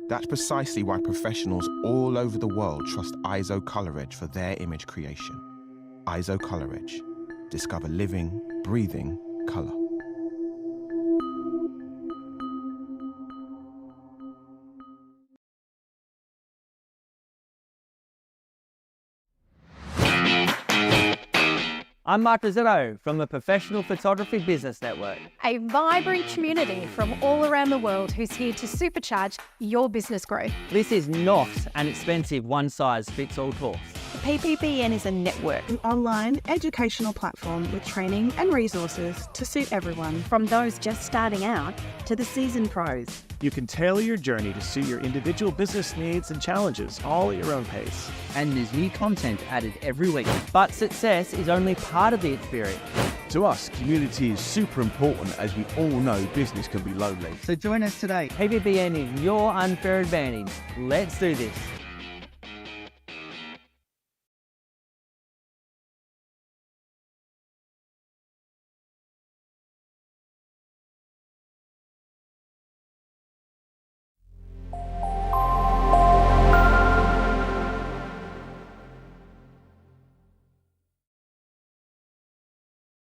That's precisely why professionals all over the world trust ISO Color Edge for their image creation. ISO Color Edge. Discover living, breathing color. I'm Mark Rosetto from the Professional Photography Business Network. A vibrant community from all around the world who's here to supercharge your business growth. This is not an expensive one-size-fits-all course. PPBN is a network, An online educational platform with training and resources to suit everyone. from those just starting out to the seasoned pros. You can tailor your journey to suit your individual business needs and challenges, all at your own pace. And there's new content added every week. But success is only part of the experience. To us, community is super important as we all know business can be lonely. So join us today. PPBN is your unfair advantage. Let's do this.